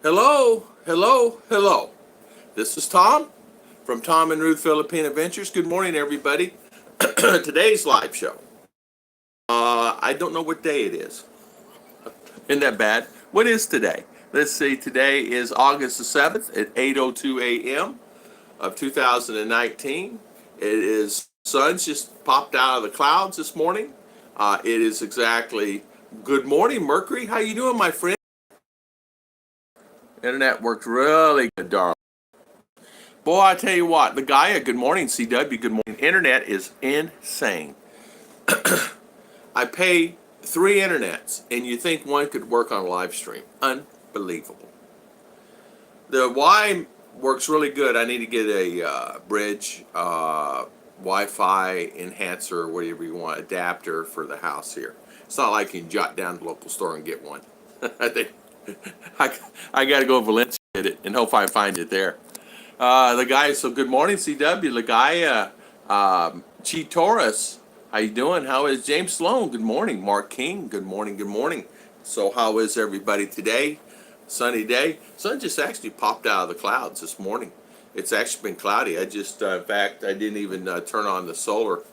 Hello, hello, hello. This is Tom from Tom and Ruth Philippine Adventures. Good morning, everybody. Today's live show. I don't know what day it is. Isn't that bad? What is today? Let's see. Today is August the 7th at 8:02 a.m. of 2019. It is sun's just popped out of the clouds this morning. It is exactly good morning, Mercury. How you doing, my friend? Internet works really good, darling. Boy, I tell you what, the Gaia, good morning, CW, good morning. Internet is insane. I pay 3 internets, and you think one could work on a live stream. Unbelievable. The Y works really good. I need to get a bridge, Wi-Fi enhancer, whatever you want, adapter for the house here. It's not like you can jot down to the local store and get one. I think I got to go to Valencia and get it, and hope I find it there. The guy, so good morning, CW. The guy, Chi Torres, how you doing? How is James Sloan? Good morning. Mark King, good morning, good morning. So how is everybody today? Sunny day. Sun just actually popped out of the clouds this morning. It's actually been cloudy. I just, in fact, I didn't even turn on the solar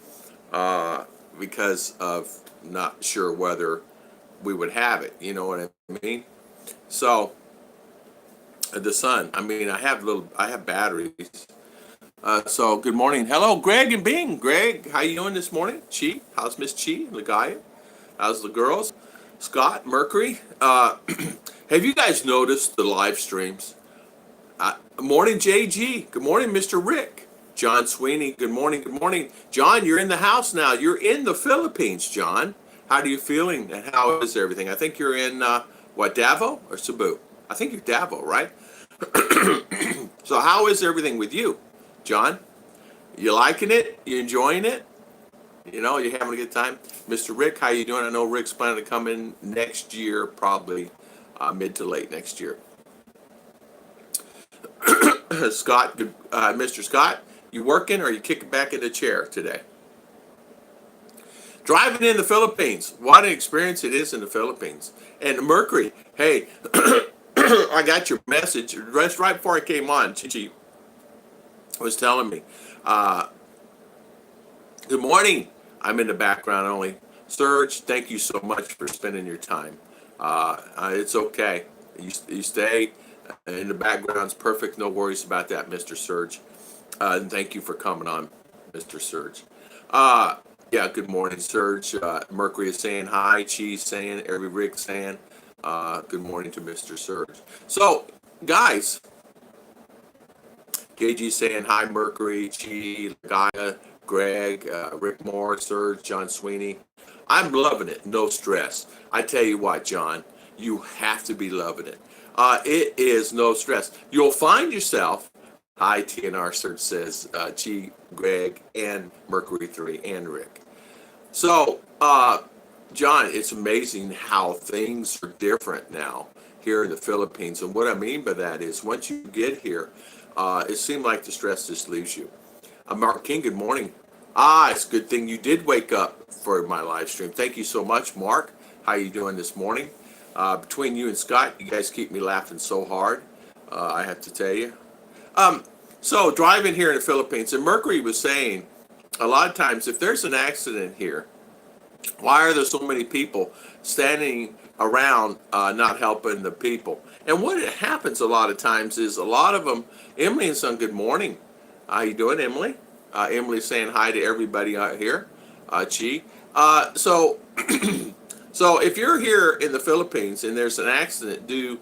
because of not sure whether we would have it. You know what I mean? So the sun. I mean, I have batteries. So good morning. Hello, Greg and Bing. Greg, how you doing this morning? Chi, how's Miss Chi? Lagaya, how's the girls? Scott, Mercury. Have you guys noticed the live streams? Morning, JG. Good morning, Mr. Rick. John Sweeney. Good morning. Good morning, John. You're in the house now. You're in the Philippines, John. How are you feeling? And how is everything? I think you're in what, Davao or Cebu? I think you're Davao, right? So how is everything with you, John? You liking it? You enjoying it? You know, you having a good time? Mr. Rick, how you doing? I know Rick's planning to come in next year, probably mid to late next year. Scott, Mr. Scott, you working or are you kicking back in the chair today? Driving in the Philippines. What an experience it is in the Philippines. And Mercury, hey, I got your message right before I came on. Chichi was telling me, good morning. I'm in the background only. Serge, thank you so much for spending your time. It's okay. You stay in the background's perfect. No worries about that, Mr. Serge. And thank you for coming on, Mr. Serge. Yeah, good morning, Serge. Mercury is saying hi. Chi's saying, every Rick saying, good morning to Mr. Serge. So, guys, KG saying hi, Mercury, Chi, Gaia, Greg, Rick Moore, Serge, John Sweeney. I'm loving it. No stress. I tell you what, John, you have to be loving it. It is no stress. You'll find yourself, hi, TNR, Serge says, Chi, Greg, and Mercury 3, and Rick. So, John, it's amazing how things are different now here in the Philippines. And what I mean by that is once you get here, it seemed like the stress just leaves you. Mark King, good morning. It's a good thing you did wake up for my live stream. Thank you so much, Mark. How you doing this morning? Between you and Scott, you guys keep me laughing so hard, I have to tell you. So driving here in the Philippines, and Mercury was saying, a lot of times if there's an accident here, why are there so many people standing around not helping the people? And what happens a lot of times is a lot of them, Emily and son, good morning. How you doing, Emily? Emily's saying hi to everybody out here. Chi. So if you're here in the Philippines and there's an accident, do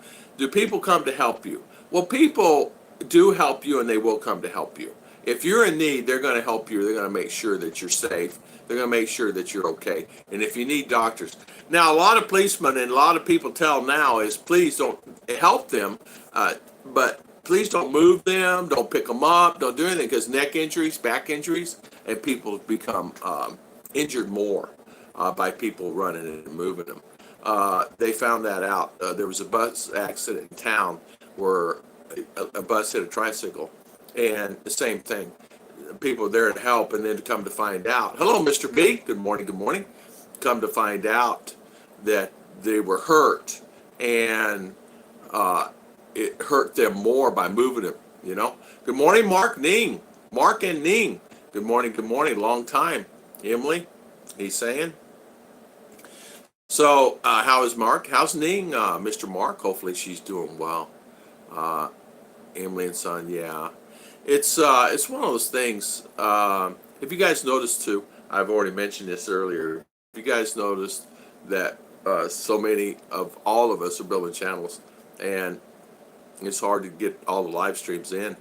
people come to help you? Well, people do help you and they will come to help you. If you're in need, they're going to help you. They're going to make sure that you're safe. They're going to make sure that you're okay. And if you need doctors. Now, a lot of policemen and a lot of people tell now is please don't help them, but please don't move them, don't pick them up, don't do anything because neck injuries, back injuries, and people become injured more by people running and moving them. They found that out. There was a bus accident in town where a bus hit a tricycle, and the same thing. People there to help, and then to come to find out. Hello, Mr. B. Good morning. Good morning. Come to find out that they were hurt, and it hurt them more by moving them, you know. Good morning, Mark Ning. Mark and Ning. Good morning, long time. Emily, he's saying. So, how is Mark? How's Ning, Mr. Mark? Hopefully she's doing well. Emily and son, yeah. It's one of those things. If you guys noticed too, I've already mentioned this earlier. If you guys noticed that so many of all of us are building channels, and it's hard to get all the live streams in.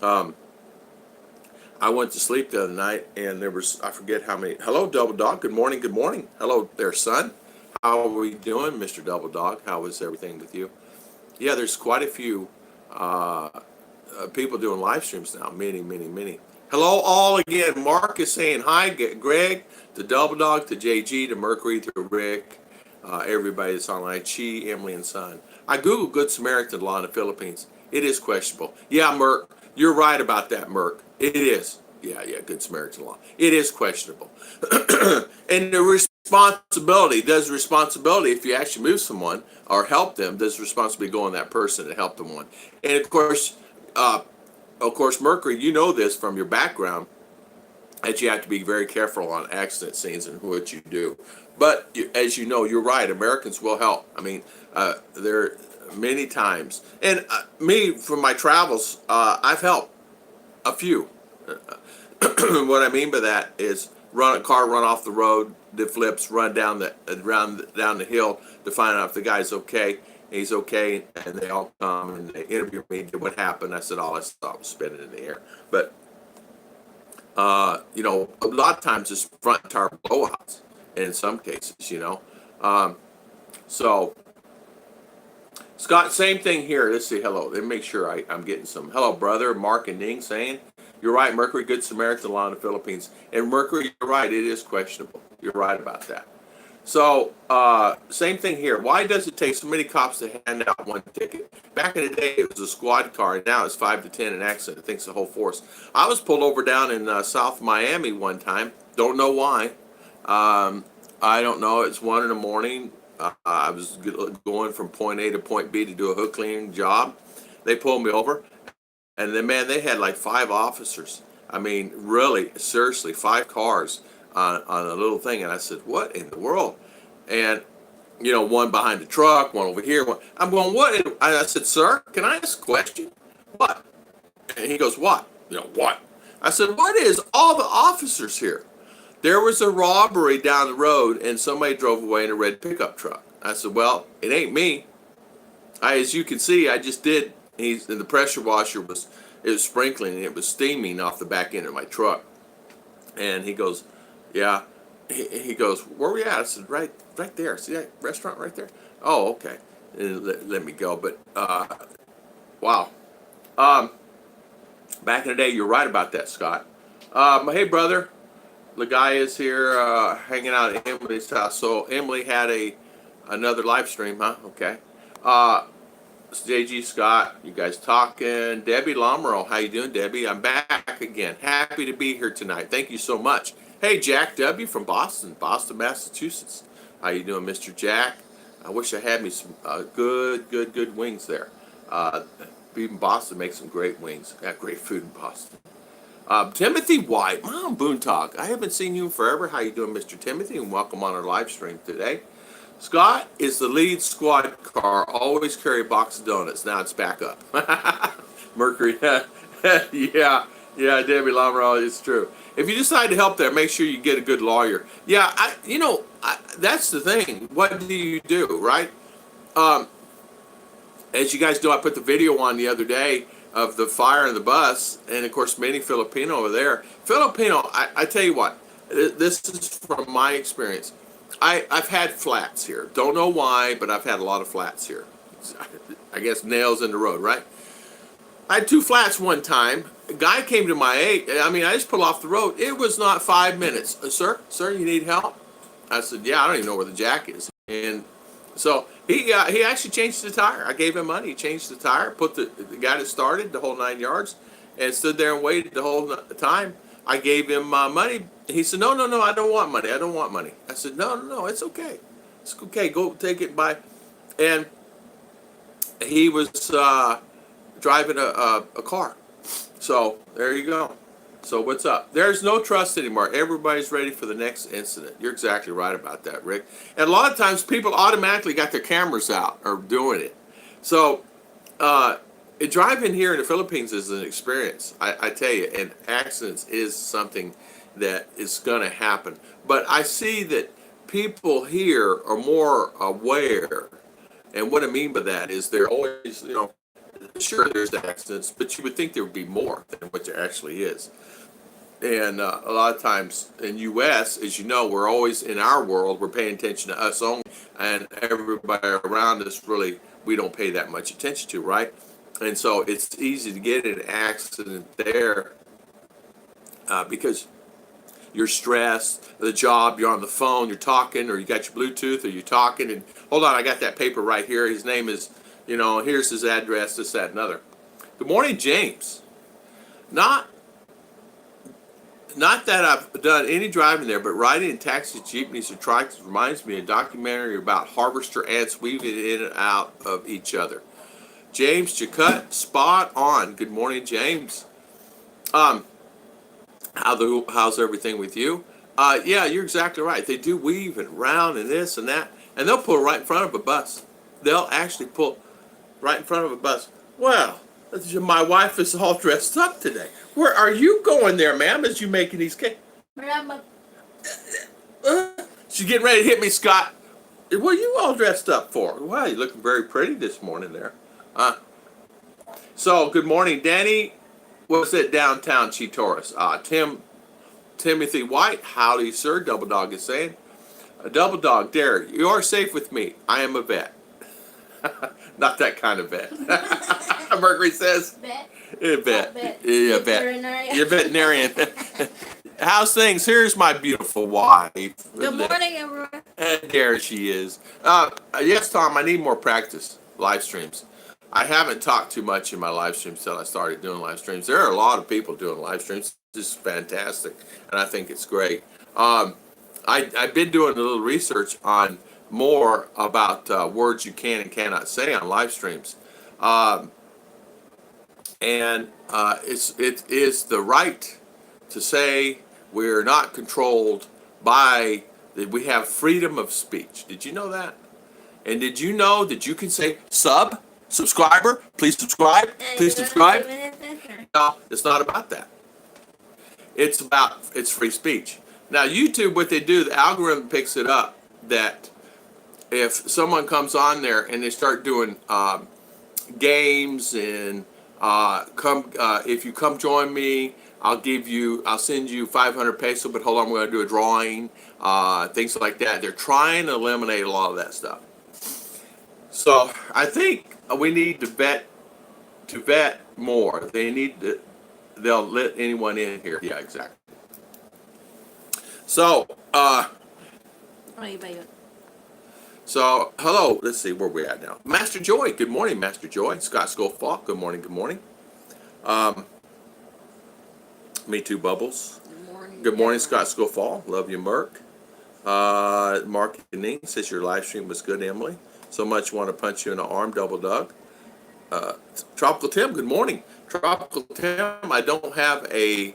I went to sleep the other night, and there was, I forget how many. Hello, Double Dog. Good morning. Good morning. Hello there, son. How are we doing, Mr. Double Dog? How is everything with you? Yeah, there's quite a few people doing live streams now. Many. Hello, all again. Mark is saying hi. Greg, to Double Dog, to JG, to Mercury, to Rick, everybody that's online. Chi, Emily, and son. I googled Good Samaritan law in the Philippines. It is questionable. Yeah, Merc, you're right about that, Merc. It is. Yeah, Good Samaritan law. It is questionable. And the responsibility, if you actually move someone or help them, does responsibility go on that person to help them one? And of course, Mercury, you know this from your background, that you have to be very careful on accident scenes and what you do. But as you know, you're right. Americans will help. I mean, there many times, and me from my travels, I've helped a few. What I mean by that is run off the road, that flips, run down the hill to find out if the guy's okay. He's okay, and they all come and they interview me. What happened? I said, all I saw was spinning in the air. But a lot of times it's front tire blowouts in some cases, so Scott, same thing here. Let's see. Hello. Let me make sure I'm getting some. Hello, brother. Mark and Ning saying, you're right, Mercury, Good Samaritan law in the Philippines. And Mercury, you're right. It is questionable. You're right about that. So, same thing here. Why does it take so many cops to hand out one ticket? Back in the day, it was a squad car, and now it's 5 to 10 an accident. It thinks the whole force. I was pulled over down in South Miami one time. Don't know why. I don't know. It's 1 in the morning. I was going from point A to point B to do a hood cleaning job. They pulled me over, and then, man, they had like 5 officers. I mean, really, seriously, 5 cars on a little thing. And I said, what in the world? And, one behind the truck, one over here. I'm going, what? And I said, sir, can I ask a question? What? And he goes, what? What? I said, what is all the officers here? There was a robbery down the road, and somebody drove away in a red pickup truck. I said, well, it ain't me. As you can see, I just did. And the pressure washer was sprinkling, and it was steaming off the back end of my truck. And he goes, yeah. He goes, where are we at? I said, right there. See that restaurant right there? Oh, okay. And let me go. But, wow. Back in the day, you're right about that, Scott. Hey, brother. The guy is here hanging out at Emily's house. So Emily had another live stream, huh? Okay. JG Scott, you guys talking. Debbie Lamoureux, how you doing, Debbie? I'm back again. Happy to be here tonight. Thank you so much. Hey, Jack W. from Boston, Massachusetts. How you doing, Mr. Jack? I wish I had me some good wings there. Even Boston makes some great wings. Got great food in Boston. Timothy White, Mom Boontalk. I haven't seen you in forever. How you doing, Mr. Timothy? And welcome on our live stream today. Scott is the lead squad car. Always carry a box of donuts. Now it's back up. Mercury. yeah, Debbie Lamoureux, it's true. If you decide to help there, make sure you get a good lawyer. Yeah, that's the thing. What do you do, right? As you guys know, I put the video on the other day of the fire in the bus, and of course many Filipino over there. Filipino, I tell you what, this is from my experience. I've had flats here. Don't know why, but I've had a lot of flats here. I guess nails in the road, right? I had 2 flats one time. A guy came to my aid. I mean, I just pulled off the road. It was not 5 minutes. Sir, you need help? I said, yeah, I don't even know where the jack is. And so he actually changed the tire. I gave him money. He changed the tire, put the guy that started the whole 9 yards, and stood there and waited the whole time. I gave him money. He said, no, I don't want money. I said, no, it's okay. It's okay. Go take it by. And he was driving a car. So there you go. So what's up? There's no trust anymore. Everybody's ready for the next incident. You're exactly right about that, Rick. And a lot of times people automatically got their cameras out or doing it. So driving here in the Philippines is an experience. I tell you, and accidents is something that is going to happen. But I see that people here are more aware. And what I mean by that is they're always, sure there's accidents, but you would think there would be more than what there actually is. And a lot of times in U.S., as you know, we're always in our world, we're paying attention to us only, and everybody around us really we don't pay that much attention to, right? And so it's easy to get in an accident there because you're stressed, the job, you're on the phone, you're talking, or you got your Bluetooth, or you're talking, and hold on, I got that paper right here. His name is, here's his address, this, that, and other. Good morning, James. Not that I've done any driving there, but riding in taxis, jeepneys, or trikes reminds me of a documentary about harvester ants weaving in and out of each other. James Chakut, spot on. Good morning, James. How's everything with you? Yeah, you're exactly right. They do weave and round and this and that, and they'll pull right in front of a bus. They'll actually pull right in front of a bus. Well, my wife is all dressed up today. Where are you going there, ma'am, as you making these cakes? She's getting ready to hit me, Scott. What are you all dressed up for? Wow, you're looking very pretty this morning there. So, good morning, Danny. What's that downtown Chitoris? Timothy White. Howdy, sir. Double Dog is saying. Double Dog, Derek, you are safe with me. I am a vet. Not that kind of vet. Mercury says. Vet. Vet. Yeah, vet. You're veterinarian. How's things? Here's my beautiful wife. Good morning, everyone. And there she is. Yes, Tom, I need more practice. Live streams. I haven't talked too much in my live streams until I started doing live streams. There are a lot of people doing live streams. This is fantastic, and I think it's great. I've been doing a little research on more about words you can and cannot say on live streams. It is the right to say we're not controlled by, we have freedom of speech. Did you know that? And did you know that you can say subscriber, please subscribe, please subscribe? No, it's not about that. It's free speech. Now YouTube, what they do, the algorithm picks it up that if someone comes on there and they start doing games and if you come join me, I'll send you 500 peso, but hold on, we're going to do a drawing, things like that. They're trying to eliminate a lot of that stuff. So I think we need to vet more. They'll let anyone in here. Yeah, exactly. So, hello. Let's see where we're at now. Master Joy. Good morning, Master Joy. Scott Schofield. Good morning. Good morning. Me too, Bubbles. Good morning, Scott Schofield. Love you, Merc. Mark Ning says your live stream was good, Emily. So much want to punch you in the arm, Double Doug. Tropical Tim. Good morning, Tropical Tim. I don't have a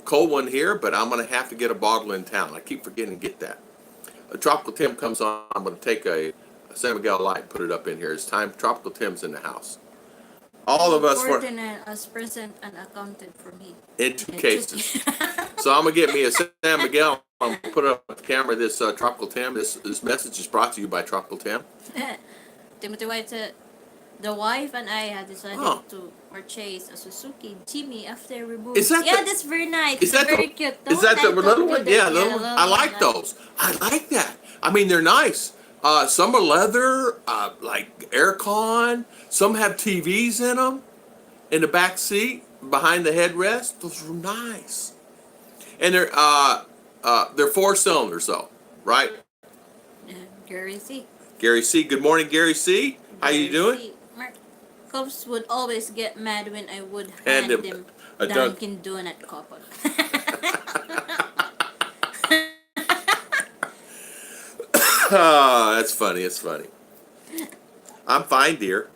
cold one here, but I'm going to have to get a bottle in town. I keep forgetting to get that. Tropical Tim comes on. I'm going to take a San Miguel Light and put it up in here. It's time. Tropical Tim's in the house. All of us were as present and accounted for me. In two cases. So I'm going to get me a San Miguel. I'm going to put it up on the camera. This Tropical Tim. This message is brought to you by Tropical Tim. Timothy White said, the wife and I had decided to purchase a Suzuki Jimmy after removing. That's very nice. Is that very cute. Is that the little one? Yeah, little one. I like those. I like that. I mean, they're nice. Some are leather, like aircon. Some have TVs in them, in the back seat, behind the headrest. Those are nice. And they're 4 cylinders though, right? Gary C. Gary C. Good morning, Gary C. How you doing? Cubs would always get mad when I would hand them a Dunkin' Donut couple. That's funny. It's funny. I'm fine, dear.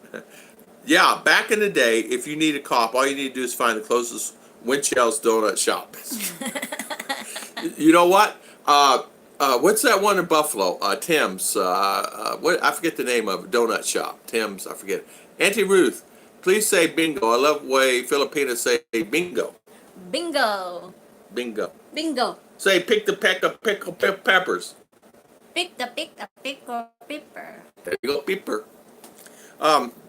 Yeah, back in the day, if you need a cop, all you need to do is find the closest Winchell's Donut Shop. You know what? What's that one in Buffalo? Tim's. What I forget the name of it. Donut shop. Tim's. I forget. Auntie Ruth, please say bingo. I love the way Filipinas say bingo. Bingo. Bingo. Bingo. Say pick the peck of pickle peppers. Pick the pickle pepper. There you go, pepper.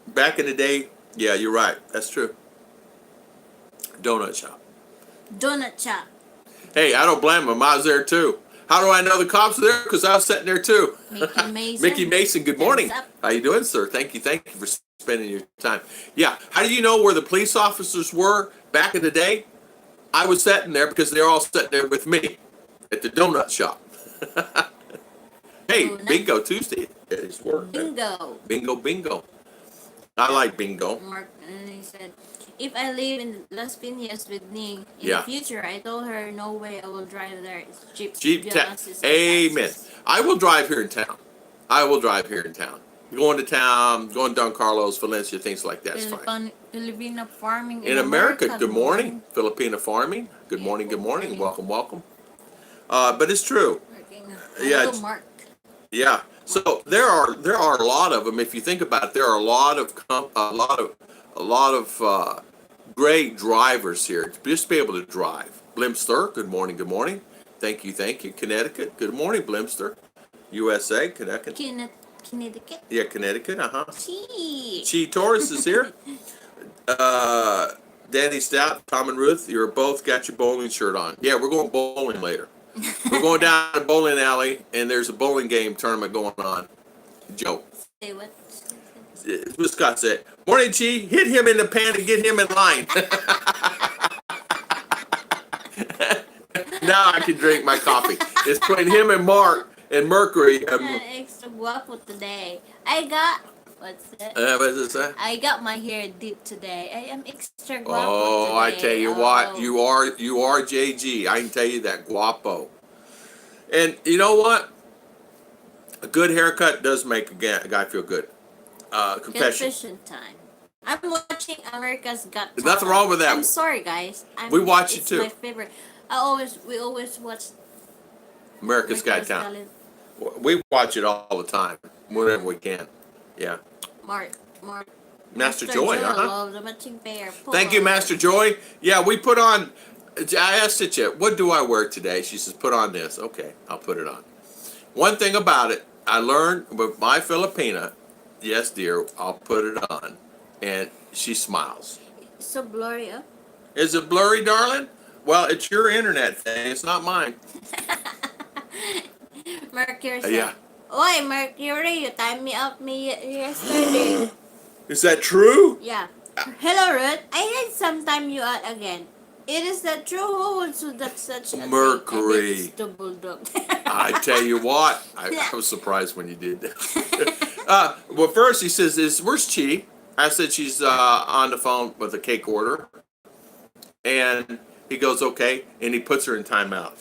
Back in the day, yeah, you're right. That's true. Donut shop. Donut shop. Hey, I don't blame him. I was there too. How do I know the cops are there? Because I was sitting there too. Mickey Mason. Mickey Mason, good morning. How you doing, sir? Thank you for spending your time. Yeah, how do you know where the police officers were back in the day? I was sitting there because they're all sitting there with me at the donut shop. Hey, Bingo Tuesday. It's work. Bingo. Bingo, bingo. I like bingo. Mark, and he said, if I live in Las Piñas with Ning in the future, I told her, no way I will drive there. It's cheap. Amen. I will drive here in town. Going to town, going down Carlos, Valencia, things like that is fine. Filipina farming in America. Good morning. Filipina farming. Good morning. Welcome. But it's true. Yeah. Yeah. So there are a lot of them. If you think about it, there are a lot of great drivers here. Just be able to drive. Blimster. Good morning. Thank you. Connecticut. Good morning, Blimster. USA. Connecticut. Yeah, Connecticut. Chi Torres is here. Danny Stout, Tom and Ruth, you're both got your bowling shirt on. Yeah, we're going bowling later. We're going down to bowling alley, and there's a bowling game tournament going on. Joe. Say what? What Scott said. Morning, Chi. Hit him in the pan and get him in line. Now I can drink my coffee. It's between him and Mark and Mercury. Extra guapo today. I got... What's it? What does it say? I got my hair deep today. I am extra guapo today. I tell you what, you are JG. I can tell you that, guapo. And you know what? A good haircut does make a guy feel good. Confession time. I'm watching America's Got Talent. There's nothing wrong with that. I'm sorry, guys. We watch it too. It's my favorite. We always watch America's Got Talent. We watch it all the time, whenever we can. Yeah. Mark. Master Joy, love the matching pair. Thank you, Master Joy. Yeah, we put on. I asked it, what do I wear today? She says, put on this. Okay, I'll put it on. One thing about it, I learned with my Filipina, yes, dear, I'll put it on. And she smiles. It's so blurry, huh? Is it blurry, darling? Well, it's your internet thing. It's not mine. Mercury said, yeah. Oi, Mercury, you timed me up yesterday. Is that true? Yeah. Hello, Ruth. I heard sometime you out again. It is that true? Who would do that such a Mercury. Thing? The bulldog. I tell you what, I was surprised when you did that. Well, first he says, where's Chi? I said she's on the phone with a cake order. And he goes, okay. And he puts her in timeout.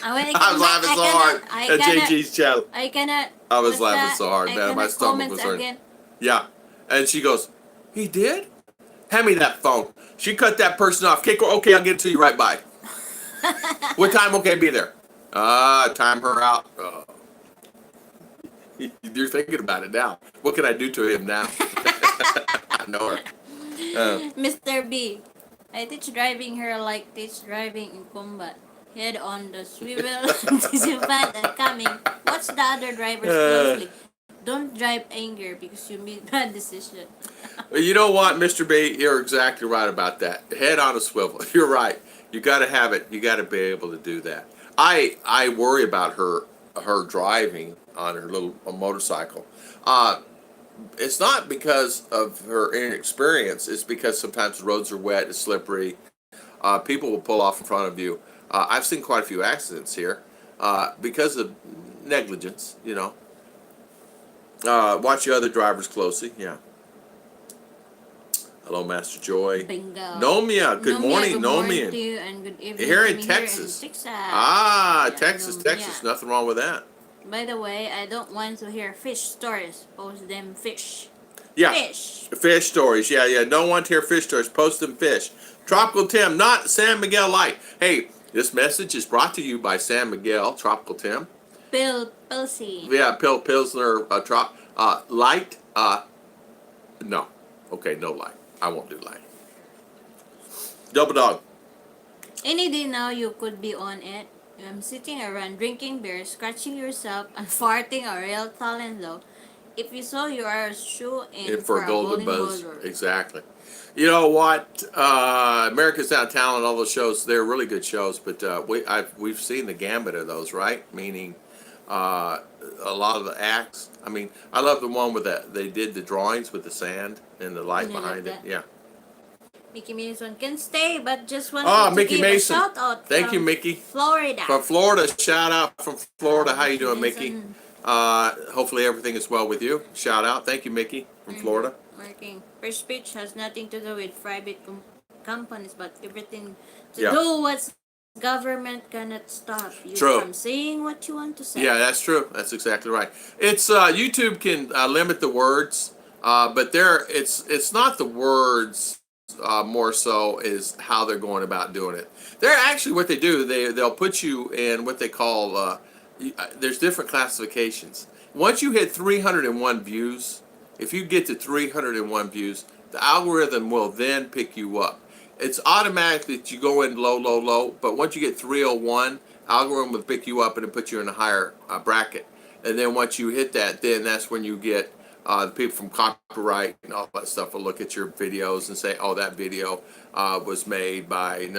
I was laughing so hard at JG's channel. I was laughing so hard, man. My stomach was hurting. Yeah. And she goes, he did? Hand me that phone. She cut that person off. Okay, I'll get it to you right by. What time? Okay, be there. Time her out. You're thinking about it now. What can I do to him now? I know her. Mr. B. I teach driving her like teach driving in combat. Head on the swivel, anticipate and coming. Watch the other drivers closely. Don't drive anger because you made bad decision. You know what, Mr. B? You're exactly right about that. Head on a swivel. You're right. You got to have it. You got to be able to do that. I worry about her driving on her little motorcycle. It's not because of her inexperience. It's because sometimes the roads are wet, it's slippery. People will pull off in front of you. I've seen quite a few accidents here because of negligence, you know. Watch the other drivers closely, yeah. Hello, Master Joy. Bingo. Nomia, good morning, Nomia. To you and good evening here in Texas. Texas. Texas. Nothing wrong with that. By the way, I don't want to hear fish stories. Post them fish. Yeah. Fish. Fish stories. Yeah, yeah. Don't want to hear fish stories. Post them fish. Tropical Tim, not San Miguel Light. Hey, this message is brought to you by San Miguel, Tropical Tim. Pilsy. Yeah, Pilsner, light. No. Okay, no light. I won't do light. Double dog. Any day now you could be on it. I'm sitting around drinking beer, scratching yourself, and farting a real talent though. If you saw you are shooing For for a a golden golden buzz. buzzer. Exactly. You know what? America's Got Talent, all those shows, they're really good shows, but we've seen the gambit of those, right? Meaning a lot of the acts. I mean, I love the one with that they did the drawings with the sand and the light Yeah, behind it. like that. Yeah. Mickey Mason can stay, but just want Oh, to Mickey give Mason. a shout out Thank you, from Mickey. Florida. From Florida, shout out from Florida. How you doing, Mickey? Mason. Hopefully everything is well with you. Shout out. Thank you, Mickey, from Florida. Working. Free speech has nothing to do with private companies, but everything to Yeah. do what government cannot stop you True. from saying what you want to say. Yeah, that's true. That's exactly right. It's YouTube can limit the words, but it's not the words more so is how they're going about doing it. They're actually what they do. They'll put you in what they call there's different classifications. Once you hit 301 views, if you get to 301 views, the algorithm will then pick you up. It's automatic that you go in low, low, low, but once you get 301, algorithm will pick you up and it puts you in a higher bracket. And then once you hit that, then that's when you get the people from copyright and all that stuff will look at your videos and say, oh, that video was made by in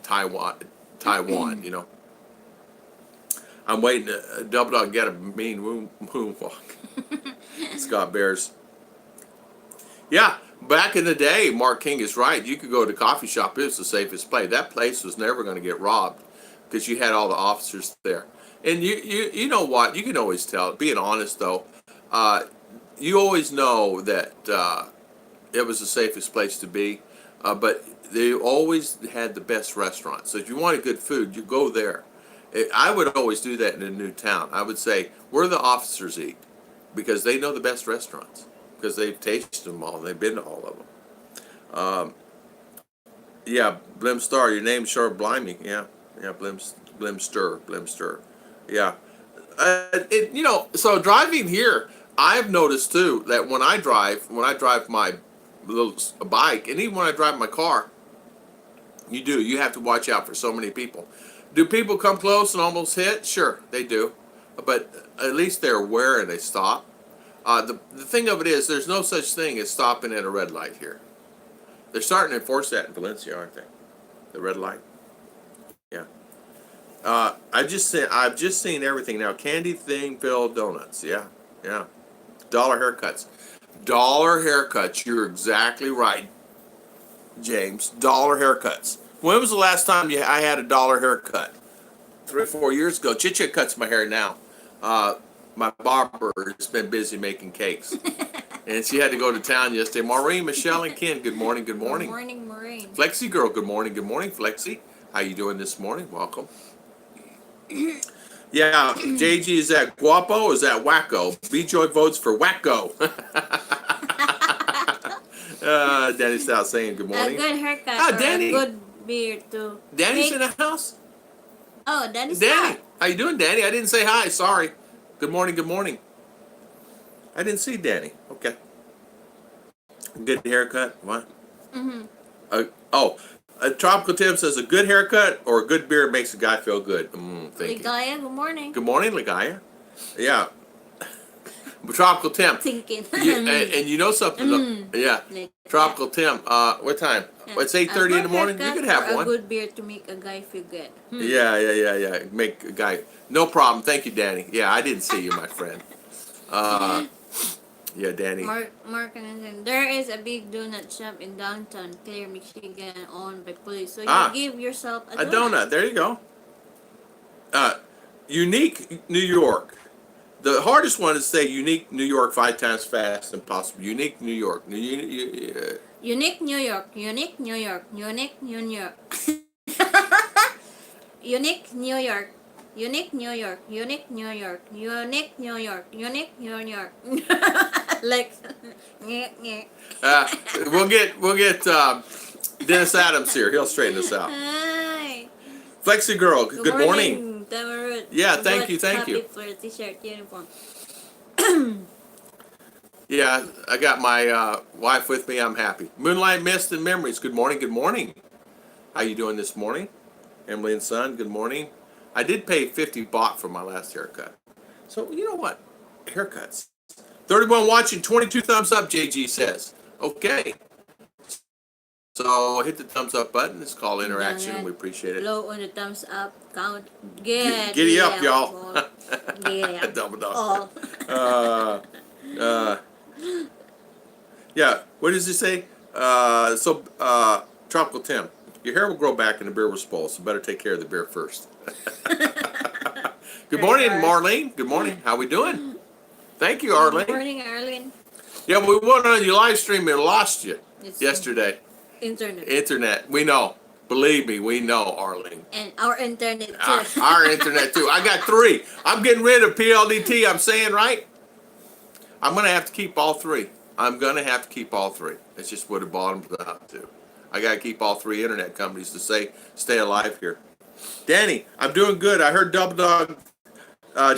Taiwan, you know. I'm waiting to Double Dog get a mean moonwalk. Scott Bears. Yeah, back in the day, Mark King is right. You could go to a coffee shop. It was the safest place. That place was never going to get robbed because you had all the officers there. And you know what? You can always tell. Being honest, though, you always know that it was the safest place to be. But they always had the best restaurants. So if you wanted good food, you go there. I would always do that in a new town. I would say, where the officers eat, because they know the best restaurants, because they've tasted them all, and they've been to all of them. Yeah, Blimstar, your name's sure blimey. Yeah, Blimster. Yeah. You know, so driving here, I've noticed too that when I drive my little bike, and even when I drive my car, you have to watch out for so many people. Do people come close and almost hit? Sure, they do. But at least they're aware and they stop. The thing of it is, there's no such thing as stopping at a red light here. They're starting to enforce that in Valencia, aren't they? The red light. Yeah. I've just seen everything now. Candy thing filled donuts. Yeah. Dollar haircuts. You're exactly right, James. Dollar haircuts. When was the last time I had a dollar haircut? 3 or 4 years ago. Chicha cuts my hair now. My barber has been busy making cakes. And she had to go to town yesterday. Maureen, Michelle, and Ken, good morning. Good morning, Maureen. Flexi girl, good morning, Flexi. How you doing this morning? Welcome. Yeah, JG, is that guapo or is that wacko? B-Joy votes for wacko. Danny Stout saying good morning. A good haircut or Danny. a good beard too. Danny's in the house. Oh, Danny. How you doing, Danny? I didn't say hi. Sorry. Good morning. I didn't see Danny. Okay. Good haircut. What? Tropical Tim says a good haircut or a good beard makes a guy feel good. Thank you. Ligaya, good morning. Good morning, Ligaya. Yeah. Tropical Tim. Thinking. And you know something? Yeah. Tropical Tim. What time? It's 8:30 in the morning. You could have one. A good beard to make a guy feel good. Yeah. Make a guy. No problem. Thank you, Danny. Yeah, I didn't see you, my friend. Yeah, Danny. Mark there is a big donut shop in downtown Clear, Michigan, owned by police. So you give yourself a donut. There you go. Unique New York. The hardest one is to say unique New York 5 times fast and possible. Unique New York. Unique New York. Unique New York. Unique New York. Unique New York. Unique New York, unique New York, unique New York, unique New York. Like, Uh, we'll get Dennis Adams here. He'll straighten us out. Hi. Flexi girl, good morning. Tamarut. Yeah, thank you. Happy for the t-shirt uniform. Yeah, I got my wife with me. I'm happy. Moonlight Mist and Memories. Good morning. Good morning. How you doing this morning? Emily and Son. Good morning. I did pay 50 baht for my last haircut. So you know what? Haircuts. 31 watching, 22 thumbs up. JG says. Okay. So hit the thumbs up button. It's called interaction. We appreciate it. Low on the thumbs up count. Giddy up, y'all. Giddy up. Double dog. All. Yeah. What does it say? Tropical Tim, your hair will grow back and the beer will spoil, so better take care of the beer first. Good morning, Marlene. Good morning. How we doing? Thank you, Arlene. Good morning, Arlene. Yeah, we went on your live stream and lost you It's yesterday. Internet. We know. Believe me, we know, Arlene. And our internet too. Our internet too. I got 3. I'm getting rid of PLDT. I'm saying, right? I'm going to have to keep all 3. I'm going to have to keep all 3. It's just what it bottoms out to. I got to keep all 3 internet companies to stay alive here. Danny, I'm doing good. I heard Double Dog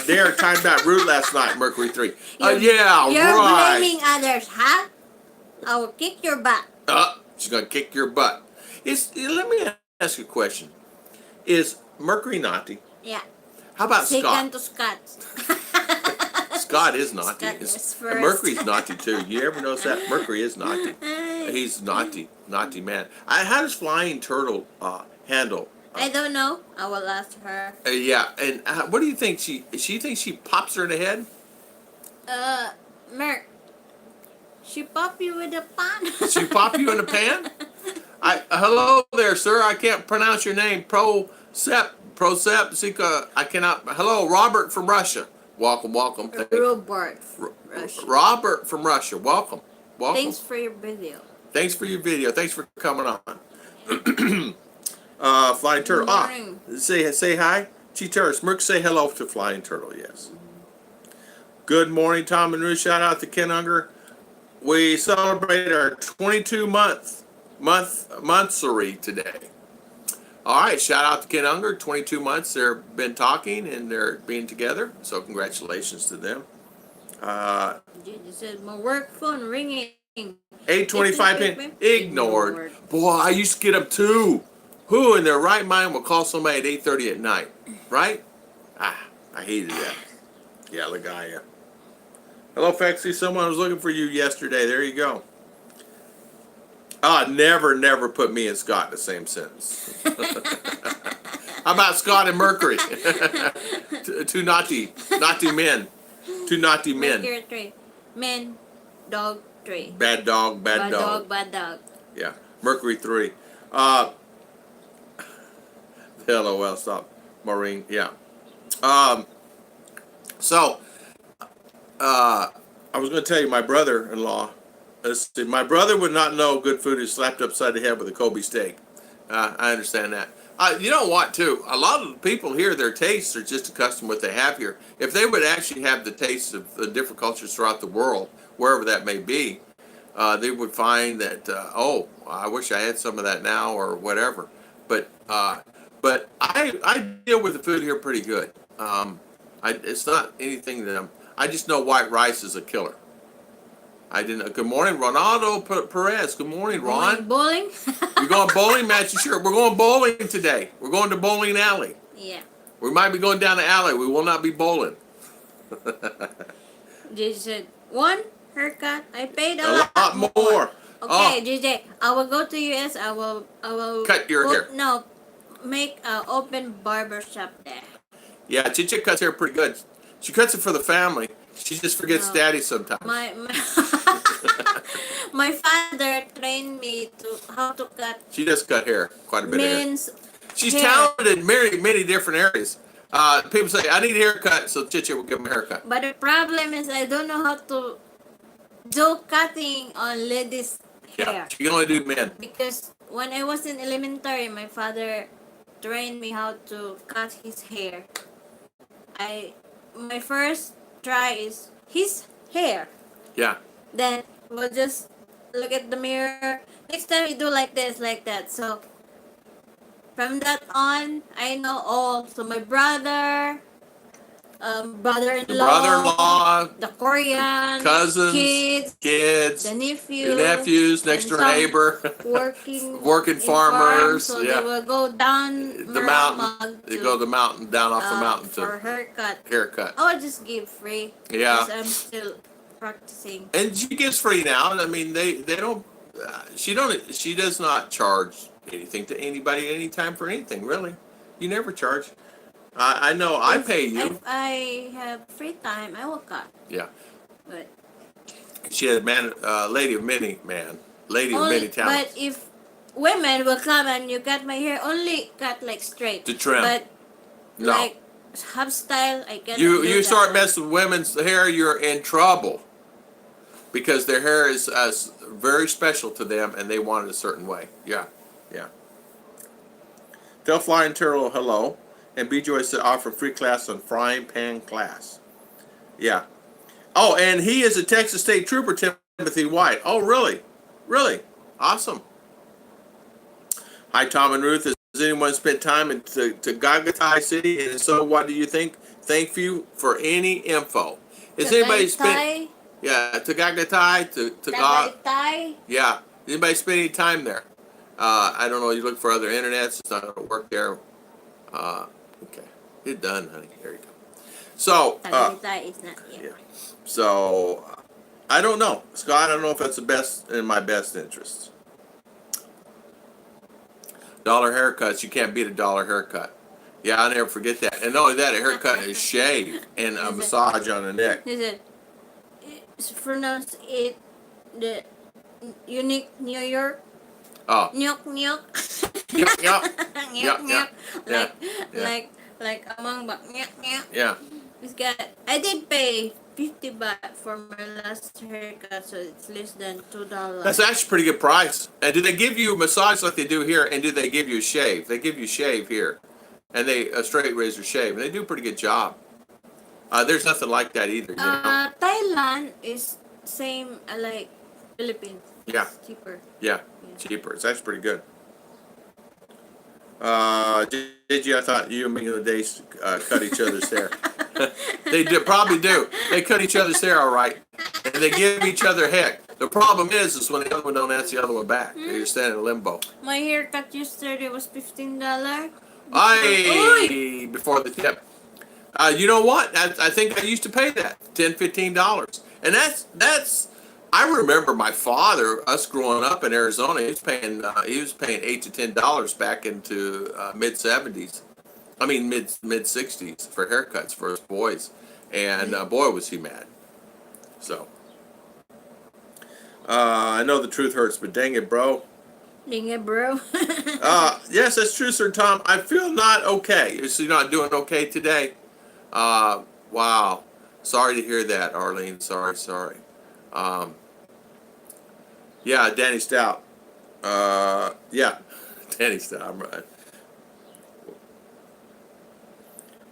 Dare talking about Ruth last night, Mercury 3. Yeah, You're right. blaming others, huh? I will kick your butt. She's going to kick your butt. Let me ask you a question. Is Mercury naughty? Yeah. How about Scott? Second to Scott. Scott is naughty. Scott is And first. Mercury's naughty too. You ever notice that? Mercury is naughty. He's naughty man. How does Flying Turtle handle? I don't know. I will ask her. Yeah, and what do you think? She thinks she pops her in the head? Merc. She pop you with a pan. She pop you in the pan? Hello there, sir. I can't pronounce your name. Sika. I cannot. Hello, Robert from Russia. Welcome. Thank you. Robert from Russia. Robert from Russia. Welcome. Thanks for your video. Thanks for your video. Thanks for coming on. Flying Turtle. Say hi. Cheetahs. Merc, say hello to Flying Turtle. Yes. Good morning, Tom and Ruth. Shout out to Ken Unger. We celebrate our 22-monthsary today. All right, shout out to Ken Unger. 22 months they've been talking and they're being together. So congratulations to them. You said my work phone ringing. 8:25 p.m. Ignored. Boy, I used to get them too. Who in their right mind will call somebody at 8:30 at night? Right? I hated that. Yeah, Lagaya. Hello, Fexy. Someone was looking for you yesterday. There you go. Never put me and Scott in the same sentence. How about Scott and Mercury? Two naughty men. Two naughty men. Mercury 3. Men, dog 3. Bad dog. Bad dog. Yeah. Mercury 3. LOL, stop. Maureen, yeah. I was going to tell you, my brother-in-law, my brother would not know good food is slapped upside the head with a Kobe steak. I understand that. You know what, too? A lot of the people here, their tastes are just accustomed to what they have here. If they would actually have the tastes of the different cultures throughout the world, wherever that may be, they would find that, I wish I had some of that now or whatever. But I deal with the food here pretty good. It's not anything that I just know white rice is a killer. I didn't. Good morning, Ronaldo Perez. Good morning, Ron. Bowling? You going bowling, match your shirt? We're going bowling today. We're going to bowling alley. Yeah. We might be going down the alley. We will not be bowling. JJ said, 1 haircut. I paid a lot more. Okay, JJ, I will go to US. I will cut your hair. No, make an open barber shop there. Yeah, Chicha cuts hair pretty good. She cuts it for the family. She just forgets daddy sometimes. My father trained me to how to cut. She does cut hair, quite a bit of hair. She's hair. talented in many different areas. People say, I need a haircut, so Chicha will give them a haircut. But the problem is I don't know how to do cutting on ladies' hair. Yeah, she can only do men. Because when I was in elementary, my father trained me how to cut his hair. my first try is his hair. Yeah. Then we'll just look at the mirror. Next time we do like this, like that. So from that on, I know all. So my brother, The brother-in-law, brother-in-law, the Korean, cousins, kids, the your nephews, next and door some neighbor, working farmers. So Yeah. they will go down The mountain. Mrmiketman They go the mountain, down off the mountain for to haircut. I will just give free. Yeah. Because I'm still practicing. And she gives free now. I mean, they don't. She does not charge anything to anybody anytime for anything. Really, you never charge. I know. I pay you. If I have free time, I will cut. Yeah. But She had lady of many talents. but if women will come and you cut my hair, only cut like straight. To trim. But No. like half style, I cannot You do start that. messing with women's hair, you're in trouble. Because their hair is very special to them and they want it a certain way. Yeah. Yeah. Tell Fly and Turtle hello. And B. Joy said offer free class on frying pan class. Yeah. Oh, and he is a Texas State Trooper, Timothy White. Oh, really? Really? Awesome. Hi, Tom and Ruth. Has anyone spent time in Tagaytay City? And if so, what do you think? Thank you for any info. Has anybody spent... Yeah, Tagaytay, Tagaytay. Yeah. Anybody spend any time there? I don't know. You look for other internets. It's not going to work there. Okay. You're done, honey. There you go. So, Tagaytay is not here. yeah. So, I don't know. Scott, I don't know if that's in my best interest. Dollar haircuts. You can't beat a dollar haircut. Yeah, I'll never forget that. And not only that, a haircut is shave and a massage on the neck. Is it? It's pronounced it the unique New York. Oh. Nyok nyok. Yup, yup. Nyok Yup, nyok. yup. Like among but nyok nyok. Yeah. It's got. I did pay 50 baht for my last haircut, so it's less than $2. That's actually a pretty good price. And do they give you a massage like they do here? And do they give you a shave? They give you a shave here. And a straight razor shave. And they do a pretty good job. There's nothing like that either, you know? Thailand is same like Philippines. Yeah. It's cheaper. Yeah, cheaper. It's actually pretty good. Did you? I thought you and me the days cut each other's hair. They probably do. They cut each other's hair all right. And they give each other heck. The problem is when the other one don't answer the other one back. You're standing in limbo. My haircut yesterday was $15. Before the tip. You know what? I think I used to pay that $10, $15, and that's. I remember my father, us growing up in Arizona, he was paying $8 to $10 back into mid '70s. I mean mid '60s for haircuts for us boys, and boy was he mad. So I know the truth hurts, but dang it, bro. Dang it, bro. Yes, that's true, Sir Tom. I feel not okay. So you're not doing okay today. Wow. Sorry to hear that, Arlene. Sorry. Yeah, Danny Stout. Yeah, Danny Stout. I'm right.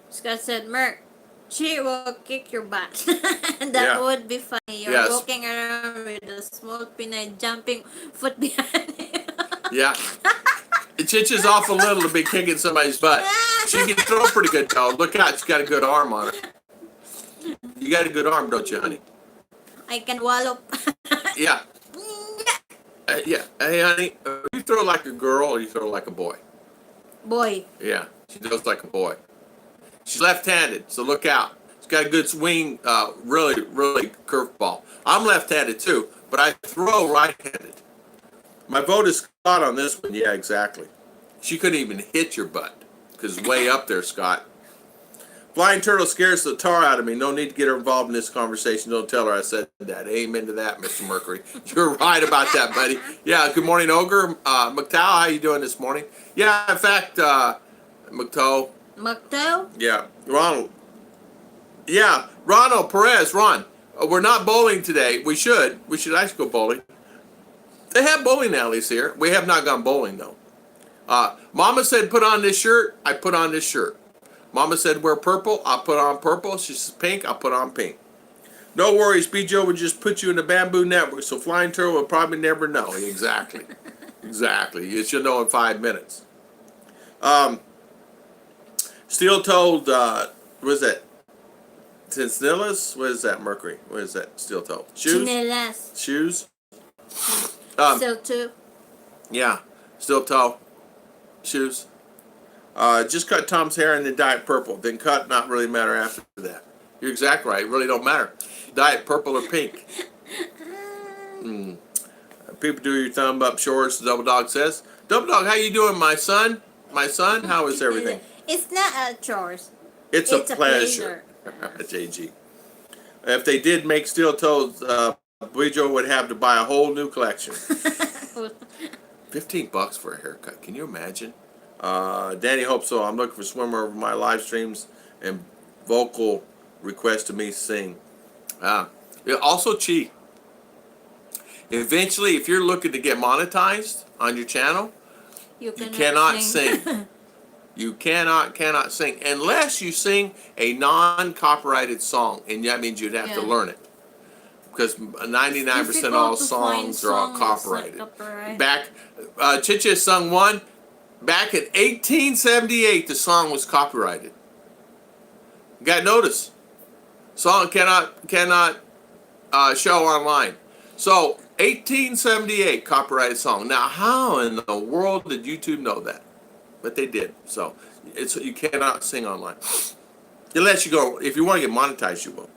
Scott said, Merc, she will kick your butt. That would be funny. You're walking around with a small Pinay jumping foot behind you. Yeah. It itches off a little to be kicking somebody's butt. She can throw pretty good, though. Look out, she's got a good arm on her. You got a good arm, don't you, honey? I can wallop. Yeah. Yeah. Hey, honey, you throw like a girl or you throw like a boy? Boy. Yeah, she throws like a boy. She's left-handed, so look out. She's got a good swing, really curveball. I'm left-handed too, but I throw right-handed. My vote is Scott on this one. Yeah, exactly. She couldn't even hit your butt because it's way up there, Scott. Flying turtle scares the tar out of me. No need to get her involved in this conversation. Don't tell her I said that. Amen to that, Mr. Mercury. You're right about that, buddy. Yeah, good morning, Ogre. McTow, how you doing this morning? Yeah, in fact, McTow. McTow? Yeah, Ronald. Yeah, Ronald Perez, Ron. We're not bowling today. We should. We should actually go bowling. They have bowling alleys here. We have not gone bowling, though. Mama said put on this shirt. I put on this shirt. Mama said wear purple. I put on purple. She says pink. I put on pink. No worries, B. Joe would just put you in the bamboo network, so Flying Turtle would probably never know. Exactly. Exactly. You should know in 5 minutes. Steel toed, what is that? Tinsillas? What is that, Mercury? What is that, steel toed? Shoes? Chinelas. Shoes? Still two. Yeah, steel toe. Shoes. Just cut Tom's hair and then dye it purple. Then cut, not really matter after that. You're exactly right. It really don't matter. Dye it purple or pink. People do your thumb up shorts, Double Dog says. Double Dog, how you doing, my son? My son, how is everything? It's not a chores. It's a pleasure. JG. If they did make steel toes, Joe would have to buy a whole new collection. $15 for a haircut. Can you imagine? Danny hopes so. I'm looking for swimmer over my live streams and vocal request to me sing. Also, Chi. Eventually, if you're looking to get monetized on your channel, you cannot sing. You cannot sing unless you sing a non-copyrighted song, and that means you'd have to learn it, because 99% of all songs are all copyrighted. Back, Chicha sung one back in 1878. The song was copyrighted. Got notice. Song cannot show online. So 1878 copyrighted song. Now, how in the world did YouTube know that? But they did. So you cannot sing online unless you go. If you want to get monetized, you will.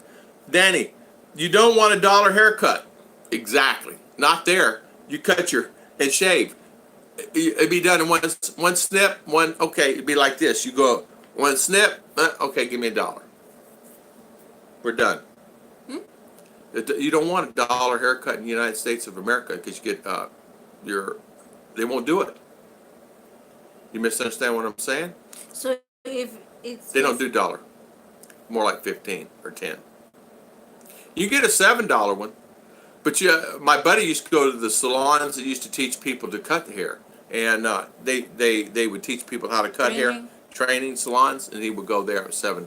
Danny, you don't want $1 haircut. Exactly. Not there. You cut your and shave. It'd be done in one snip. Okay. It'd be like this. You go one snip. Okay, give me $1. We're done. You don't want $1 haircut in the United States of America because you get they won't do it. You misunderstand what I'm saying? So if it's... They don't do $1. More like 15 or 10. You get a $7 one. But my buddy used to go to the salons that used to teach people to cut the hair. And they would teach people how to cut hair. Training salons. And he would go there at $7.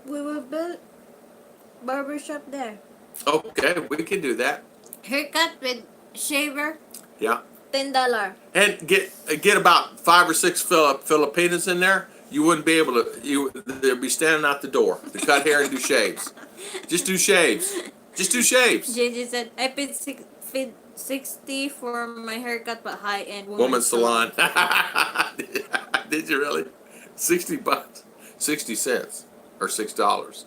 We will build barbershop there. Okay, we can do that. Haircut with shaver. Yeah. $10. And get about 5 or 6 Filipinas in there. You wouldn't be able to. They'd be standing out the door to cut hair and do shaves. Just do shaves. Just do shaves. JJ said, I paid $60 for my haircut, but high-end woman's salon. Did you really? $60, 60 cents, or $6.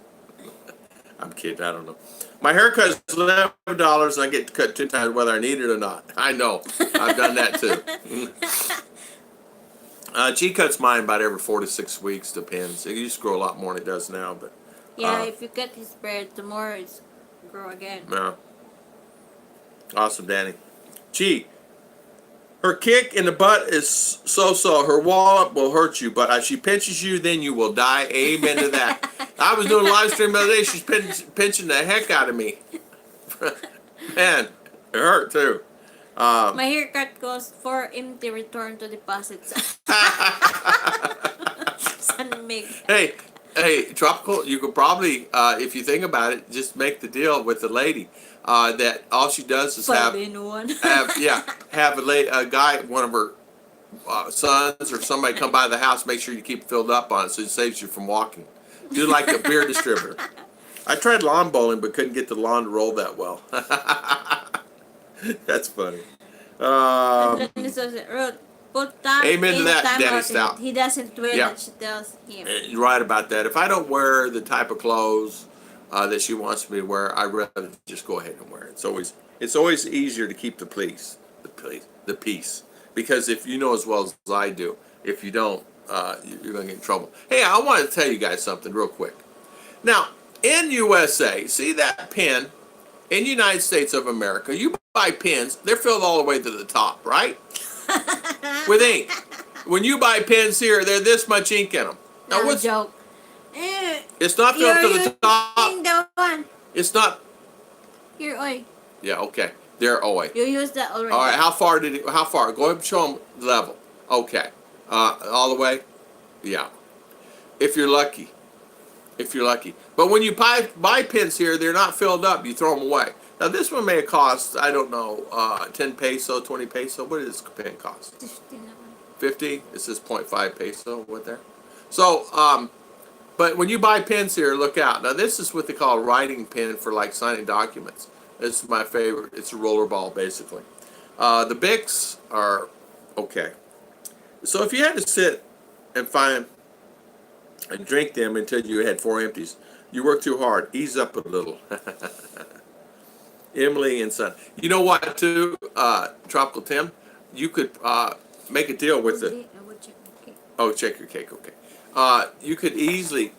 I'm kidding. I don't know. My haircut is $11, and I get cut 2 times whether I need it or not. I know. I've done that too. She cuts mine about every 4 to 6 weeks. Depends. It used to grow a lot more than it does now, but. Yeah, if you cut his beard, tomorrow it's grow again. Yeah. Awesome, Danny. Chi, her kick in the butt is so-so. Her wallop will hurt you, but if she pinches you, then you will die. Amen to that. I was doing a live stream the other day. She's pinching the heck out of me. Man, it hurt too. My haircut goes for empty return to deposits. Hey, Tropical, you could probably, if you think about it, just make the deal with the lady that all she does is have a guy, one of her sons or somebody come by the house, make sure you keep it filled up on it so it saves you from walking. Do like a beer distributor. I tried lawn bowling but couldn't get the lawn to roll that well. That's funny. Amen to that, Danny Stout. He doesn't wear that she tells him. You're right about that. If I don't wear the type of clothes that she wants me to wear, I'd rather just go ahead and wear it. It's always easier to keep the peace. Because if you know as well as I do, if you don't, you're going to get in trouble. Hey, I want to tell you guys something real quick. Now, in USA, see that pen? In the United States of America, you buy pens, they're filled all the way to the top, right? With ink. When you buy pens here, they're this much ink in them. Now, what's joke? It's not filled to the top. It's not. Your oi. Yeah, okay. They're oi. You used that already. All right, how far? Go ahead and show them the level. Okay. All the way? Yeah, if you're lucky. If you're lucky. But when you buy pins here, they're not filled up. You throw them away. Now this one may cost, I don't know, 10 peso, 20 peso. What does this pen cost? 50? It says 0.5 peso. What there? So, but when you buy pens here, look out. Now this is what they call a writing pen for like signing documents. This is my favorite. It's a roller ball basically. The Bics are okay. So if you had to sit and find and drink them until you had 4 empties, you work too hard. Ease up a little. Emily and Son. You know what, too, Tropical Tim? You could make a deal with it. Oh, check your cake, okay. You could easily...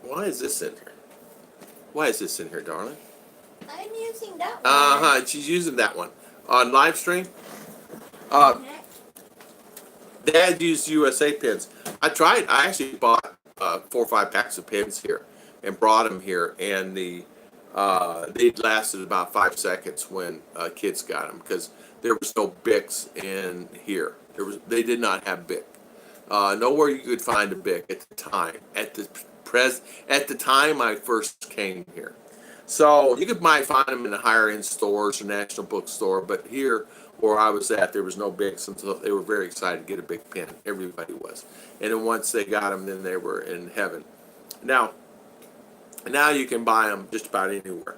Why is this in here? Why is this in here, darling? I'm using that one. Uh-huh, she's using that one. On live stream? Dad used USA pins. I actually bought 4 or 5 packs of pins here and brought them here, and they lasted about 5 seconds when kids got them because there was no Bics in here. They did not have Bic. Nowhere you could find a Bic at the time. At the time I first came here. So you might find them in the higher end stores or National Bookstore, but here where I was at, there was no Bics, and so they were very excited to get a big pen. Everybody was. And then once they got them, then they were in heaven. Now you can buy them just about anywhere.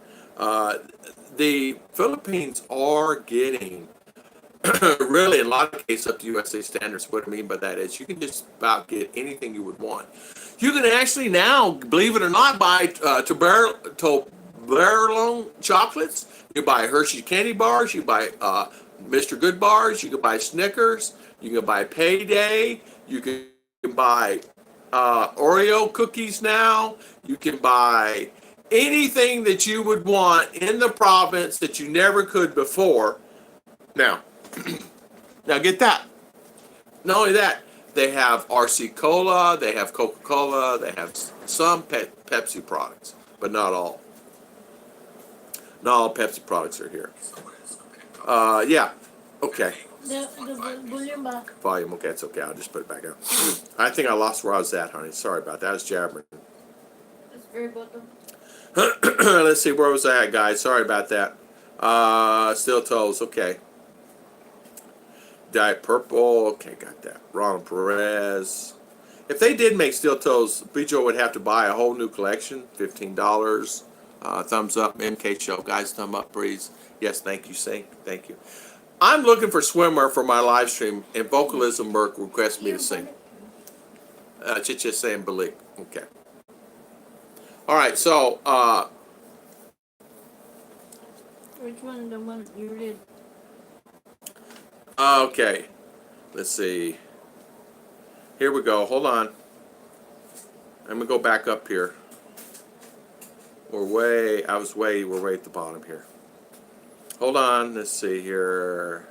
The Philippines are getting really, in a lot of cases, up to USA standards. What I mean by that is you can just about get anything you would want. You can actually now, believe it or not, buy Toblerone chocolates. You buy Hershey candy bars. You buy Mr. Good bars. You can buy Snickers. You can buy Payday. You can buy Oreo cookies now. You can buy anything that you would want in the province that you never could before. Now get that. Not only that, they have RC Cola, they have Coca-Cola, they have some Pepsi products, but not all. Not all Pepsi products are here. Yeah, okay. The volume ba? Volume, okay, it's okay. I'll just put it back up. I think I lost where I was at, honey. Sorry about that. I was jabbering. It's very bottom. Let's see, where was I at, guys? Sorry about that. Steel Toes, okay. Diet Purple, okay, got that. Ronald Perez. If they did make Steel Toes, Bijo would have to buy a whole new collection, $15. Thumbs up, MK Show. Guys, thumb up, please. Yes, thank you, Sing. Thank you. I'm looking for swimmer for my live stream, and Vocalism Merc requests me to sing. Chicha saying Balik. Okay. All right, so, Which one? The one you read? okay. Let's see. Here we go. Hold on. I'm going to go back up here. We're way at the bottom here. Hold on. Let's see here.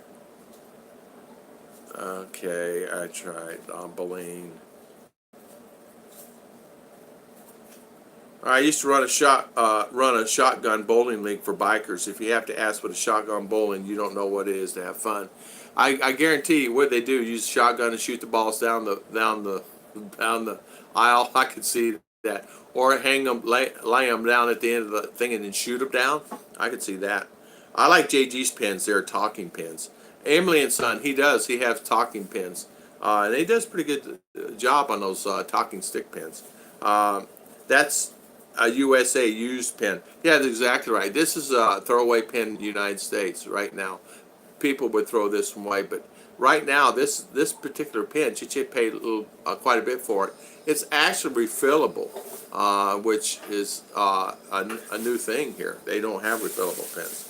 Okay, I tried. Boline. I used to run a shotgun bowling league for bikers. If you have to ask what a shotgun bowling, you don't know what it is to have fun. I guarantee you, what they do, use a shotgun and shoot the balls down the aisle. I could see that, or hang them, lay them down at the end of the thing and then shoot them down. I could see that. I like JG's pens. They're talking pens. Emily and Son, he has talking pens, and he does a pretty good job on those talking stick pens. That's a USA used pen. Yeah, that's exactly right. This is a throwaway pen in the United States right now. People would throw this away, but right now, this particular pen, Chiche paid quite a bit for it. It's actually refillable, which is a new thing here. They don't have refillable pens.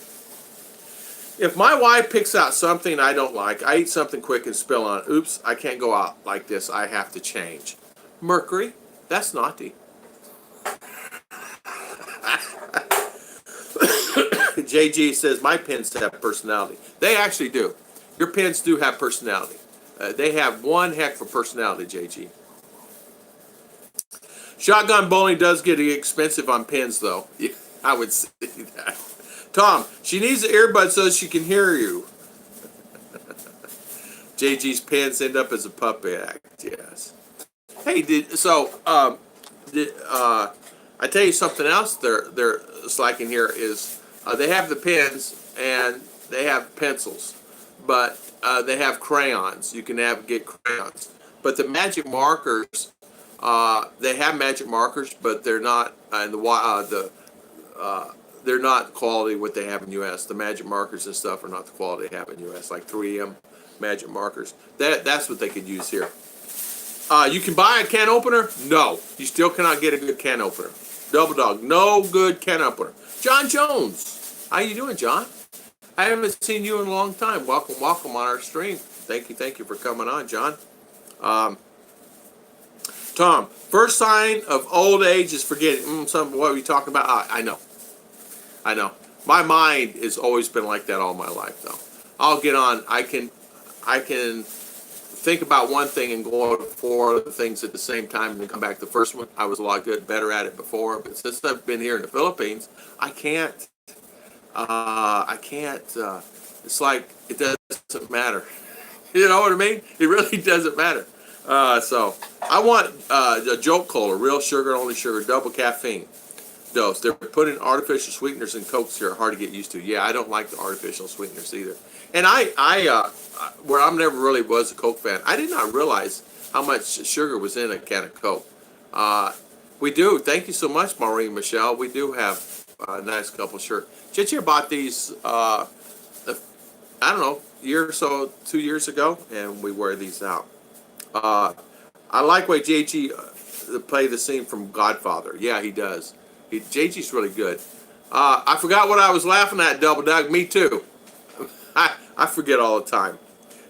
If my wife picks out something I don't like, I eat something quick and spill on it. Oops, I can't go out like this. I have to change. Mercury, that's naughty. JG says, my pens have personality. They actually do. Your pens do have personality. They have one heck of a personality, JG. Shotgun bowling does get expensive on pens, though. Yeah, I would say that. Tom, she needs the earbuds so she can hear you. JG's pins end up as a puppet act. Yes. Hey, I tell you something else. They're slacking here is they have the pens and they have pencils, but they have crayons. You can get crayons, but the magic markers. They have magic markers, but they're not they're not quality what they have in U.S. The magic markers and stuff are not the quality they have in U.S. Like 3M magic markers. That's what they could use here. You can buy a can opener? No, you still cannot get a good can opener. Double Dog, no good can opener. John Jones, how you doing, John? I haven't seen you in a long time. Welcome on our stream. Thank you for coming on, John. Tom, first sign of old age is forgetting. What are we talking about? I know. My mind has always been like that all my life, though. I'll get on. I can think about one thing and go on 4 other things at the same time and then come back to the first one. I was a lot better at it before, but since I've been here in the Philippines, I can't. It's like it doesn't matter. You know what I mean? It really doesn't matter. So I want a joke cola, real sugar, only sugar, double caffeine dose. They're putting artificial sweeteners in Cokes here, hard to get used to. Yeah, I don't like the artificial sweeteners either. And where I never really was a Coke fan, I did not realize how much sugar was in a can of Coke. We do. Thank you so much, Maureen Michelle. We do have a nice couple shirts. Chichi bought these, I don't know, year or so, 2 years ago, and we wear these out. I like way JG play the scene from Godfather. Yeah, he does. JG's really good. I forgot what I was laughing at, Double Doug. Me too. I forget all the time.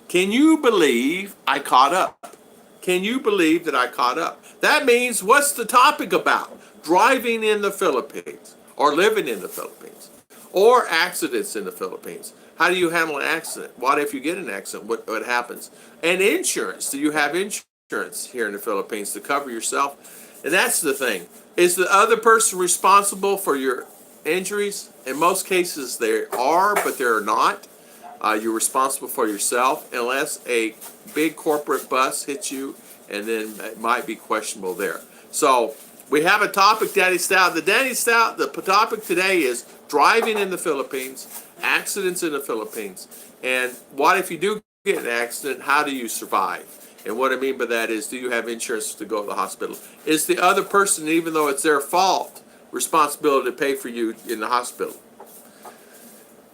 Can you believe I caught up? Can you believe that I caught up? That means, what's the topic about? Driving in the Philippines, or living in the Philippines, or accidents in the Philippines. How do you handle an accident? What if you get an accident? What happens? And insurance. Do you have insurance here in the Philippines to cover yourself? And that's the thing. Is the other person responsible for your injuries? In most cases, they are, but they're not. You're responsible for yourself unless a big corporate bus hits you, and then it might be questionable there. So we have a topic, Daddy Stout. The topic today is driving in the Philippines, accidents in the Philippines, and what if you do get an accident, how do you survive? And what I mean by that is, do you have insurance to go to the hospital? Is the other person, even though it's their fault, responsibility to pay for you in the hospital?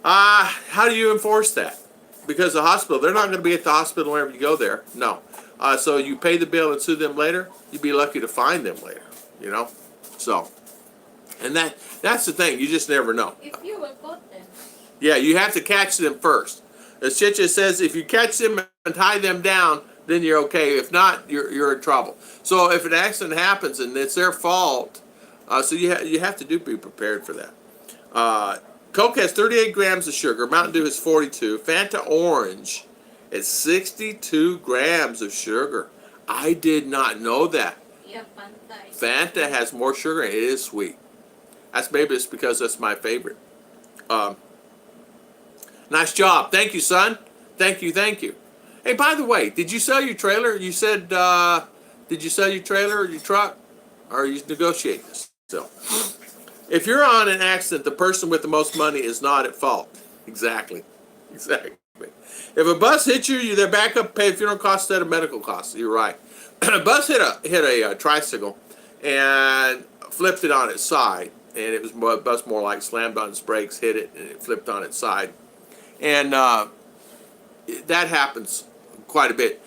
How do you enforce that? Because the hospital, they're not going to be at the hospital whenever you go there. No. So you pay the bill and sue them later. You'd be lucky to find them later. You know. So, and that's the thing. You just never know. If you were caught them. Yeah, you have to catch them first. As Chicha says, if you catch them and tie them down, then you're okay. If not, you're in trouble. So if an accident happens and it's their fault, so you have to be prepared for that. Coke has 38 grams of sugar. Mountain Dew has 42. Fanta Orange is 62 grams of sugar. I did not know that. Yeah, Fanta has more sugar and it is sweet. Maybe it's because that's my favorite. Nice job. Thank you, son. Thank you. Hey, by the way, did you sell your trailer? You said, did you sell your trailer or your truck? Or are you negotiating this still? If you're on an accident, the person with the most money is not at fault. Exactly. If a bus hits you, their backup pay funeral costs instead of medical costs. You're right. A bus hit a tricycle and flipped it on its side, and it was bus more like slammed on its brakes, hit it, and it flipped on its side, and that happens quite a bit.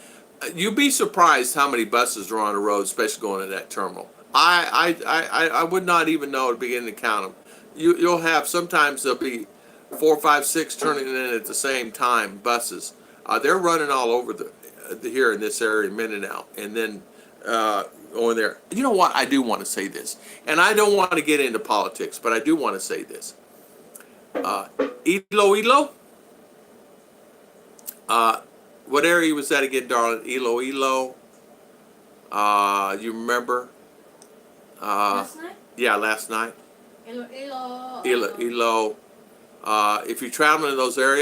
You'd be surprised how many buses are on the road, especially going to that terminal. I would not even know to begin to count them. You'll have, sometimes there'll be 4, 5, 6 turning in at the same time, buses. They're running all over here in this area, Mindinao, and then going there. You know what? I do want to say this, and I don't want to get into politics, but I do want to say this. Iloilo? What area was that again, darling? Iloilo? You remember? Last night? Yeah, last night. Ilo. If you're traveling in those areas,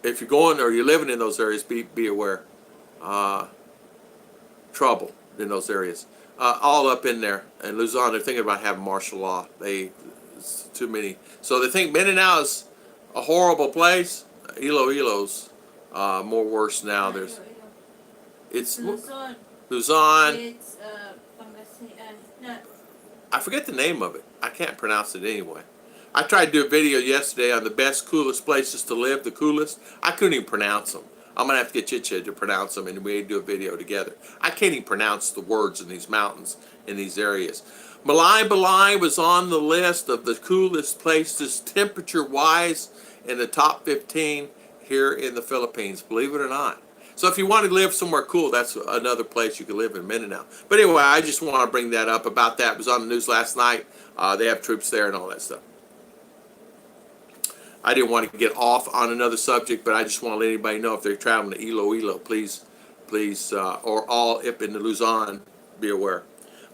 if you're going or you're living in those areas, be aware. Trouble in those areas. All up in there. And Luzon, they're thinking about having martial law. It's too many. So they think Mindinao is a horrible place. Iloilo's more worse now. It's Luzon. Luzon. It's Pangasinan. No. I forget the name of it. I can't pronounce it anyway. I tried to do a video yesterday on the best, coolest places to live, the coolest. I couldn't even pronounce them. I'm going to have to get Chicha to pronounce them, and we do a video together. I can't even pronounce the words in these mountains, in these areas. Balai was on the list of the coolest places, temperature-wise, in the top 15 here in the Philippines, believe it or not. So if you want to live somewhere cool, that's another place you could live in, Mindinao. But anyway, I just want to bring that up about that. It was on the news last night. They have troops there and all that stuff. I didn't want to get off on another subject, but I just want to let anybody know if they're traveling to Iloilo, please, or all up in the Luzon, be aware.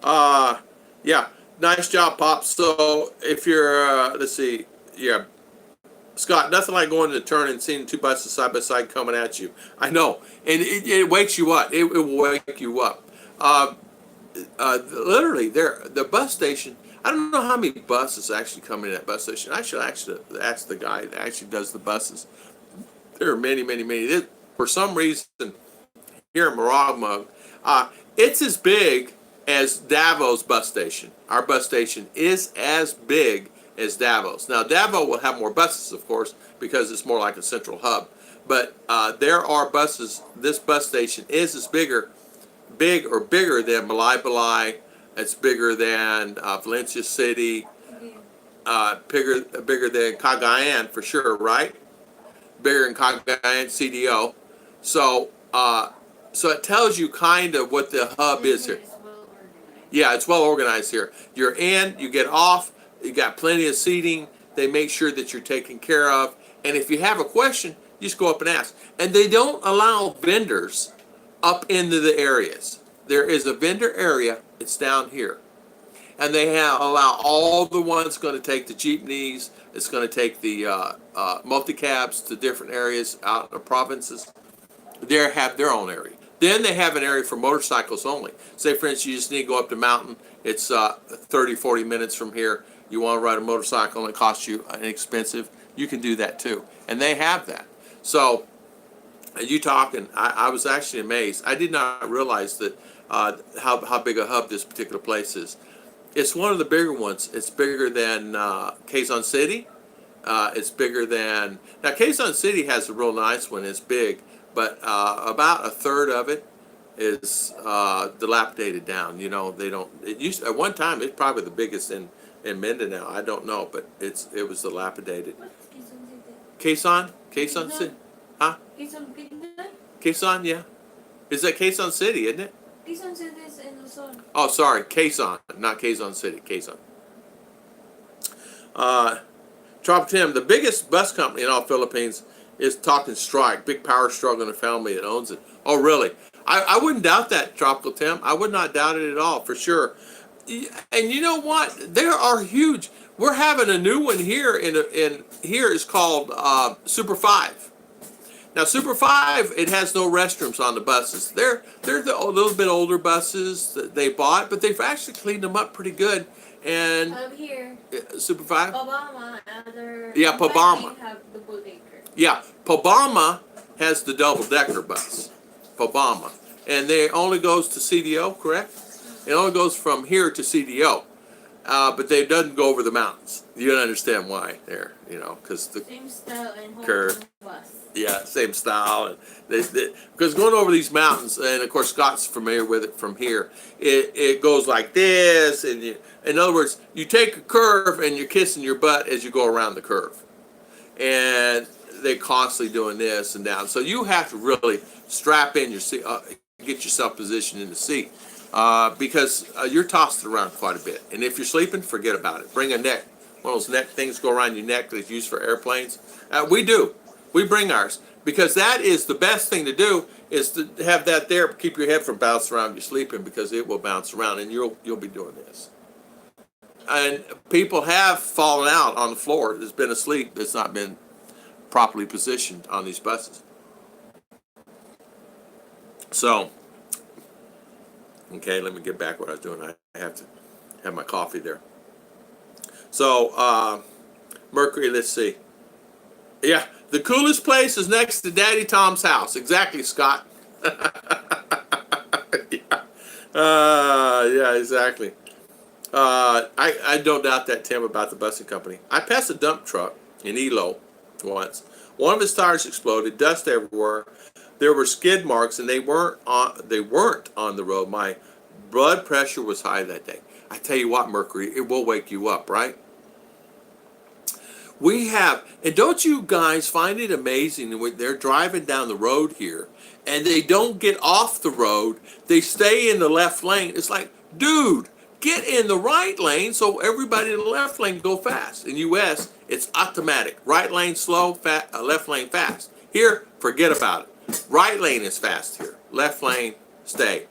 Yeah, nice job, Pop. So if you're, let's see, yeah, Scott, nothing like going to the turn and seeing two buses side by side coming at you. I know, and it wakes you up. It will wake you up. Literally, the bus station. I don't know how many buses actually come in that bus station. I should actually ask the guy that actually does the buses. There are many, many, many. For some reason, here in Mrmiketman, it's as big as Davo's bus station. Our bus station is as big as Davo's. Now, Davo will have more buses, of course, because it's more like a central hub. But there are buses. This bus station is as big or bigger than Balai. It's bigger than Valencia City, bigger than Cagayan for sure, right? Bigger than Cagayan, CDO. So it tells you kind of what the hub is here. Yeah, it's well organized here. You're in, you get off, you got plenty of seating. They make sure that you're taken care of. And if you have a question, you just go up and ask. And they don't allow vendors up into the areas. There is a vendor area. It's down here. And they allow all the ones going to take the jeepneys. It's going to take the multi-cabs to different areas out in the provinces. They have their own area. Then they have an area for motorcycles only. Say, for instance, you just need to go up the mountain. It's 30, 40 minutes from here. You want to ride a motorcycle and it costs you inexpensive. You can do that too. And they have that. So, you talking, I was actually amazed. I did not realize that how big a hub this particular place is. It's one of the bigger ones. It's bigger than Quezon City. It's bigger than... Now, Quezon City has a real nice one. It's big. But about a third of it is dilapidated down. You know, they don't... It used at one time, it's probably the biggest in Mindinao. I don't know, but it was dilapidated. Quezon? Quezon City? Huh? Quezon, yeah. Is that Quezon City, isn't it? Quezon City is in Luzon. Oh, sorry, Quezon, not Quezon City, Quezon. Trop Tim, the biggest bus company in all Philippines is talking strike. Big power struggle in the family that owns it. Oh, really? I wouldn't doubt that, Tropical Tim. I would not doubt it at all, for sure. And you know what? There are huge. We're having a new one here. Here is called Super 5. Now, Super 5, it has no restrooms on the buses. They're the little bit older buses that they bought, but they've actually cleaned them up pretty good. And here, Super 5? Obama, yeah, Pobama. Have double-decker. Yeah, Pobama has the double-decker bus. Pobama. And they only goes to CDO, correct? It only goes from here to CDO. But they doesn't go over the mountains. You don't understand why there, you know, because the same style and curve. Bus. Yeah, same style, and because going over these mountains, and of course Scott's familiar with it from here. It goes like this, and in other words, you take a curve and you're kissing your butt as you go around the curve, and they're constantly doing this and down. So you have to really strap in your seat, get yourself positioned in the seat, because you're tossed around quite a bit. And if you're sleeping, forget about it. Bring a neck, one of those neck things go around your neck that's used for airplanes. We do. We bring ours because that is the best thing to do is to have that there, keep your head from bouncing around when you're sleeping because it will bounce around and you'll be doing this. And people have fallen out on the floor. It's been asleep. It's not been properly positioned on these buses. So, okay, let me get back what I was doing. I have to have my coffee there. So, Mercury, let's see. Yeah, the coolest place is next to Daddy Tom's house. Exactly, Scott. Yeah. Yeah, exactly. I don't doubt that, Tim, about the busing company. I passed a dump truck in Elo once. One of his tires exploded, dust everywhere. There were skid marks, and they weren't on the road. My blood pressure was high that day. I tell you what, Mercury, it will wake you up, right? We have, and don't you guys find it amazing when they're driving down the road here and they don't get off the road, they stay in the left lane. It's like, dude, get in the right lane so everybody in the left lane go fast. In U.S., it's automatic. Right lane slow, left lane fast. Here, forget about it. Right lane is fast here. Left lane, stay.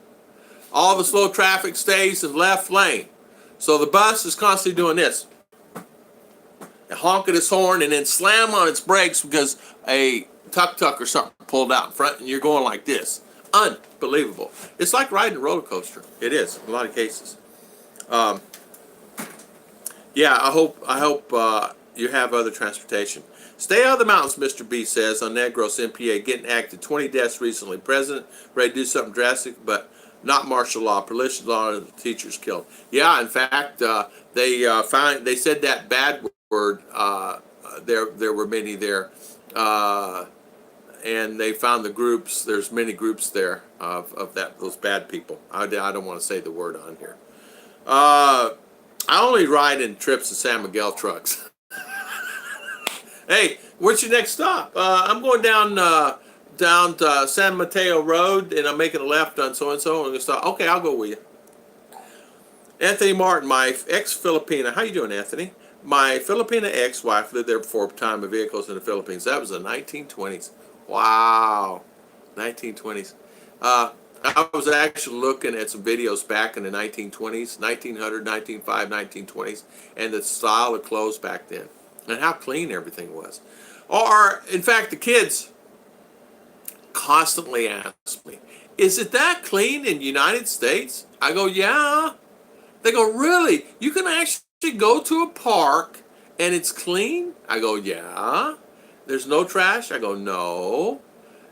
All the slow traffic stays in left lane. So the bus is constantly doing this. Honking its horn and then slam on its brakes because a tuk-tuk or something pulled out in front and you're going like this. Unbelievable. It's like riding a roller coaster. It is in a lot of cases. Yeah, I hope you have other transportation. Stay out of the mountains, Mr. B says on Negros MPA. Getting acted 20 deaths recently. President ready to do something drastic, but not martial law. Police law, the teachers killed. Yeah, in fact, they said that bad word. There were many there, and they found the groups. There's many groups there of those bad people. I don't want to say the word on here. I only ride in trips in San Miguel trucks. Hey, what's your next stop? I'm going down to San Mateo Road, and I'm making a left on so and so. I'm gonna stop. Okay, I'll go with you. Anthony Martin, my ex-Filipina. How you doing, Anthony? My Filipina ex-wife lived there before time of vehicles in the Philippines. That was the 1920s. Wow, 1920s. I was actually looking at some videos back in the 1920s, 1900, 1905, 1920s, and the style of clothes back then, and how clean everything was. Or, in fact, the kids constantly ask me, is it that clean in the United States? I go, yeah. They go, really? You can actually go to a park and it's clean? I go, yeah. There's no trash? I go, no.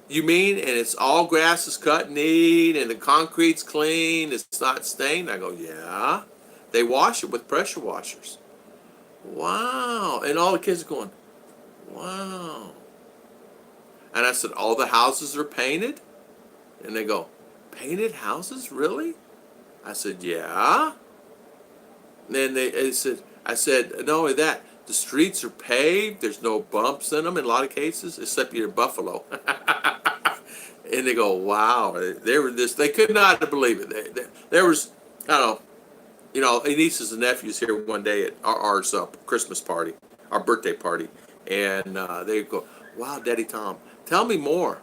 You mean, and it's all grass is cut neat and the concrete's clean, it's not stained? I go, yeah. They wash it with pressure washers. Wow. And all the kids are going, wow. And I said, all the houses are painted? And they go, painted houses? Really? I said, yeah. And then I said, not only that, the streets are paved, there's no bumps in them in a lot of cases, except you're in Buffalo. And they go, wow. They could not believe it. There was, I don't know, nieces and nephews here one day at our Christmas party, our birthday party. And they go, wow, Daddy Tom, tell me more.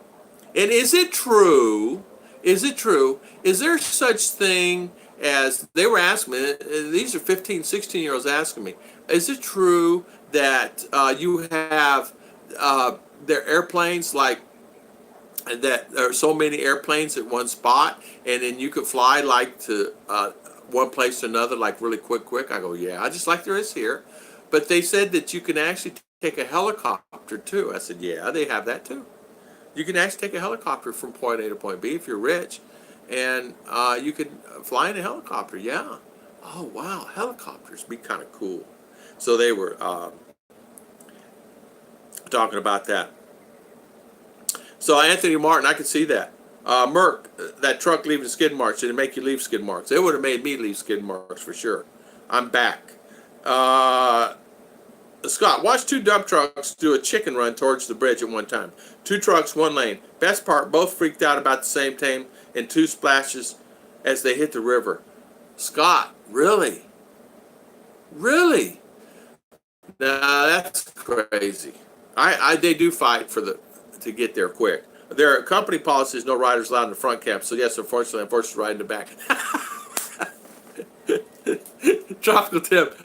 And is it true, is there such thing as, they were asking me, these are 15, 16-year-olds asking me, is it true that you have their airplanes like, that there are so many airplanes at one spot, and then you could fly like to one place to another like really quick? I go, yeah, just like there is here. But they said that you can actually take a helicopter too. I said, yeah, they have that too. You can actually take a helicopter from point A to point B if you're rich, and you can fly in a helicopter, yeah. Oh, wow, helicopters be kind of cool. So they were talking about that. So Anthony Martin, I could see that. Merck, that truck leaving skid marks, did it make you leave skid marks? It would have made me leave skid marks for sure. I'm back. Scott, watch two dump trucks do a chicken run towards the bridge at one time. Two trucks, one lane. Best part, both freaked out about the same time and two splashes as they hit the river. Scott, really? Really? Nah, that's crazy. They do fight to get there quick. Their company policy is no riders allowed in the front cab, so yes, unfortunately, I'm forced to ride in the back. Tropical tip.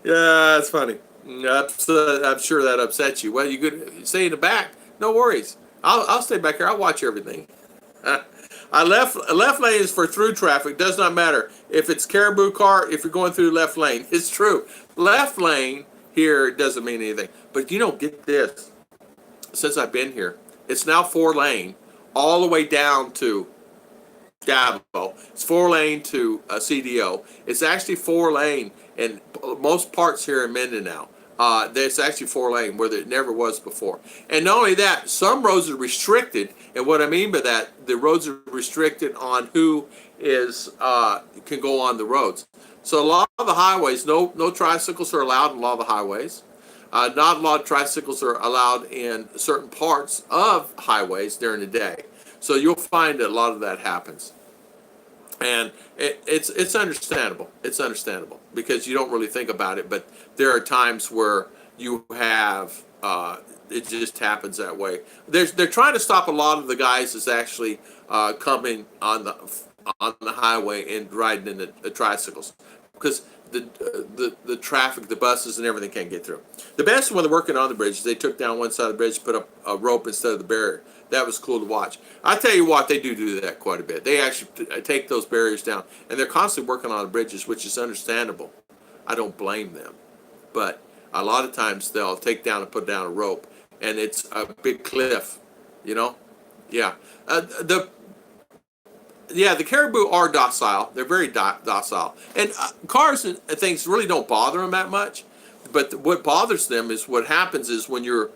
Yeah, that's funny. I'm sure that upsets you. Well, you could stay in the back. No worries. I'll stay back here. I'll watch everything. I left lane is for through traffic. Does not matter if it's caribou car. If you're going through left lane, it's true. Left lane here doesn't mean anything. But you don't get this. Since I've been here, it's now 4 lane all the way down to Dabo. It's 4 lane to CDO. It's actually 4 lane in most parts here in Mindinao. It's actually 4 lane where it never was before. And not only that, some roads are restricted. And what I mean by that, the roads are restricted on who is can go on the roads. So a lot of the highways, no tricycles are allowed in a lot of the highways. Not a lot of tricycles are allowed in certain parts of highways during the day. So you'll find that a lot of that happens. And it's understandable. It's understandable because you don't really think about it, but there are times where you have it just happens that way. They're trying to stop a lot of the guys that's actually coming on the highway and riding in the tricycles because the traffic, the buses, and everything can't get through. The best when they're working on the bridge is they took down one side of the bridge, put up a rope instead of the barrier. That was cool to watch. I tell you what, they do that quite a bit. They actually take those barriers down, and they're constantly working on the bridges, which is understandable. I don't blame them, but a lot of times they'll take down and put down a rope, and it's a big cliff, you know. Yeah, the caribou are docile. They're very docile, and cars and things really don't bother them that much. But what bothers them is what happens is when you're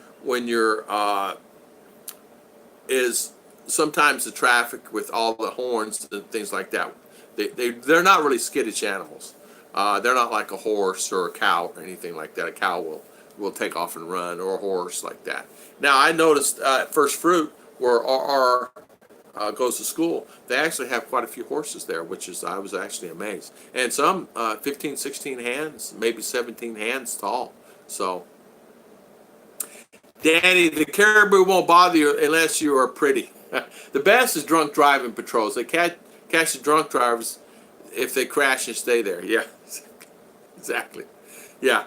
is sometimes the traffic with all the horns and things like that. They're not really skittish animals. They're not like a horse or a cow or anything like that. A cow will take off and run, or a horse like that. Now I noticed at First Fruit where our goes to school, they actually have quite a few horses there, which is I was actually amazed. And some 15, 16 hands, maybe 17 hands tall. So. Danny, the caribou won't bother you unless you are pretty. The best is drunk driving patrols. They catch the drunk drivers if they crash and stay there. Yeah, exactly. Yeah.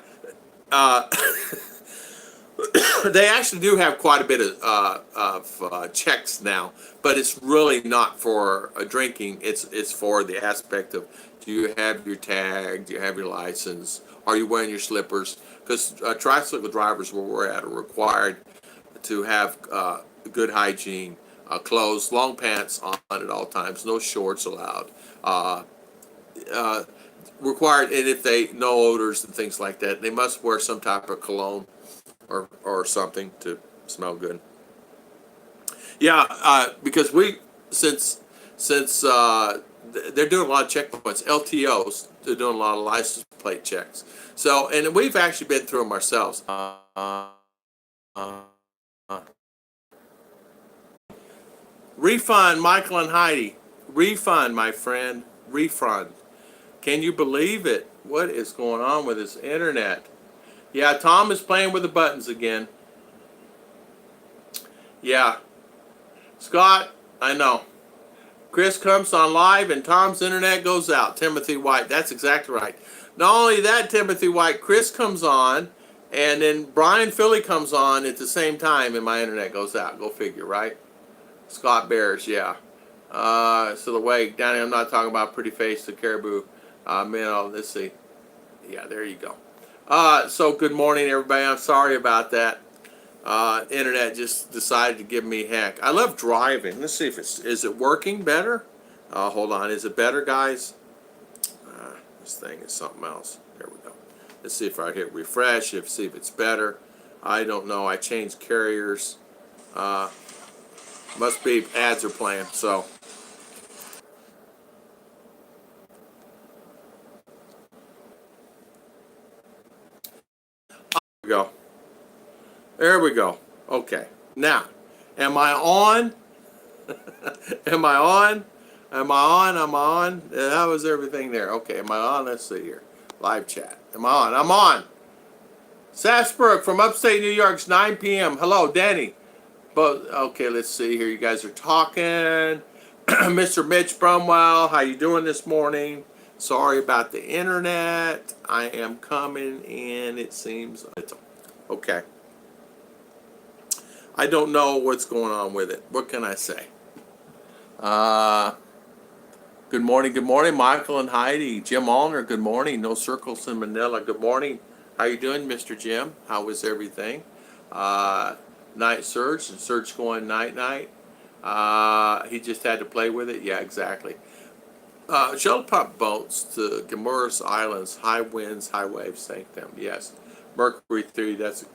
They actually do have quite a bit of checks now, but it's really not for drinking. It's for the aspect of, do you have your tag? Do you have your license? Are you wearing your slippers? Because tricycle drivers where we're at are required to have good hygiene, clothes, long pants on at all times, no shorts allowed. Required, and if they no odors and things like that, they must wear some type of cologne or something to smell good. Yeah, because since they're doing a lot of checkpoints, LTOs, they're doing a lot of license plate checks. So, and we've actually been through them ourselves. Refund, Michael and Heidi. Refund, my friend. Refund. Can you believe it? What is going on with this internet? Yeah, Tom is playing with the buttons again. Yeah. Scott, I know. Chris comes on live and Tom's internet goes out. Timothy White, that's exactly right. Not only that, Timothy White, Chris comes on, and then Brian Philly comes on at the same time, and my internet goes out. Go figure, right? Scott Bears, yeah. So the way, Danny, I'm not talking about pretty face, the caribou. Let's see. Yeah, there you go. So good morning, everybody. I'm sorry about that. Internet just decided to give me heck. I love driving. Let's see if is it working better? Hold on. Is it better, guys? This thing is something else. There we go. Let's see if I hit refresh, see if it's better. I don't know. I changed carriers. Must be ads are playing. So. There we go. There we go. Okay. Now, am I on? Am I on? Am I on? I'm on. How was everything there? Okay, am I on? Let's see here. Live chat. Am I on? I'm on. Sassbrook from upstate New York. It's 9 p.m. Hello, Danny. But okay, let's see here. You guys are talking. Mr. Mitch Bromwell, how you doing this morning? Sorry about the internet. I am coming in, it seems. Okay. I don't know what's going on with it. What can I say? Good morning, Michael and Heidi. Jim Allner, good morning. No Circles in Manila, good morning. How you doing, Mr. Jim? How was everything? Night Surge, and Surge going night-night. He just had to play with it. Yeah, exactly. Shuttle pump boats to Gamorre's Islands, high winds, high waves sank them. Yes. Mercury 3, that's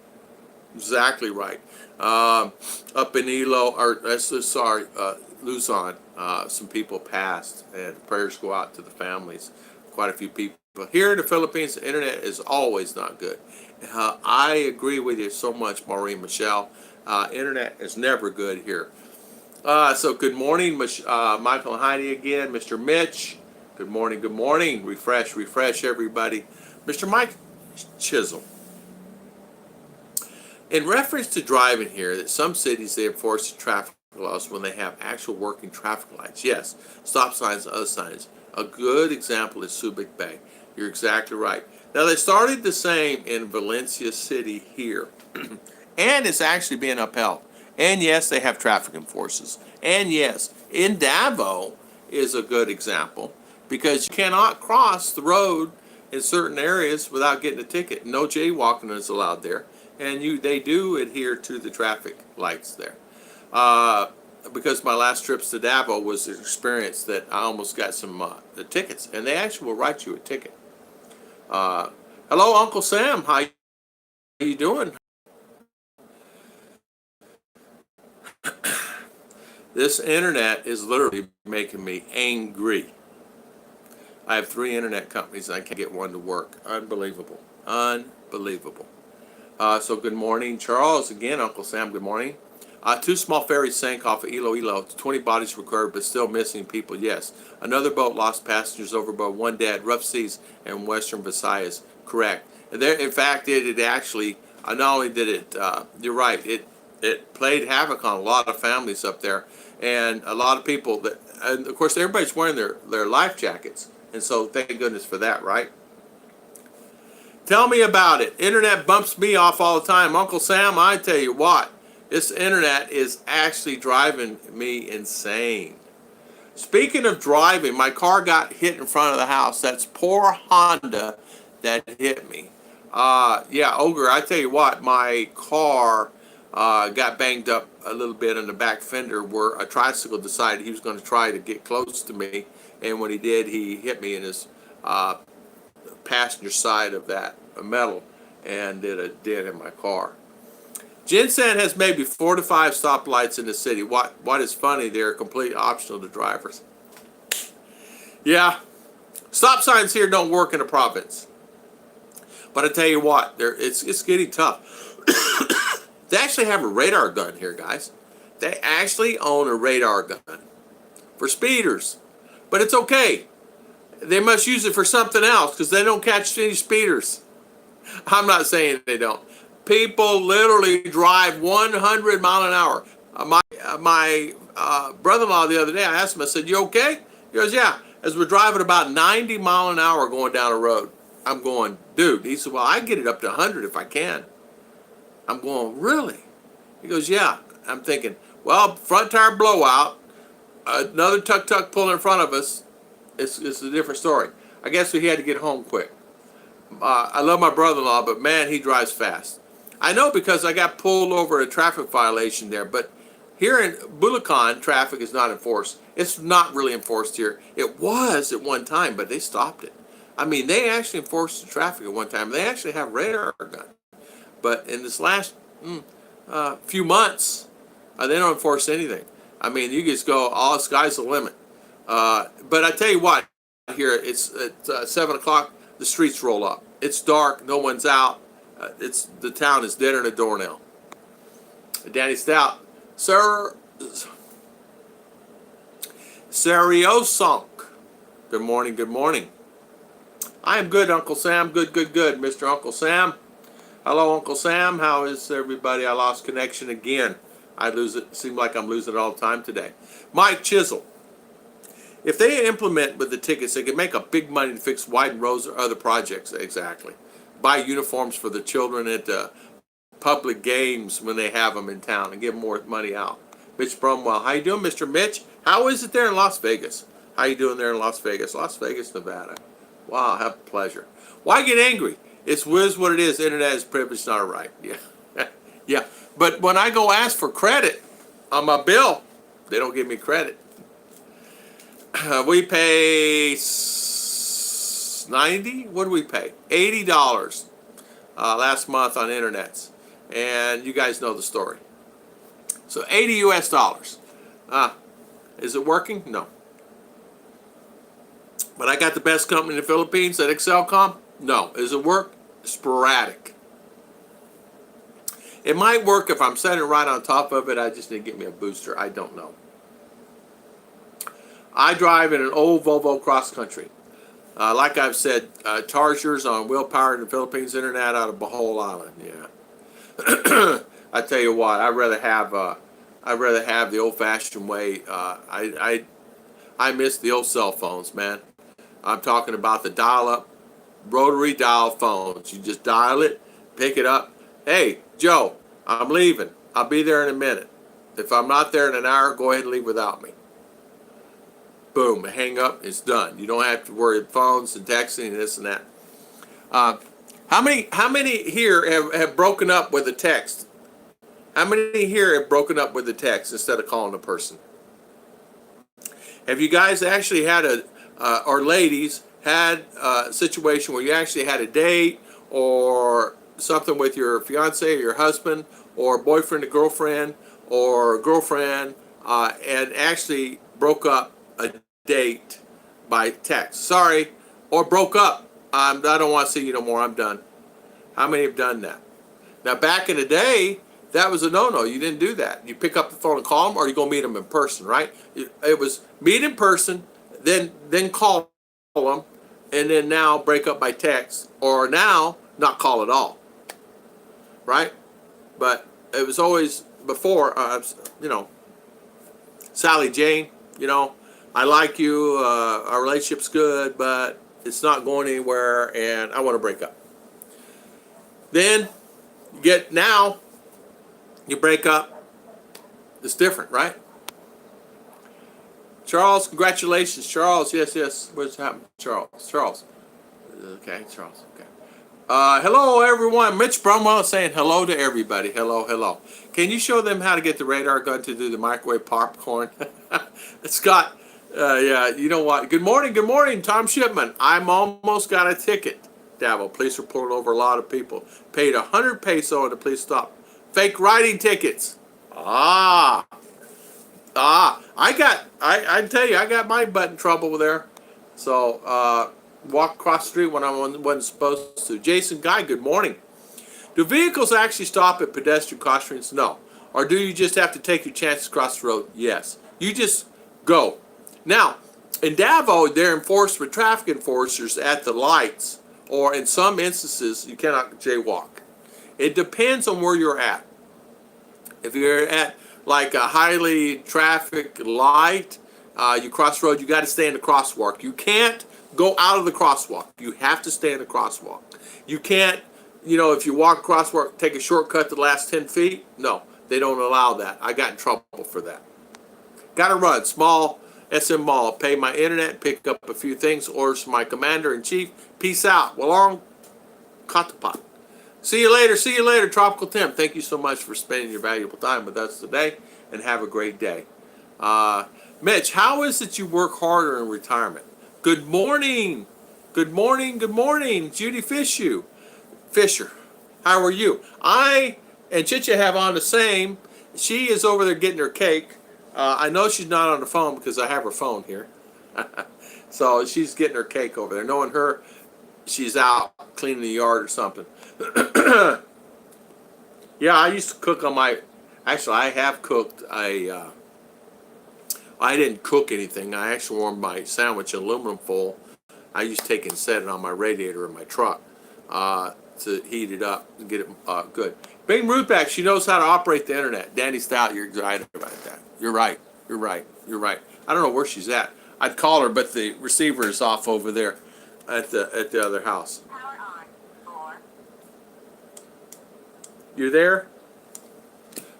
exactly right. Up in Luzon, some people passed, and prayers go out to the families. Quite a few people. Here in the Philippines, the internet is always not good. I agree with you so much, Maureen Michelle. Internet is never good here. So good morning, Michael and Heidi again. Mr. Mitch, good morning, good morning. Refresh everybody. Mr. Mike Chisholm. In reference to driving here, that some cities they enforce the traffic laws when they have actual working traffic lights. Yes, stop signs, other signs. A good example is Subic Bay. You're exactly right. Now they started the same in Valencia City here, and it's actually being upheld. And yes, they have traffic enforcers. And yes, in Davao is a good example because you cannot cross the road in certain areas without getting a ticket. No jaywalking is allowed there, and they do adhere to the traffic lights there. Because my last trips to Davao was an experience that I almost got some tickets, and they actually will write you a ticket. Hello, Uncle Sam. How you doing? This internet is literally making me angry. I have 3 internet companies and I can't get one to work. Unbelievable. Unbelievable. So good morning, Charles. Again, Uncle Sam, good morning. 2 small ferries sank off of Iloilo. 20 bodies recovered, but still missing people, yes. Another boat lost passengers overboard. 1 dead. Rough seas in western Visayas. Correct. There, in fact, it actually, not only did it, you're right, it played havoc on a lot of families up there, and a lot of people that, and of course everybody's wearing their life jackets, and so thank goodness for that, right? Tell me about it. Internet bumps me off all the time. Uncle Sam, I tell you what, this internet is actually driving me insane. Speaking of driving, my car got hit in front of the house. That's poor Honda that hit me. Yeah, Ogre, I tell you what, my car got banged up a little bit on the back fender where a tricycle decided he was going to try to get close to me, and when he did, he hit me in his passenger side of that metal and did a dent in my car. Ginseng has maybe 4 to 5 stoplights in the city. What is funny, they're completely optional to drivers. Yeah, stop signs here don't work in the province. But I tell you what, it's getting tough. They actually have a radar gun here, guys. They actually own a radar gun for speeders. But it's okay. They must use it for something else because they don't catch any speeders. I'm not saying they don't. People literally drive 100 mile an hour. My brother-in-law the other day, I asked him, I said, you okay? He goes, yeah. As we're driving about 90 mile an hour going down a road. I'm going, dude. He said, well, I get it up to 100 if I can. I'm going, really? He goes, yeah. I'm thinking, well, front tire blowout, another tuk-tuk pulling in front of us. It's a different story. I guess we had to get home quick. I love my brother-in-law, but man, he drives fast. I know because I got pulled over a traffic violation there, but here in Bulacan, traffic is not enforced. It's not really enforced here. It was at one time, but they stopped it. I mean, they actually enforced the traffic at one time. They actually have radar gun. But in this last few months, they don't enforce anything. I mean, you just go, all the sky's the limit. But I tell you what, here, it's at 7 o'clock, the streets roll up. It's dark, no one's out. The town is dead on a doornail. Danny Stout, Sir Seriosunk. Good morning, good morning. I am good, Uncle Sam. Good, Mr. Uncle Sam. Hello, Uncle Sam. How is everybody? I lost connection again. I lose it. Seems like I'm losing it all the time today. Mike Chisel. if they implement with the tickets, they can make a big money to fix widened roads or other projects. Exactly. Buy uniforms for the children at the public games when they have them in town and give more money out. Mitch Bromwell, how you doing, Mr. Mitch? How is it there in Las Vegas? How you doing there in Las Vegas? Las Vegas, Nevada. Wow, have a pleasure. Why get angry? It's what it is. Internet is privilege, not a right. Yeah. Yeah. But when I go ask for credit on my bill, they don't give me credit. We pay 90. What do we pay? $80 last month on internets, and you guys know the story. So 80 US dollars. Is it working? No. But I got the best company in the Philippines at Excelcom. No. Does it work? Sporadic. It might work if I'm setting it right on top of it. I just need to get me a booster. I don't know. I drive in an old Volvo cross country. Like I've said, chargers on willpower in the Philippines, internet out of Bohol Island. Yeah. I tell you what, I'd rather have the old-fashioned way. I miss the old cell phones, man. I'm talking about the dial-up, rotary dial phones. You just dial it, pick it up. Hey, Joe, I'm leaving. I'll be there in a minute. If I'm not there in an hour, go ahead and leave without me. Boom, hang up, it's done. You don't have to worry about phones and texting and this and that. How many here have broken up with a text? How many here have broken up with a text instead of calling a person? Have you guys actually had or ladies had a situation where you actually had a date or something with your fiance or your husband or boyfriend or girlfriend and actually broke up a date by text? Sorry, or broke up. I don't want to see you no more. I'm done. How many have done that? Now, back in the day, that was a no-no. You didn't do that. You pick up the phone and call them, or you go meet them in person, right? It was meet in person, then call them, and then now break up by text, or now not call at all, right? But it was always before, Sally Jane, I like you, our relationship's good, but it's not going anywhere, and I want to break up. Then you break up, it's different, right? Charles, congratulations. Charles, yes. What's happened? Charles. Okay, Charles, okay. Hello, everyone. Mitch Bromwell saying hello to everybody. Hello. Can you show them how to get the radar gun to do the microwave popcorn? Scott, yeah, you know what? Good morning, Tom Shipman. I'm almost got a ticket. Davil, police are pulling over a lot of people. Paid 100 peso and the police stopped. Fake riding tickets. I tell you, I got my butt in trouble there. So, walk across the street when I wasn't supposed to. Jason Guy, good morning. Do vehicles actually stop at pedestrian crossings? No. Or do you just have to take your chances across the road? Yes. You just go. Now, in Davao, they're enforced with traffic enforcers at the lights, or in some instances, you cannot jaywalk. It depends on where you're at. If you're at like a highly traffic light, you cross the road, you got to stay in the crosswalk. You can't go out of the crosswalk. You have to stay in the crosswalk. You can't, if you walk crosswalk, take a shortcut the last 10 feet. No, they don't allow that. I got in trouble for that. Got to run. Small SM Mall. Pay my internet, pick up a few things, orders from my commander-in-chief. Peace out. Walong Katapat. See you later, Tropical Tim. Thank you so much for spending your valuable time with us today, and have a great day. Mitch, how is it you work harder in retirement? Good morning. Judy Fisher, how are you? I and Chicha have on the same. She is over there getting her cake. I know she's not on the phone because I have her phone here. So she's getting her cake over there. Knowing her, she's out cleaning the yard or something. Yeah, I used to cook on my... Actually, I have cooked I didn't cook anything. I actually warmed my sandwich in aluminum foil. I used to take it and set it on my radiator in my truck to heat it up and get it good. Bring Ruth back. She knows how to operate the internet. Danny Stout, you're right about that. You're right. I don't know where she's at. I'd call her, but the receiver is off over there at the other house. Power on. 4. You there?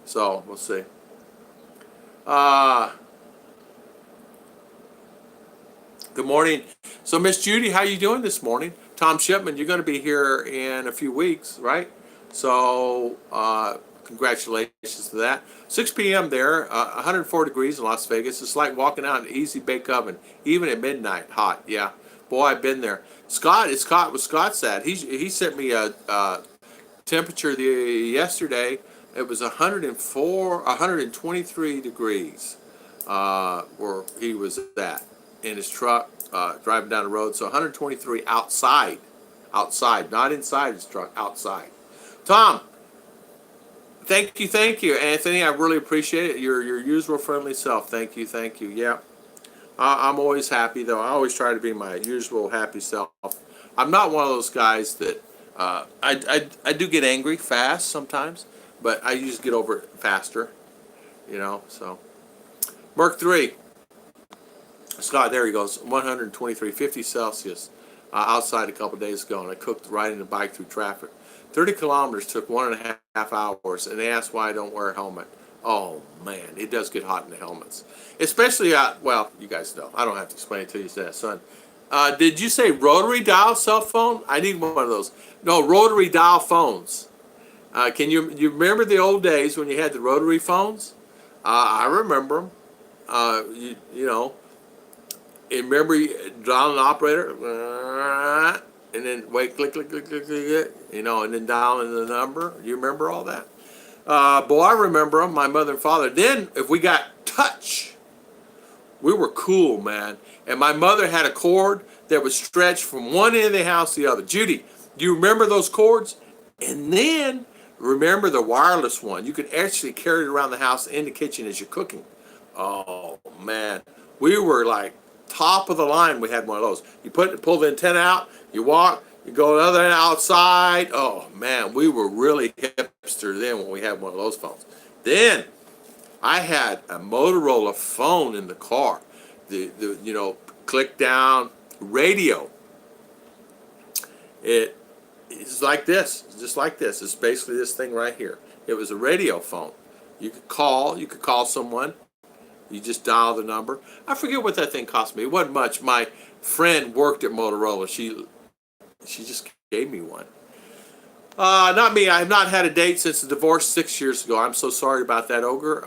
So we'll see. Good morning. So Miss Judy, how you doing this morning? Tom Shipman, you're going to be here in a few weeks, right? So congratulations to that. 6 p.m. there, 104 degrees in Las Vegas. It's like walking out an easy bake oven, even at midnight, hot. Yeah, boy, I've been there. Scott, it's Scott. Was Scott said he sent me a temperature yesterday. It was 104, 123 degrees where he was at in his truck driving down the road. So 123 outside, not inside his truck, outside. Tom, thank you, Anthony. I really appreciate it. Your usual friendly self. Thank you. Yeah, I'm always happy though. I always try to be my usual happy self. I'm not one of those guys that I do get angry fast sometimes, but I usually get over it faster. So Merc 3. Scott, there he goes. 123, 50 Celsius outside a couple days ago, and I cooked riding the bike through traffic. 30 kilometers took 1.5 hours, and they asked why I don't wear a helmet. Oh, man, it does get hot in the helmets. Especially, well, you guys know. I don't have to explain it to you, son. Did you say rotary dial cell phone? I need one of those. No, rotary dial phones. Can you remember the old days when you had the rotary phones? I remember them. You know, and remember dialing an operator, and then wait, click, and then dialing the number. You remember all that? Boy, I remember them, my mother and father. Then, if we got touch, we were cool, man. And my mother had a cord that was stretched from one end of the house to the other. Judy, do you remember those cords? And then, remember the wireless one. You could actually carry it around the house in the kitchen as you're cooking. Oh, man. We were like top of the line. We had one of those. You pull the antenna out, you walk, you go the other end outside. Oh, man, we were really hipster then when we had one of those phones. Then I had a Motorola phone in the car. The click down radio. It's like this, just like this. It's basically this thing right here. It was a radio phone. You could call someone. You just dial the number. I forget what that thing cost me. It wasn't much. My friend worked at Motorola. She just gave me one. Not me. I have not had a date since the divorce 6 years ago. I'm so sorry about that, Ogre.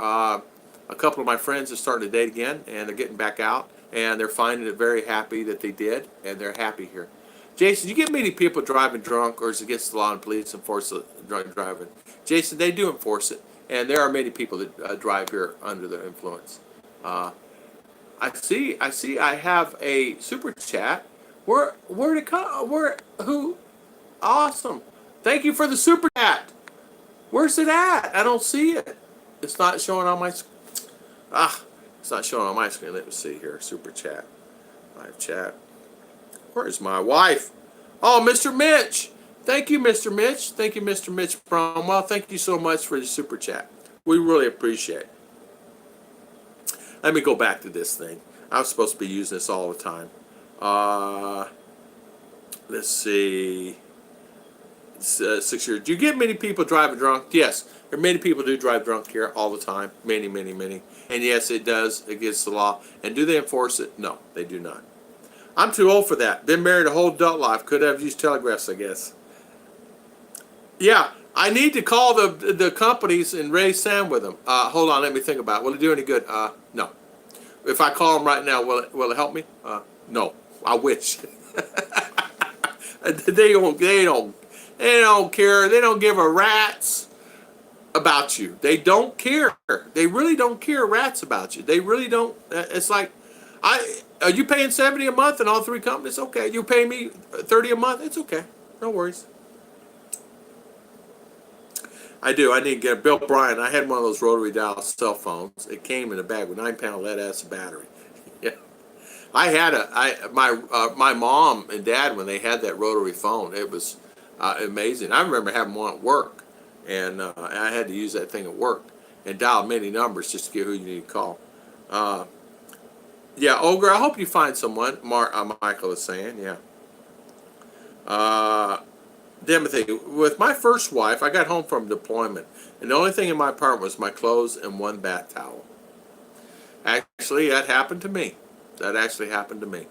A couple of my friends are starting to date again, and they're getting back out, and they're finding it very happy that they did, and they're happy here. Jason, you get many people driving drunk, or is it against the law and police enforce drunk driving? Jason, they do enforce it, and there are many people that drive here under the influence. I see. I have a super chat. Where'd it come? Who? Awesome. Thank you for the super chat. Where's it at? I don't see it. It's not showing on my. It's not showing on my screen. Let me see here. Super chat. Live chat. Where's my wife? Oh, Mr. Mitch. Thank you, Mr. Mitch. Thank you, Mr. Mitch Bromwell. Thank you so much for the super chat. We really appreciate it. Let me go back to this thing. I was supposed to be using this all the time. Let's see. It's, 6 years. Do you get many people driving drunk? Yes. There are many people do drive drunk here all the time. Many. And yes, it does against the law. And do they enforce it? No, they do not. I'm too old for that. Been married a whole adult life. Could have used telegraphs, I guess. Yeah, I need to call the companies and raise Sam with them. Hold on, let me think about it. Will it do any good? No. If I call them right now, will it help me? No. I wish. They don't care. They don't give a rat's about you. They don't care. They really don't care rats about you. They really don't. It's like, are you paying $70 a month in all three companies? Okay. You pay me $30 a month? It's okay. No worries. I do. I need to get Bill Bryan. I had one of those rotary dial cell phones. It came in a bag with 9-pound lead acid battery. Yeah. I had my mom and dad, when they had that rotary phone, it was amazing. I remember having one at work, and I had to use that thing at work and dial many numbers just to get who you need to call. Yeah, Ogre, I hope you find someone. Michael is saying, yeah. Uh, Timothy, with my first wife, I got home from deployment, and the only thing in my apartment was my clothes and one bath towel. Actually, that happened to me. That actually happened to me.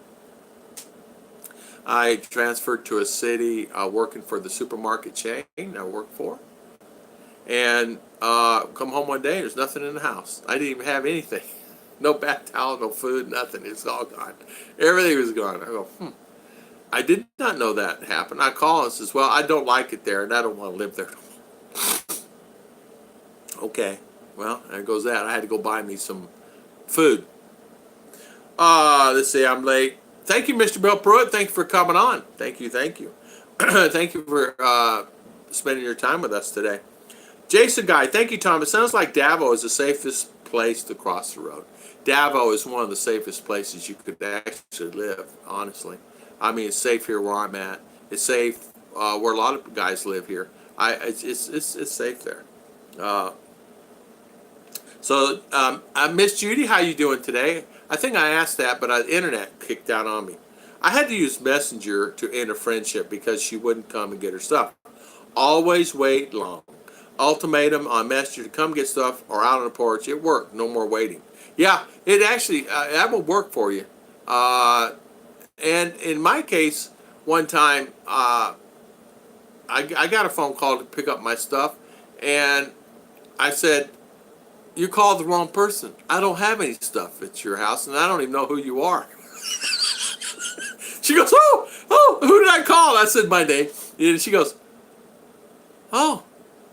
I transferred to a city working for the supermarket chain I worked for, and come home one day, there's nothing in the house. I didn't even have anything. No bath towel, no food, nothing. It's all gone. Everything was gone. I go, I did not know that happened. I call and says, well, I don't like it there, and I don't want to live there. Okay, well, there goes that. I had to go buy me some food. Let's see, I'm late. Thank you, Mr. Bill Pruitt. Thank you for coming on. Thank you, thank you. Thank you for spending your time with us today. Jason Guy, thank you, Tom. It sounds like Davao is the safest place to cross the road. Davao is one of the safest places you could actually live, honestly. I mean, it's safe here where I'm at. It's safe where a lot of guys live here. It's safe there. Miss Judy, how you doing today? I think I asked that, but the internet kicked out on me. I had to use Messenger to end a friendship because she wouldn't come and get her stuff. Always wait long. Ultimatum on Messenger to come get stuff or out on the porch. It worked. No more waiting. Yeah, it actually, that will work for you. And in my case, one time, I got a phone call to pick up my stuff, and I said, you called the wrong person. I don't have any stuff at your house, and I don't even know who you are. She goes, oh, who did I call? I said my name. And she goes, oh,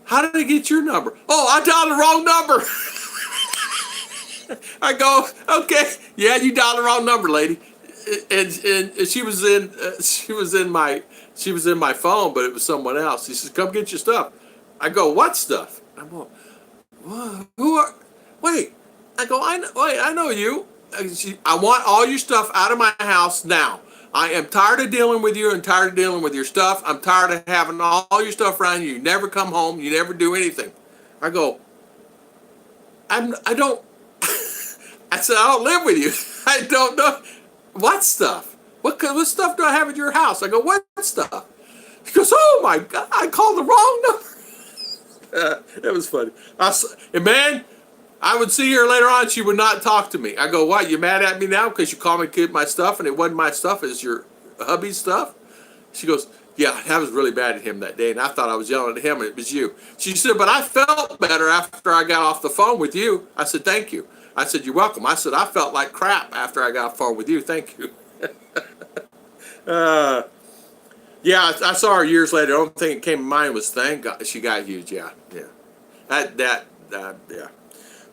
how did I get your number? Oh, I dialed the wrong number. I go, okay, yeah, you dialed the wrong number, lady. And she was in my phone, but it was someone else. He says, come get your stuff. I go, what stuff? I'm going, who are? Wait. I go, I know you. I want all your stuff out of my house now. I am tired of dealing with you and tired of dealing with your stuff. I'm tired of having all your stuff around you. You never come home. You never do anything. I go, I don't. I said, I don't live with you. I don't know. What stuff? What stuff do I have at your house? I go, what stuff? He goes, oh my God, I called the wrong number. That was funny. And man, I would see her later on. She would not talk to me. I go, what? You mad at me now because you called me to get my stuff and it wasn't my stuff? It's your hubby's stuff? She goes, yeah, I was really bad at him that day, and I thought I was yelling at him, and it was you. She said, but I felt better after I got off the phone with you. I said, thank you. I said, you're welcome. I said, I felt like crap after I got off the phone with you. Thank you. Yeah, I saw her years later. The only thing that came to mind was, thank God, she got huge. Yeah. Yeah.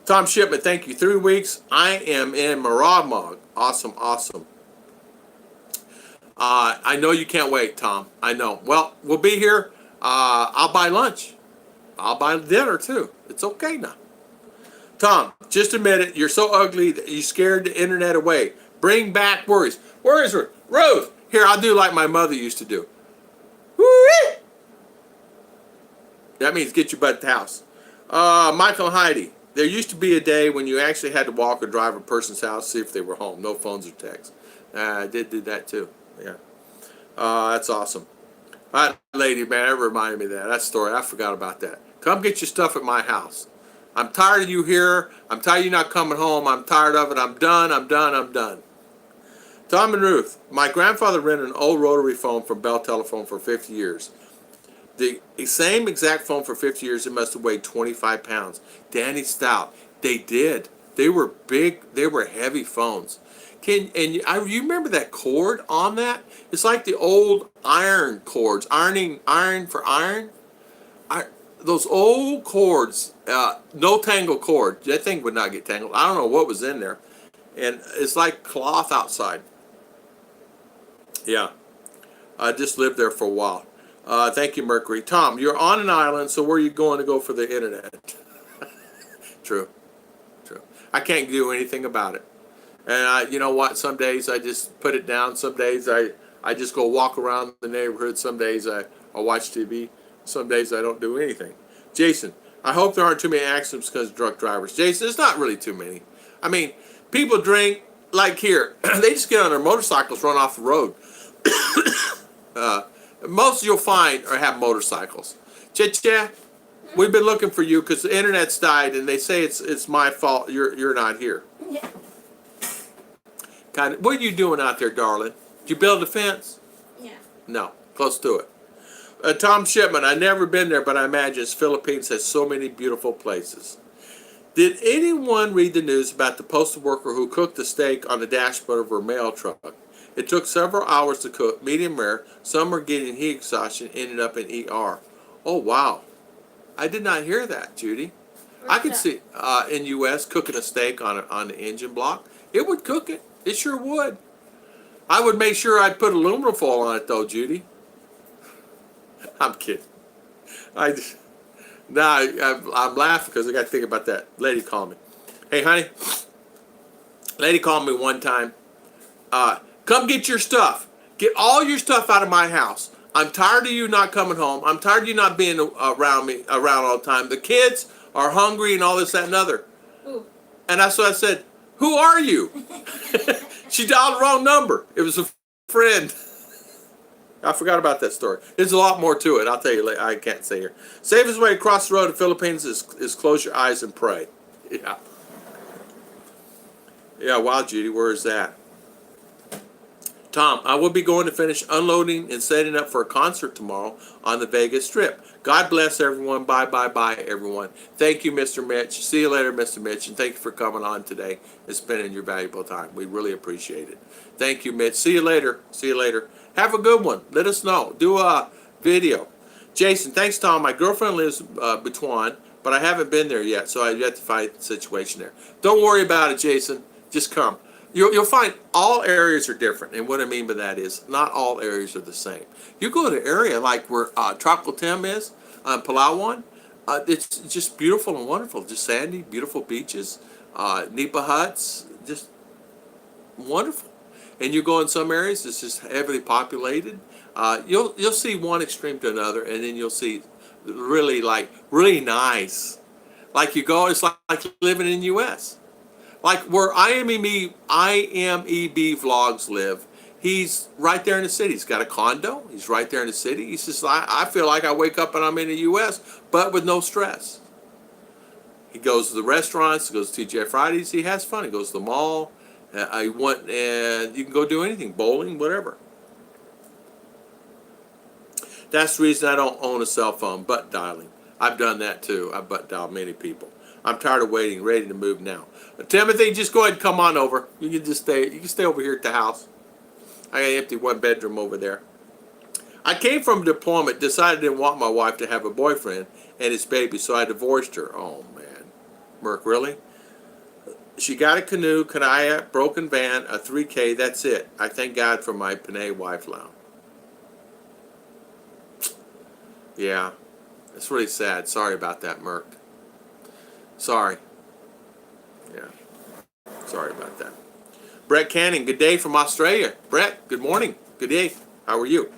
Tom Shipman, thank you. 3 weeks. I am in Mrmiketman. Awesome. I know you can't wait, Tom. I know. Well, we'll be here. I'll buy lunch. I'll buy dinner, too. It's okay now. Tom, just admit it. You're so ugly that you scared the internet away. Bring back worries. Where is Ruth? Ruth! Here, I'll do like my mother used to do. Woo-wee! That means get your butt at the house. Michael and Heidi. There used to be a day when you actually had to walk or drive a person's house to see if they were home. No phones or texts. I did that, too. Yeah. That's awesome. That lady, man, that reminded me of that story. I forgot about that. Come get your stuff at my house. I'm tired of you here. I'm tired of you not coming home. I'm tired of it. I'm done. Tom and Ruth. My grandfather rented an old rotary phone from Bell Telephone for 50 years. The same exact phone for 50 years. It must have weighed 25 pounds. Danny Stout. They did. They were big. They were heavy phones. You remember that cord on that? It's like the old iron cords. Iron for iron. Those old cords, no tangle cord. That thing would not get tangled. I don't know what was in there. And it's like cloth outside. Yeah. I just lived there for a while. Thank you, Mercury. Tom, you're on an island, so where are you going to go for the internet? True. I can't do anything about it. And you know what? Some days I just put it down. Some days I just go walk around the neighborhood. Some days I watch TV. Some days I don't do anything. Jason, I hope there aren't too many accidents because of drunk drivers. Jason, it's not really too many. I mean, people drink like here, they just get on their motorcycles, run off the road. Most you'll find are have motorcycles. Chicha, we've been looking for you because the internet's died, and they say it's my fault. You're not here. Yeah. Kind of. What are you doing out there, darling? Did you build a fence? Yeah. No, close to it. Tom Shipman, I've never been there, but I imagine Philippines has so many beautiful places. Did anyone read the news about the postal worker who cooked a steak on the dashboard of her mail truck? It took several hours to cook, medium rare. Some are getting heat exhaustion, ended up in ER. Oh, wow. I did not hear that, Judy. I could see in U.S. cooking a steak on the engine block. It would cook it. It sure would. I would make sure I'd put aluminum foil on it, though, Judy. I'm kidding. I'm laughing because I got to think about that. Lady called me. Hey, honey. Lady called me one time. Come get your stuff. Get all your stuff out of my house. I'm tired of you not coming home. I'm tired of you not being around all the time. The kids are hungry and all this, that, and other. Ooh. And so I said, who are you? She dialed the wrong number. It was a friend. I forgot about that story. There's a lot more to it. I'll tell you later. I can't say here. Safest way across the road to the Philippines is close your eyes and pray. Yeah. Yeah, wow, Judy, where is that? Tom, I will be going to finish unloading and setting up for a concert tomorrow on the Vegas Strip. God bless everyone. Bye, bye, bye, everyone. Thank you, Mr. Mitch. See you later, Mr. Mitch, and thank you for coming on today and spending your valuable time. We really appreciate it. Thank you, Mitch. See you later. See you later. Have a good one. Let us know. Do a video. Jason, thanks, Tom. My girlfriend lives Butuan, but I haven't been there yet, so I've yet to find the situation there. Don't worry about it, Jason. Just come. You'll find all areas are different, and what I mean by that is not all areas are the same. You go to an area like where Tropical Tim is, Palawan, it's just beautiful and wonderful. Just sandy, beautiful beaches, nipa huts, just wonderful. And you go in some areas, it's just heavily populated. You'll see one extreme to another, and then you'll see really nice. Like you go, it's like living in the U.S. Like where IMEB vlogs live, he's right there in the city. He's got a condo. He's right there in the city. He says, I feel like I wake up and I'm in the U.S., but with no stress. He goes to the restaurants. He goes to TGI Fridays. He has fun. He goes to the mall. And you can go do anything, bowling, whatever. That's the reason I don't own a cell phone, butt dialing. I've done that too. I butt dialed many people. I'm tired of waiting, ready to move now. Timothy, just go ahead and come on over. You can just stay. You can stay over here at the house. I got an empty one bedroom over there. I came from deployment, decided I didn't want my wife to have a boyfriend and his baby, so I divorced her. Oh man, Merc, really? She got a canoe, kayak, broken van, a 3K. That's it. I thank God for my Panay wife now. Yeah, it's really sad. Sorry about that, Merc. Sorry. Yeah. Sorry about that. Brett Canning, good day from Australia. Brett, good morning. Good day. How are you?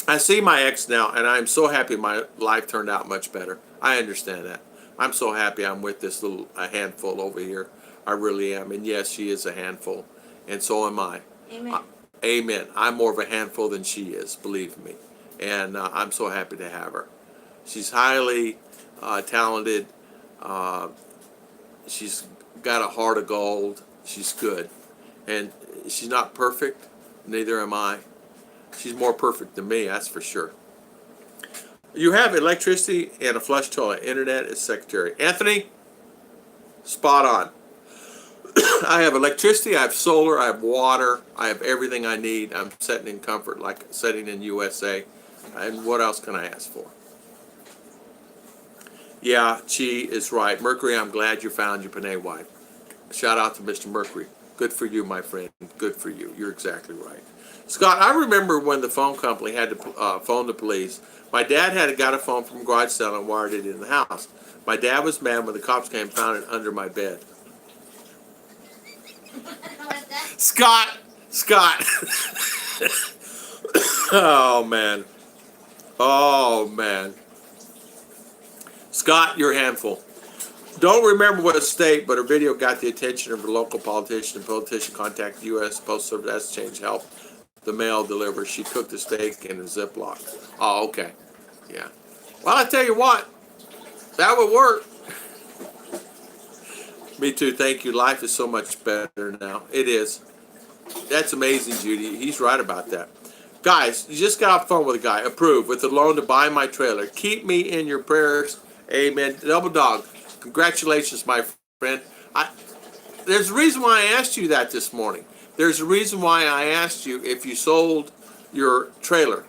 I see my ex now, and I'm so happy my life turned out much better. I understand that. I'm so happy I'm with this little handful over here. I really am. And yes, she is a handful, and so am I. Amen. Amen. I'm more of a handful than she is, believe me. And I'm so happy to have her. She's highly talented. She's got a heart of gold. She's good. And she's not perfect. Neither am I. She's more perfect than me, that's for sure. You have electricity and a flush toilet. Internet is secretary. Anthony, spot on. I have electricity, I have solar, I have water, I have everything I need. I'm sitting in comfort like sitting in USA. And what else can I ask for? Yeah, Chi is right. Mercury, I'm glad you found your Panay wife. Shout out to Mr. Mercury. Good for you, my friend. Good for you. You're exactly right. Scott, I remember when the phone company had to phone the police. My dad got a phone from garage sale and wired it in the house. My dad was mad when the cops came and found it under my bed. Scott! Oh, man. Oh, man. Scott, you're a handful. Don't remember what state, but her video got the attention of a local politician. The politician contacted the U.S. Postal Service to change help the mail deliver. She cooked the steak in a Ziploc. Oh, okay. Yeah. Well, I tell you what, that would work. Me too. Thank you. Life is so much better now. It is. That's amazing, Judy. He's right about that. Guys, you just got off the phone with a guy. Approved with a loan to buy my trailer. Keep me in your prayers. Amen. Double dog. Congratulations, my friend. There's a reason why I asked you that this morning. There's a reason why I asked you if you sold your trailer.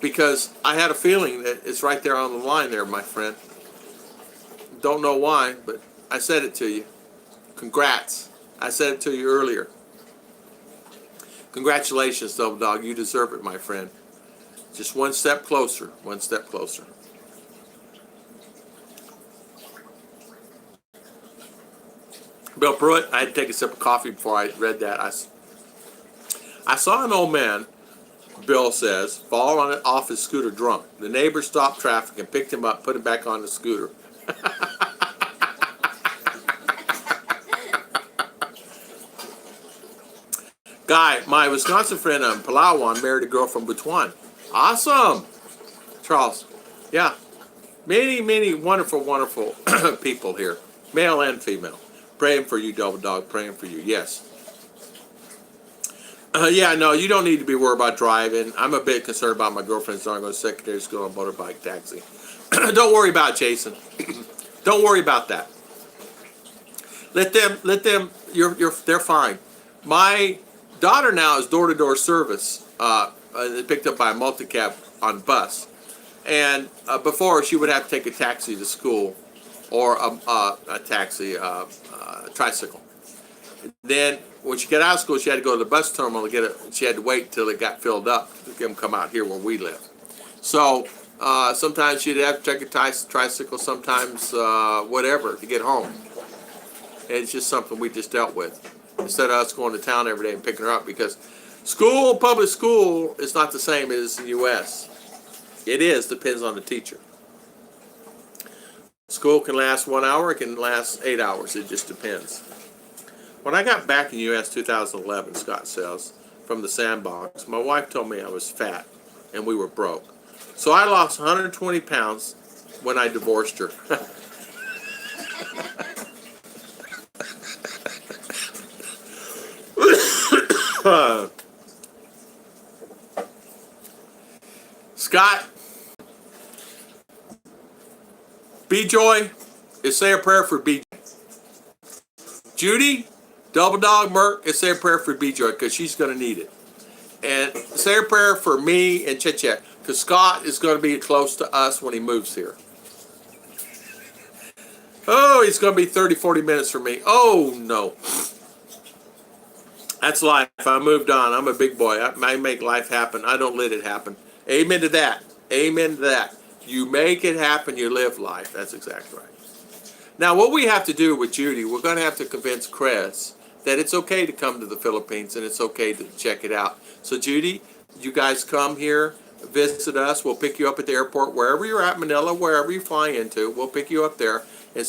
Because I had a feeling that it's right there on the line there, my friend. Don't know why, but I said it to you. Congrats. I said it to you earlier. Congratulations, Double Dog. You deserve it, my friend. Just one step closer. One step closer. Bill Pruitt, I had to take a sip of coffee before I read that. I saw an old man, Bill says, fall off his scooter drunk. The neighbor stopped traffic and picked him up, put him back on the scooter. Guy, my Wisconsin friend in Palawan married a girl from Butuan. Awesome, Charles. Yeah, many, many wonderful, wonderful people here, male and female. Praying for you, Double Dog. Praying for you. Yes. Yeah, no, you don't need to be worried about driving. I'm a bit concerned about my girlfriend's not going to secondary school on motorbike taxi. Don't worry about it, Jason. Don't worry about that. Let them. They're fine. My daughter now is door-to-door service. Picked up by a multi-cab on bus, and before she would have to take a taxi to school, or a taxi, tricycle. Then when she got out of school, she had to go to the bus terminal to get it. She had to wait till it got filled up to get them come out here where we live. So sometimes she'd have to take a tricycle, sometimes whatever to get home. And it's just something we just dealt with instead of us going to town every day and picking her up, because public school is not the same as the U.S. It is, depends on the teacher. School can last 1 hour, it can last 8 hours, it just depends. When I got back in the U.S. 2011, Scott says, from the sandbox, my wife told me I was fat and we were broke. So I lost 120 pounds when I divorced her. Scott, B-Joy, is say a prayer for B-Joy. Judy, Double Dog, Merc, is say a prayer for B-Joy because she's going to need it. And say a prayer for me and Chit-Chat because Scott is going to be close to us when he moves here. Oh, he's going to be 30, 40 minutes from me. Oh, no. That's life. I moved on. I'm a big boy. I make life happen. I don't let it happen. Amen to that. Amen to that. You make it happen, you live life. That's exactly right. Now, what we have to do with Judy, we're going to have to convince Chris that it's okay to come to the Philippines and it's okay to check it out. So, Judy, you guys come here, visit us. We'll pick you up at the airport, wherever you're at, Manila, wherever you fly into. We'll pick you up there and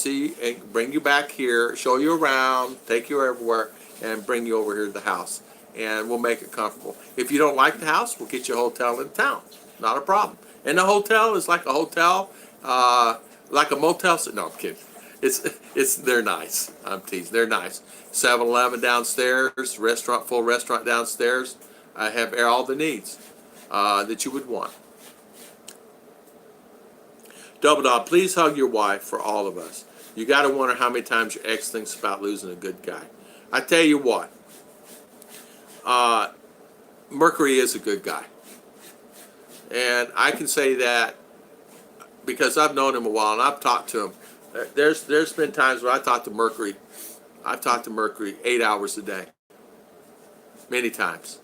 bring you back here, show you around, take you everywhere, and bring you over here to the house. And we'll make it comfortable. If you don't like the house, we'll get you a hotel in town. Not a problem. And the hotel is like a hotel, like a motel. No, I'm kidding. They're nice. I'm teasing. They're nice. 7-Eleven downstairs, full restaurant downstairs. I have all the needs that you would want. Double Dog, please hug your wife for all of us. You got to wonder how many times your ex thinks about losing a good guy. I tell you what, Mercury is a good guy. And I can say that because I've known him a while and I've talked to him. There's been times where I talked to Mercury. I've talked to Mercury 8 hours a day. Many times.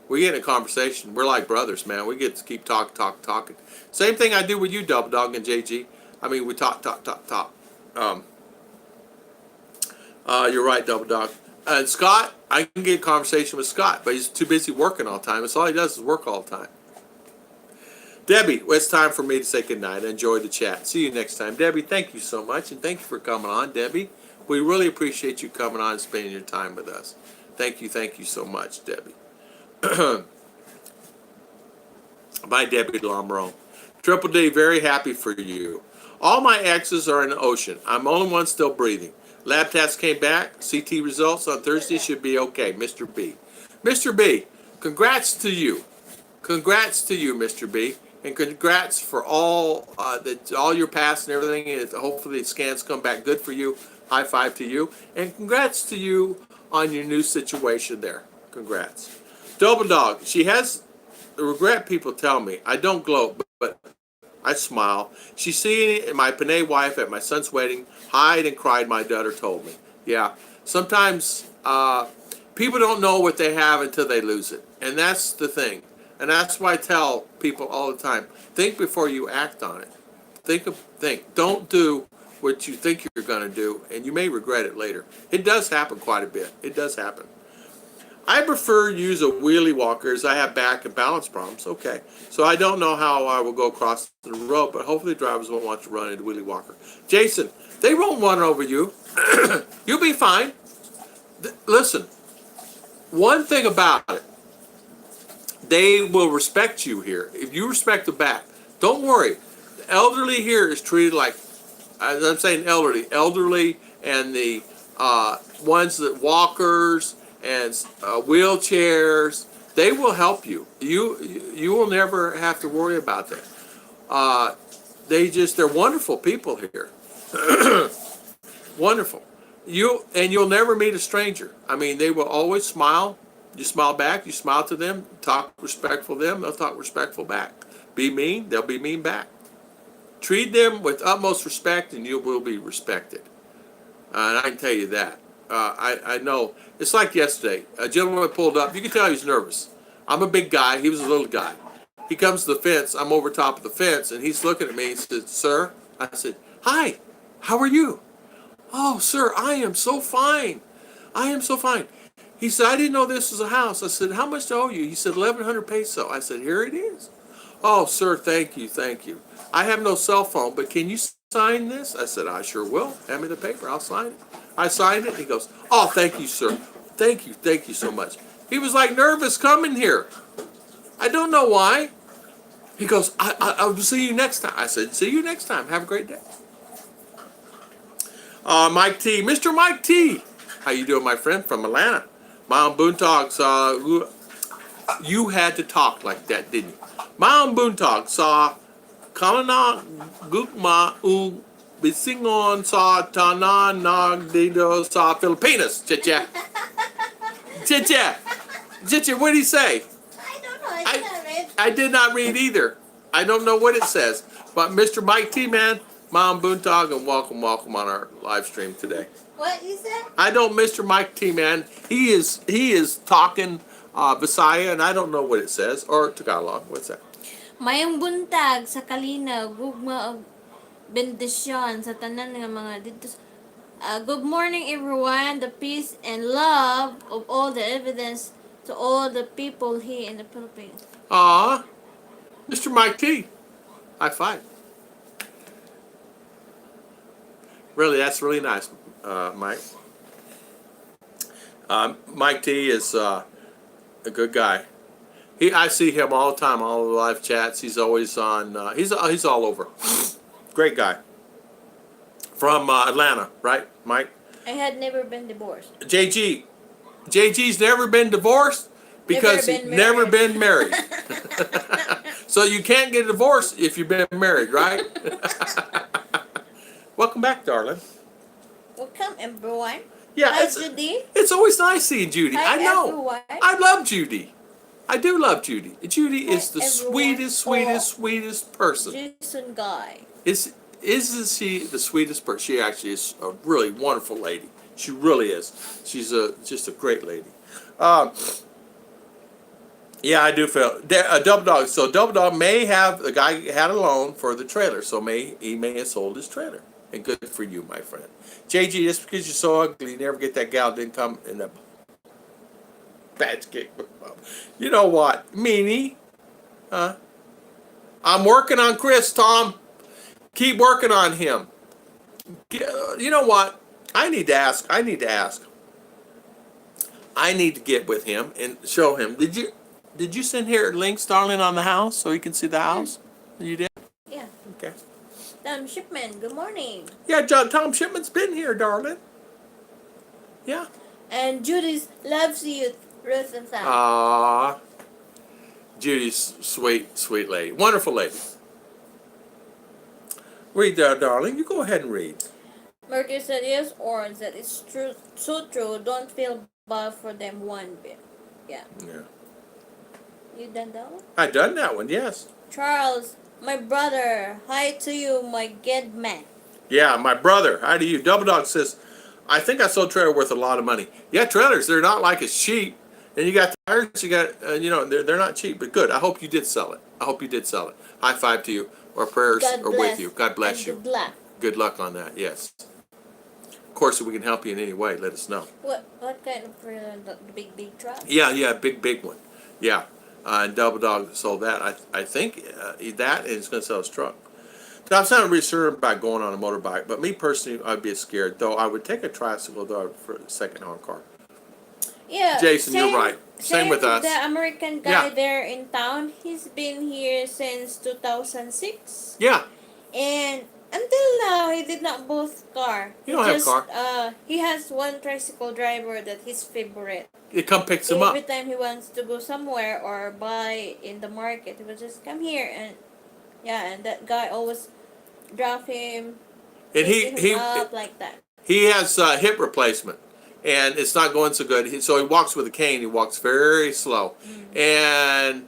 We get in a conversation. We're like brothers, man. We get to keep talking. Same thing I do with you, Double Dog and JG. I mean, we talk. You're right, Double Dog. And Scott, I can get a conversation with Scott, but he's too busy working all the time. That's all he does is work all the time. Debbie, well, it's time for me to say goodnight. I enjoyed the chat. See you next time. Debbie, thank you so much, and thank you for coming on, Debbie. We really appreciate you coming on and spending your time with us. Thank you so much, Debbie. Bye, Debbie Lomro. Triple D, very happy for you. All my exes are in the ocean. I'm the only one still breathing. Lab tests came back. CT results on Thursday should be okay. Mr. B. Mr. B, congrats to you. Congrats to you, Mr. B. And congrats for all your past and everything. And hopefully the scans come back good for you. High five to you. And congrats to you on your new situation there. Congrats. Double Dog, she has regret, people tell me. I don't gloat, but I smile. She seen my Panay wife at my son's wedding, hide and cried, my daughter told me. Yeah, sometimes people don't know what they have until they lose it. And that's the thing. And that's why I tell people all the time, think before you act on it. Think. Don't do what you think you're going to do, and you may regret it later. It does happen quite a bit. It does happen. I prefer to use a wheelie walker as I have back and balance problems. Okay. So I don't know how I will go across the road, but hopefully drivers won't want to run in a wheelie walker. Jason, they won't run over you. You'll be fine. Listen, one thing about it, they will respect you here. If you respect the back, don't worry. The elderly here is treated like, as I'm saying elderly and the ones that walkers and wheelchairs, they will help you. You will never have to worry about that. They're wonderful people here. Wonderful. You'll never meet a stranger. I mean, they will always smile. You smile back, you smile to them, talk respectful to them, they'll talk respectful back. Be mean, they'll be mean back. Treat them with utmost respect and you will be respected. And I can tell you that. I know. It's like yesterday. A gentleman pulled up. You can tell he's nervous. I'm a big guy. He was a little guy. He comes to the fence. I'm over top of the fence, and he's looking at me. He said, "Sir?" I said, "Hi. How are you?" "Oh, sir, I am so fine. I am so fine." He said, "I didn't know this was a house." I said, "How much do I owe you?" He said, 1,100 peso. I said, "Here it is." "Oh, sir, thank you, thank you. I have no cell phone, but can you sign this?" I said, "I sure will. Hand me the paper. I'll sign it." I signed it. He goes, "Oh, thank you, sir. Thank you so much." He was like nervous coming here. I don't know why. He goes, I'll see you next time. I said, "See you next time. Have a great day." Mike T. Mr. Mike T. How you doing, my friend? From Atlanta. Mom Boontog saw, you had to talk like that, didn't you? Mom Boontog saw, Kalana Gukma U Bisingon sa Tanan Nagdido sa Filipinas. Chicha. Chicha. Chicha, what did he say? I don't know. I did not read. I did not read either. I don't know what it says. But Mr. Mike T, man, Mom Boontog, and welcome on our live stream today. What you said? I don't, Mr. Mike T, man. He is talking Visaya, and I don't know what it says, or Tagalog. What's that? Mayong buntag sa kalinaw, gugma og bendisyon sa tanan nga mga dito. Good morning, everyone. The peace and love of all the evidence to all the people here in the Philippines. Mr. Mike T. High five. Really, that's really nice, Mike. Mike T is a good guy. I see him all the time, all the live chats. He's always on. He's all over. Great guy. From Atlanta, right, Mike? I had never been divorced. JG's never been divorced because he's never been married. So you can't get divorced if you've been married, right? Welcome back, darling. Welcome, everyone. Yeah, Hi, Judy. It's always nice seeing Judy. Hi, I know. everyone. I love Judy. I do love Judy. Judy Hi, is the everyone. sweetest person. Jason guy. Isn't she the sweetest person? She actually is a really wonderful lady. She really is. She's just a great lady. Yeah, I do feel a Double Dog. So Double Dog may have the guy had a loan for the trailer, so he may have sold his trailer. And good for you, my friend. JG, just because you're so ugly, you never get that gal didn't come in the badge kick. You know what, meanie? Huh? I'm working on Chris, Tom. Keep working on him. You know what? I need to ask. I need to get with him and show him. Did you send here links, darling, on the house so he can see the house? You did? Yeah. Okay. Tom Shipman, good morning. Yeah, Tom Shipman's been here, darling. Yeah. And Judy loves you, Ruth and Sam. Ah, Judy's sweet lady. Wonderful lady. Read that, darling. You go ahead and read. Mercury said, yes, Orange, that is true, so true. Don't feel bad for them one bit. Yeah. Yeah. You done that one? I done that one, yes. Charles, my brother, hi to you, my good man. Yeah, my brother. Hi to you. Double Dog says, I think I sold a trailer worth a lot of money. Yeah, trailers, they're not like it's cheap. And you got tires, you got, they're not cheap, but good. I hope you did sell it. High five to you. Our prayers are with you. God bless you. Good luck. Good luck on that, yes. Of course, if we can help you in any way, let us know. What kind of trailer? The big truck? Yeah, big one. Yeah. And Double Dog sold that. I think that, and he's going to sell his truck. Now, I'm not really sure about going on a motorbike, but me personally, I'd be scared. Though I would take a tricycle though for a second-hand car. Yeah. Jason, you're right. Same with us. The American guy there in town, he's been here since 2006. Yeah. And until now, he did not both car. He don't have a car. He has one tricycle driver that his favorite. It come picks him up. Every time he wants to go somewhere or buy in the market, he will just come here and and that guy always drop him. And he up like that. He has hip replacement, and it's not going so good. So he walks with a cane. He walks very slow, and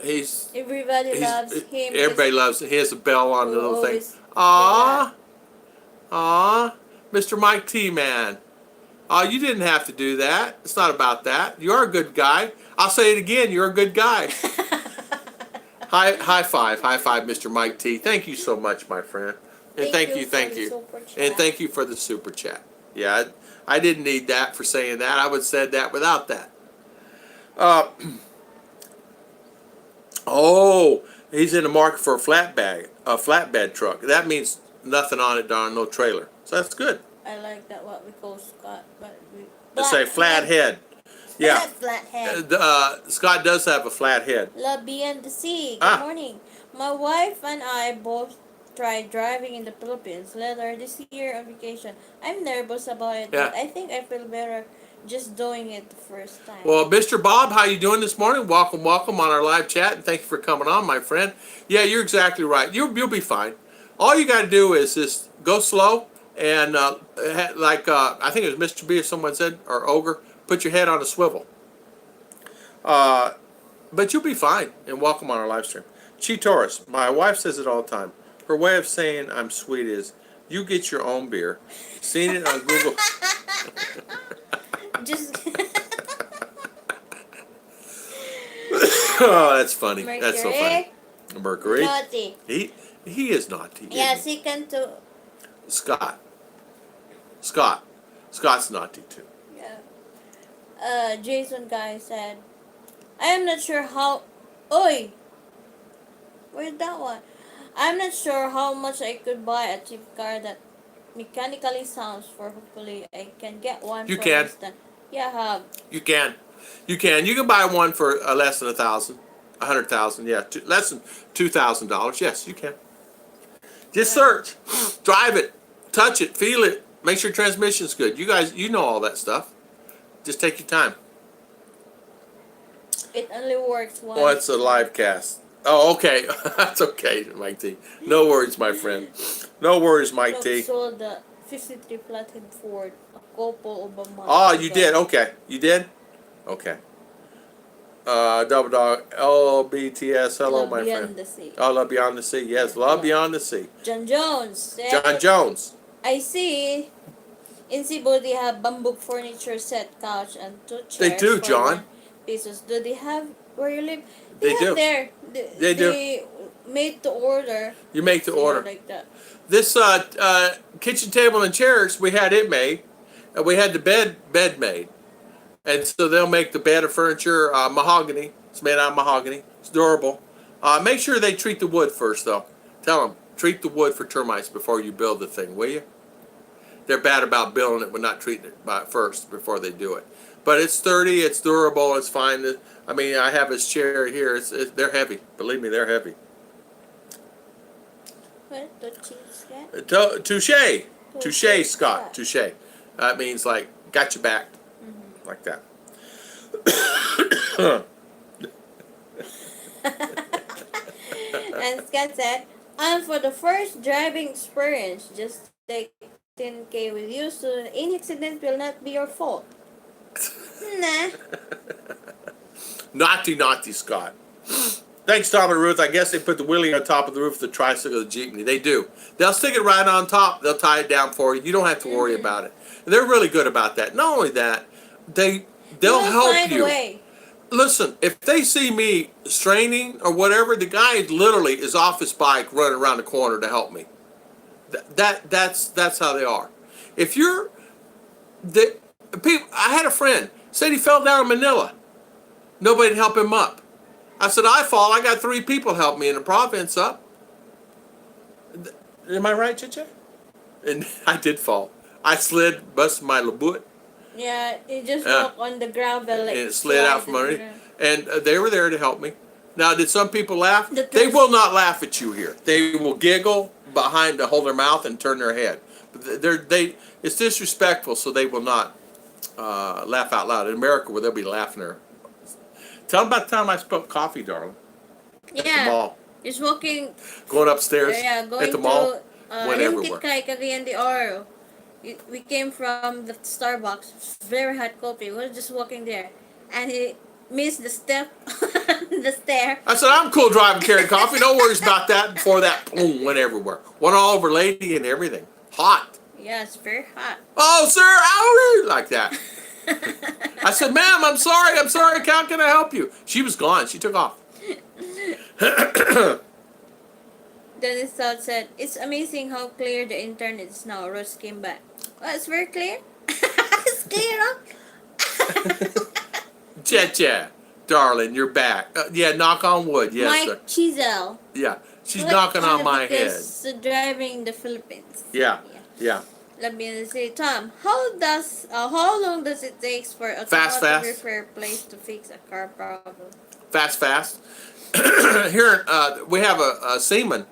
everybody loves him. Everybody loves him. He has a bell on the little thing. Mr. Mike T, man. You didn't have to do that. It's not about that. You're a good guy. I'll say it again. You're a good guy. High five, Mr. Mike T. Thank you so much, my friend. And thank you. And thank you for the super chat. Yeah, I didn't need that for saying that. I would have said that without that. He's in the market for a flatbed truck. That means nothing on it, darn, no trailer. So that's good. I like that, what we call Scott, but Let's say flat head. Yeah. Flat head. Scott does have a flat head. La Beyond the Sea. Good morning. My wife and I both tried driving in the Philippines later this year on vacation. I'm nervous about it, but I think I feel better just doing it the first time. Well, Mr. Bob, how you doing this morning? Welcome on our live chat, and thank you for coming on, my friend. Yeah, you're exactly right. You'll be fine. All you got to do is just go slow, and I think it was Mr. B or someone said, or Ogre, put your head on a swivel. But you'll be fine, and welcome on our live stream. Chi Taurus, my wife says it all the time. Her way of saying I'm sweet is, you get your own beer. Seen it on Google. Just Oh, that's funny. Mercury. That's so funny. Mercury. Naughty. He is naughty. Yeah, second to Scott's naughty too. Yeah. Jason guy said, I am not sure how. Oi! Where's that one? I'm not sure how much I could buy a cheap car that mechanically sounds for. Hopefully, I can get one. You can. Yeah, You can. You can buy one for less than $1,000, $100,000. Yeah, less than $2,000. Yes, you can. Just search, drive it, touch it, feel it. Make sure transmission's good. You guys, you know all that stuff. Just take your time. It only works once. Oh, it's a live cast. Oh, okay. That's okay, Mike T. No worries, my friend. No worries, Mike T. Sold the 53 Flathead Ford a couple of a month. Oh, you did? Okay. You did? Okay. Double Dog, LBTS, hello, Love my Beyond friend. the Sea. Oh, Love Beyond the Sea. Yes, Love Beyond the Sea. John Jones. John Jones. I see in Cebu they have bamboo furniture set, couch, and 2 chairs. They do, John. Pesos. Do they have where you live? They have do. There. They do. They made to order. You make the order. Like that. This kitchen table and chairs, we had it made. And we had the bed made. And so they'll make the bed or furniture mahogany. It's made out of mahogany. It's durable. Make sure they treat the wood first, though. Tell them, treat the wood for termites before you build the thing, will you? They're bad about building it but not treating it first before they do it. But it's sturdy, it's durable, it's fine. I mean, I have his chair here. They're heavy. Believe me, they're heavy. What? Touche? Touche. Touche, Scott. Touche. That means like, got your back. Like that. And Scott said, for the first driving experience, just take 10K with you so any accident will not be your fault. Nah. Naughty, Scott. Thanks, Tom and Ruth. I guess they put the wheelie on top of the roof of the tricycle of the Jeepney. They do. They'll stick it right on top. They'll tie it down for you. You don't have to worry about it. They're really good about that. Not only that, they'll help you. Way. Listen, if they see me straining or whatever, the guy literally is off his bike running around the corner to help me. That's how they are. If you're people, I had a friend said he fell down in Manila. Nobody'd help him up. I said, I fall. I got 3 people help me in the province up. Am I right, Chicha? And I did fall. I slid, busted my labut. Yeah, you just walk on the gravel. Like, and it slid out from underneath. And they were there to help me. Now, did some people laugh? They will not laugh at you here. They will giggle behind to hold their mouth and turn their head. It's disrespectful, so they will not laugh out loud. In America, where they'll be laughing there. Tell them about the time I spilled coffee, darling. Yeah. At the mall. Just walking. Going upstairs Going at the mall. Went everywhere. We came from the Starbucks. Very hot coffee. We were just walking there. And he missed the step the stair. I said, I'm cool driving, carrying coffee. No worries about that. Before that, boom, went everywhere. Went all over lady and everything. Hot. Yeah, it's very hot. Oh, sir, ow, like that. I said, ma'am, I'm sorry. How can I help you? She was gone. She took off. Dennis Stout said, it's amazing how clear the internet is now. Ruth came back. Oh, it's very clear. It's clear, huh? Cha, darling, you're back. Yeah, knock on wood. Yes, Mike sir. Chisel. Yeah, she's knocking on my head. Driving the Philippines. Yeah. Let me say, Tom, how long does it take for a fast repair place to fix a car problem? Fast. Here, we have a seaman,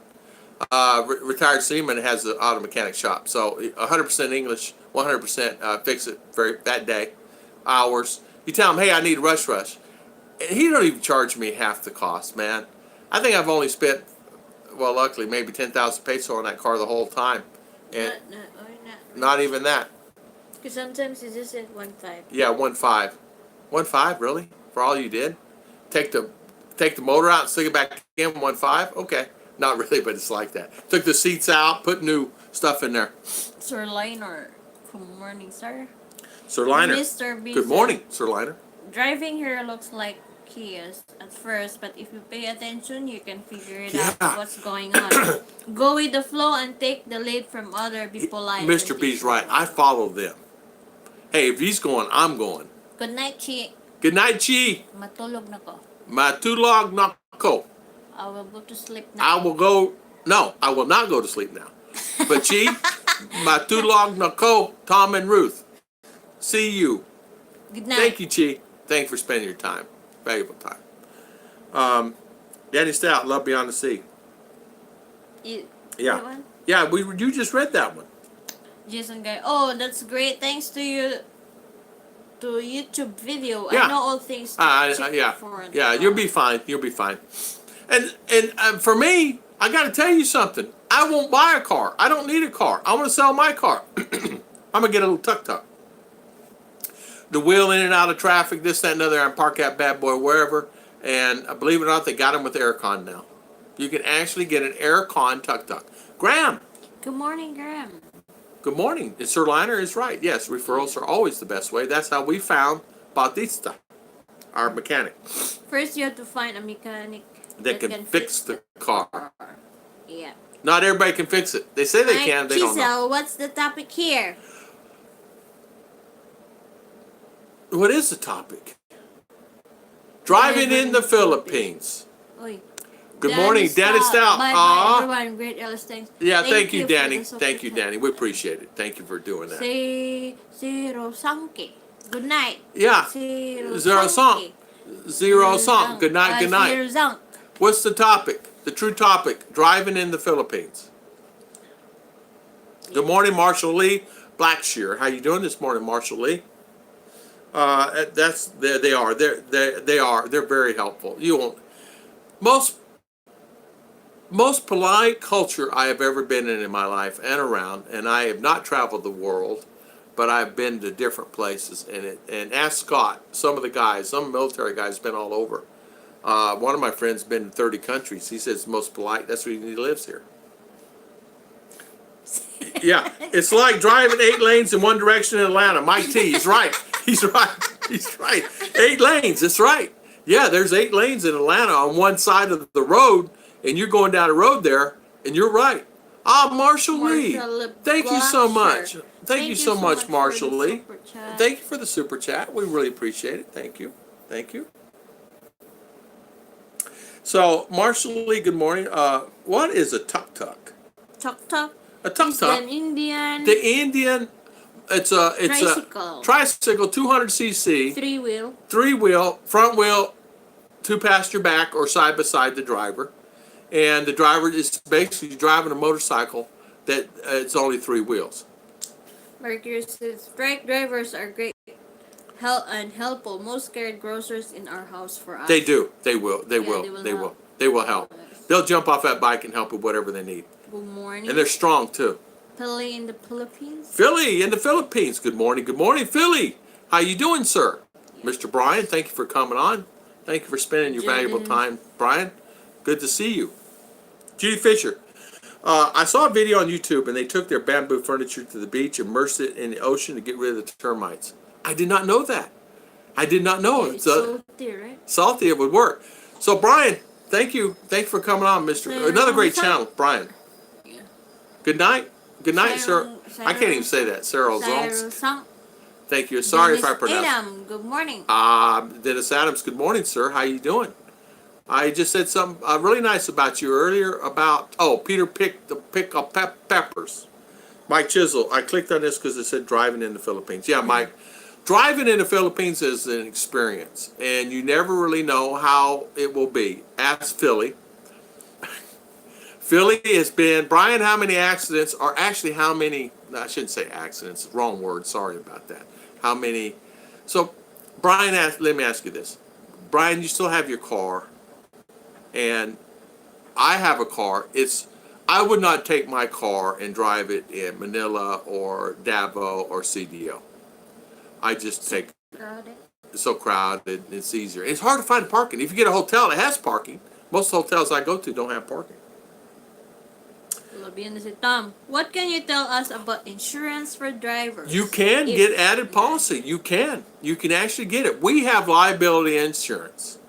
retired seaman, has an auto mechanic shop. So 100% English, 100% fix it that day, hours. You tell him, hey, I need rush. And he don't even charge me half the cost, man. I think I've only spent, well, luckily, maybe 10,000 peso on that car the whole time. And not even that. Because sometimes it's just at 1.5. Yeah, 1.5. 1.5, really? For all you did? Take the motor out and stick it back in, 1.5? Okay. Not really, but it's like that. Took the seats out, put new stuff in there. Sir Liner. Good morning, sir. Sir Liner. Mr. B. Good morning, Sir Liner. Driving here looks like chaos at first, but if you pay attention, you can figure it out what's going on. Go with the flow and take the lead from other people. Mr. B's right. I follow them. Hey, if he's going, I'm going. Good night, Chi. Good night, Chi. Matulog na ko. Matulog na ko. I will go to sleep now. I will not go to sleep now. But Chi, matulog na ko, Tom and Ruth. See you. Good night. Thank you, Chi. Thanks for spending your time. Valuable time. Danny Stout, Love Beyond the Sea. That one? Yeah, you just read that one. Jason Guy. Oh, that's great. Thanks to you. To YouTube video. Yeah. I know all things. Yeah, you'll be fine. You'll be fine. And for me, I got to tell you something. I won't buy a car. I don't need a car. I want to sell my car. I'm going to get a little tuk-tuk. The wheel in and out of traffic, this, that, and other. I park that bad boy wherever. And believe it or not, they got them with aircon now. You can actually get an aircon tuk-tuk. Graham. Good morning, Graham. Good morning. And Sir Liner is right. Yes, referrals are always the best way. That's how we found Bautista, our mechanic. First, you have to find a mechanic that can fix the car. Yeah. Not everybody can fix it. They say they can. They don't know. What's the topic here? What is the topic? Driving in the Philippines. Oy. Good morning, Danny Stout. Bye, Aw. everyone. Great Ellis, thanks. Yeah, thank you, for Danny. the super Thank you, chat. Danny. We appreciate it. Thank you for doing that. Si Rosanke. Good night. Yeah. Si Zero song. Rosanke. Zero song. Good night, good Si night. Rosanke. What's the topic? The true topic. Driving in the Philippines. Good morning, Marshall Lee Blacksher. How you doing this morning, Marshall Lee? They are. They're very helpful. You won't. Most polite culture I have ever been in my life and around, and I have not traveled the world, but I've been to different places. And ask Scott, some military guys, been all over. One of my friends been in 30 countries. He says most polite. That's where he lives here. Yeah, it's like driving 8 lanes in one direction in Atlanta. Mike T, he's right. He's right. He's right. 8 lanes. That's right. Yeah, there's 8 lanes in Atlanta on one side of the road, and you're going down the road there, and you're right. Marshall Lee. Thank you so much. Thank you so much, Marshall Lee. Thank you for the super chat. We really appreciate it. Thank you. Thank you. So, Marshall Lee, good morning. What is a tuk-tuk? Tuk-tuk. A tuk-tuk. An Indian. The Indian, it's a tricycle, 200cc, 3-wheel. 3-wheel, front wheel, 2-passenger back or side by side the driver, and the driver is basically driving a motorcycle that it's only 3 wheels. Mercury says, truck drivers are great and helpful. Most carried groceries in our house for us. They do. They will. They Yeah, will. they will They will help. They'll jump off that bike and help with whatever they need. Good morning. And they're strong too. Philly in the Philippines. Philly in the Philippines. Good morning. Good morning, Philly. How you doing, sir? Yeah. Mr. Brian, thank you for coming on. Thank you for spending your valuable time, Brian. Good to see you. Judy Fisher. I saw a video on YouTube, and they took their bamboo furniture to the beach, immersed it in the ocean to get rid of the termites. I did not know that. I did not know. It's salty, right? Salty, it would work. So, Brian, thank you. Thank you for coming on, Mr. Another great channel, Brian. Yeah. Good night. Good night, sir. I can't even say that. Sarah Zonks. Thank you. Sorry if I pronounced. Adam, good morning. Dennis Adams, good morning, sir. How you doing? I just said something really nice about you earlier about, Peter picked up peppers. Mike Chisel, I clicked on this because it said driving in the Philippines. Yeah, Mike, driving in the Philippines is an experience, and you never really know how it will be. Ask Philly. Philly has been, Brian, how many accidents, or actually how many, no, I shouldn't say accidents, wrong word, sorry about that. How many, so Brian, let me ask you this. Brian, you still have your car, and I have a car. I would not take my car and drive it in Manila or Davao or CDO. I just take, it's so crowded, it's easier. It's hard to find parking. If you get a hotel that has parking, most hotels I go to don't have parking. Tom, what can you tell us about insurance for drivers? You can get added policy. You can. You can actually get it. We have liability insurance.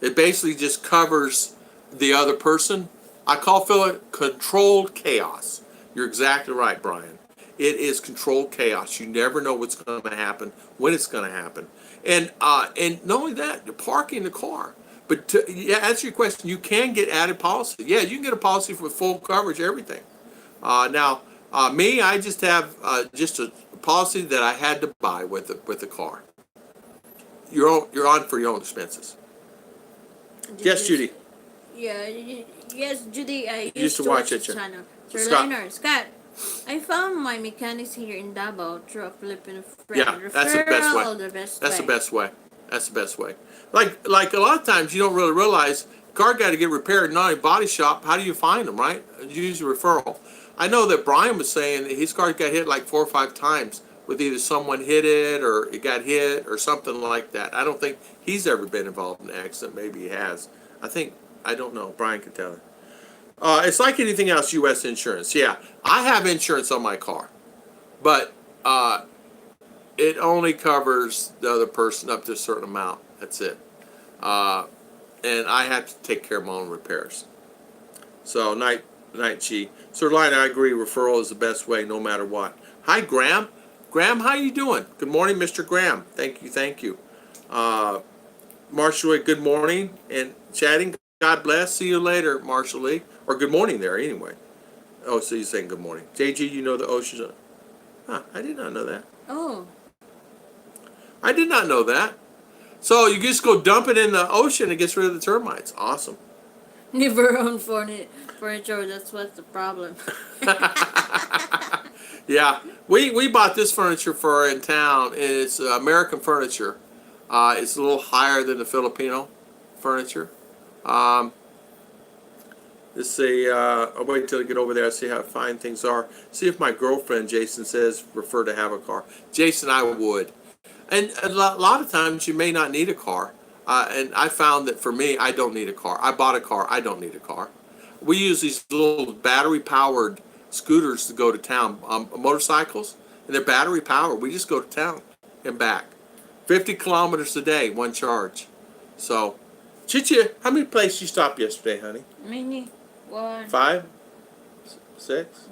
It basically just covers the other person. I call it controlled chaos. You're exactly right, Brian. It is controlled chaos. You never know what's going to happen, when it's going to happen. And not only that, you're parking the car. But to answer your question, you can get added policy. Yeah, you can get a policy for full coverage, everything. Me, I just have just a policy that I had to buy with the car. You're on for your own expenses. Yes, Judy. Yeah, yes, Judy. I used to watch it. Channel. Scott, I found my mechanics here in Davao through a Filipino friend. Yeah, that's the best way. That's the best way. That's the best way. Like a lot of times you don't really realize car got to get repaired, not a body shop. How do you find them, right? You use a referral. I know that Brian was saying that his car got hit like 4 or 5 times with either someone hit it or it got hit or something like that. I don't think he's ever been involved in an accident. Maybe he has. I don't know. Brian can tell her. It's like anything else, U.S. insurance. Yeah, I have insurance on my car, but it only covers the other person up to a certain amount. That's it. And I have to take care of my own repairs. So, night, Chi. Sir Line, I agree. Referral is the best way, no matter what. Hi, Graham. Graham, how you doing? Good morning, Mr. Graham. Thank you. Marshall, good morning. And chatting, God bless. See you later, Marshall Lee. Or good morning there, anyway. Oh, so you're saying good morning. JG, you know the oceans. Huh, I did not know that. Oh, I did not know that. So you just go dump it in the ocean and it gets rid of the termites. Awesome. never owned furniture. That's what's the problem. Yeah, we bought this furniture for in town, and it's American furniture. It's a little higher than the Filipino furniture. Um, let's see. I'll wait until I get over there. See how fine things are. See if my girlfriend Jason says prefer to have a car. Jason, I would. And a lot of times you may not need a car. And I found that for me, I don't need a car. I bought a car. I don't need a car. We use these little battery-powered scooters to go to town, motorcycles, and they're battery-powered. We just go to town and back. 50 kilometers a day, one charge. So, Chichi, how many places you stopped yesterday, honey? Many. 5? 6?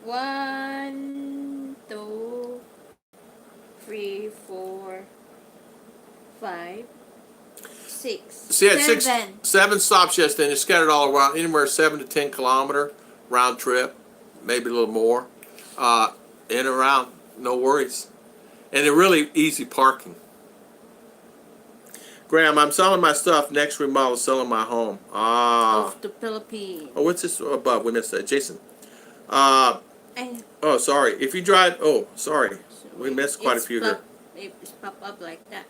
1, 2, 3, 4, 5, 6. See, at 7. 7 stops yesterday, and they're scattered all around, anywhere 7 to 10 kilometer round trip, maybe a little more, in and around, no worries. And they're really easy parking. Graham, I'm selling my stuff. Next remodel, selling my home. Of the Philippine. Oh, what's this above? We missed that. Jason. And Oh, sorry. If you drive, oh, sorry. We missed quite a few here. It's pop up like that.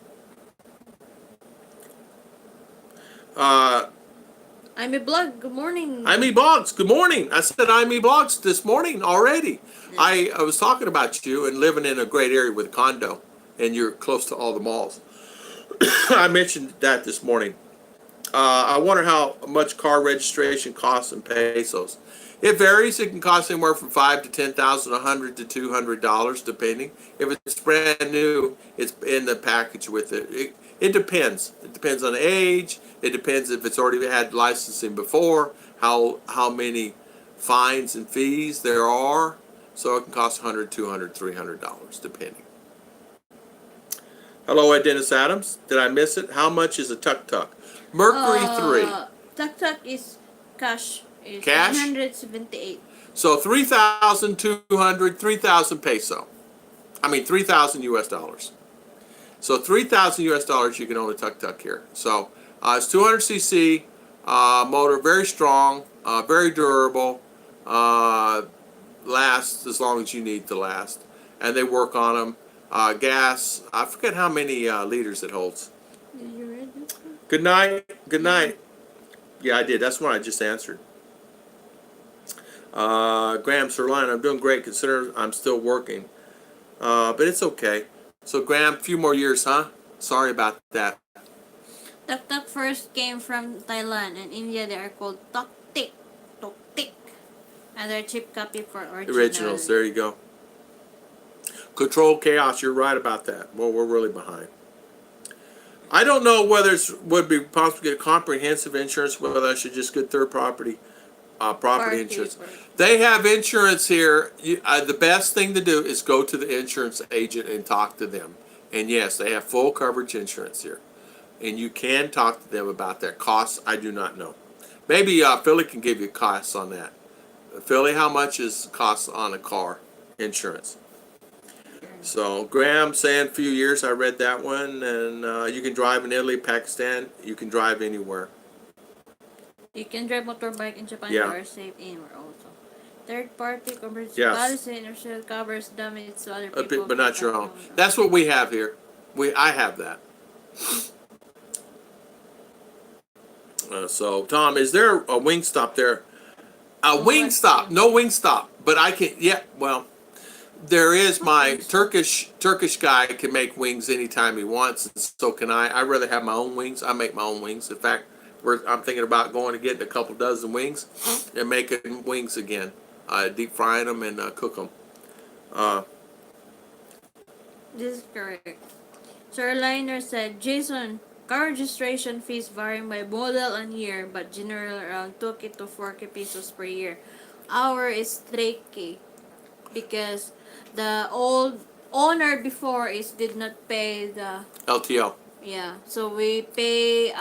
I'm a blog. Good morning. I'm E Blogs. Good morning. I said I'm E Blogs this morning already. I was talking about you and living in a great area with a condo, and you're close to all the malls. I mentioned that this morning. I wonder how much car registration costs in pesos. It varies. It can cost anywhere from $5,000 to $10,000, $100 to $200, depending. If it's brand new, it's in the package with it. It depends. It depends on the age. It depends if it's already had licensing before, how many fines and fees there are. So it can cost $100, $200, $300, depending. Hello, Dennis Adams. Did I miss it? How much is a tuk-tuk? Mercury 3. Tuk-tuk is cash. Is Cash? 178. So 3,200, 3,000 peso. I mean 3,000 US dollars. So 3,000 US dollars you can own a tuk-tuk here. So it's 200 cc motor, very strong, very durable, lasts as long as you need to last. And they work on them. Gas, I forget how many liters it holds. Did you read it? Good night. Good night. Yeah, I did. That's one I just answered. Graham Sirline, I'm doing great considering I'm still working. But it's okay. So Graham, a few more years, huh? Sorry about that. Tuk-tuk first came from Thailand and India. They are called tuk-tik. Tuk-tik. And they're cheap copy for Originals, there you go. Control Chaos, you're right about that. Well, we're really behind. I don't know whether it would be possible to get comprehensive insurance, whether I should just get third property insurance. They have insurance here. The best thing to do is go to the insurance agent and talk to them. And yes, they have full coverage insurance here. And you can talk to them about their costs. I do not know. Maybe Philly can give you costs on that. Philly, how much is costs on a car insurance? So Graham saying a few years, I read that one, and you can drive in Italy, Pakistan, you can drive anywhere. You can drive motorbike in Japan. Yeah. You are safe anywhere also. Third party commercial Yes. policy insurance covers damage to other people. But not your own. That's what we have here. I have that. So Tom, is there a wing stop there? A wing stop, no wing stop, but I can. Yeah, well. There is my Turkish guy can make wings anytime he wants, and so can I. I'd rather have my own wings. I make my own wings. In fact, I'm thinking about going to get a couple dozen wings and making wings again, deep frying them and cook them. This is correct. Sir Liner said, Jason, car registration fees varying by model and year, but generally around 2K to 4K pesos per year. Our is 3K because the old owner before did not pay the LTO. yeah, so we pay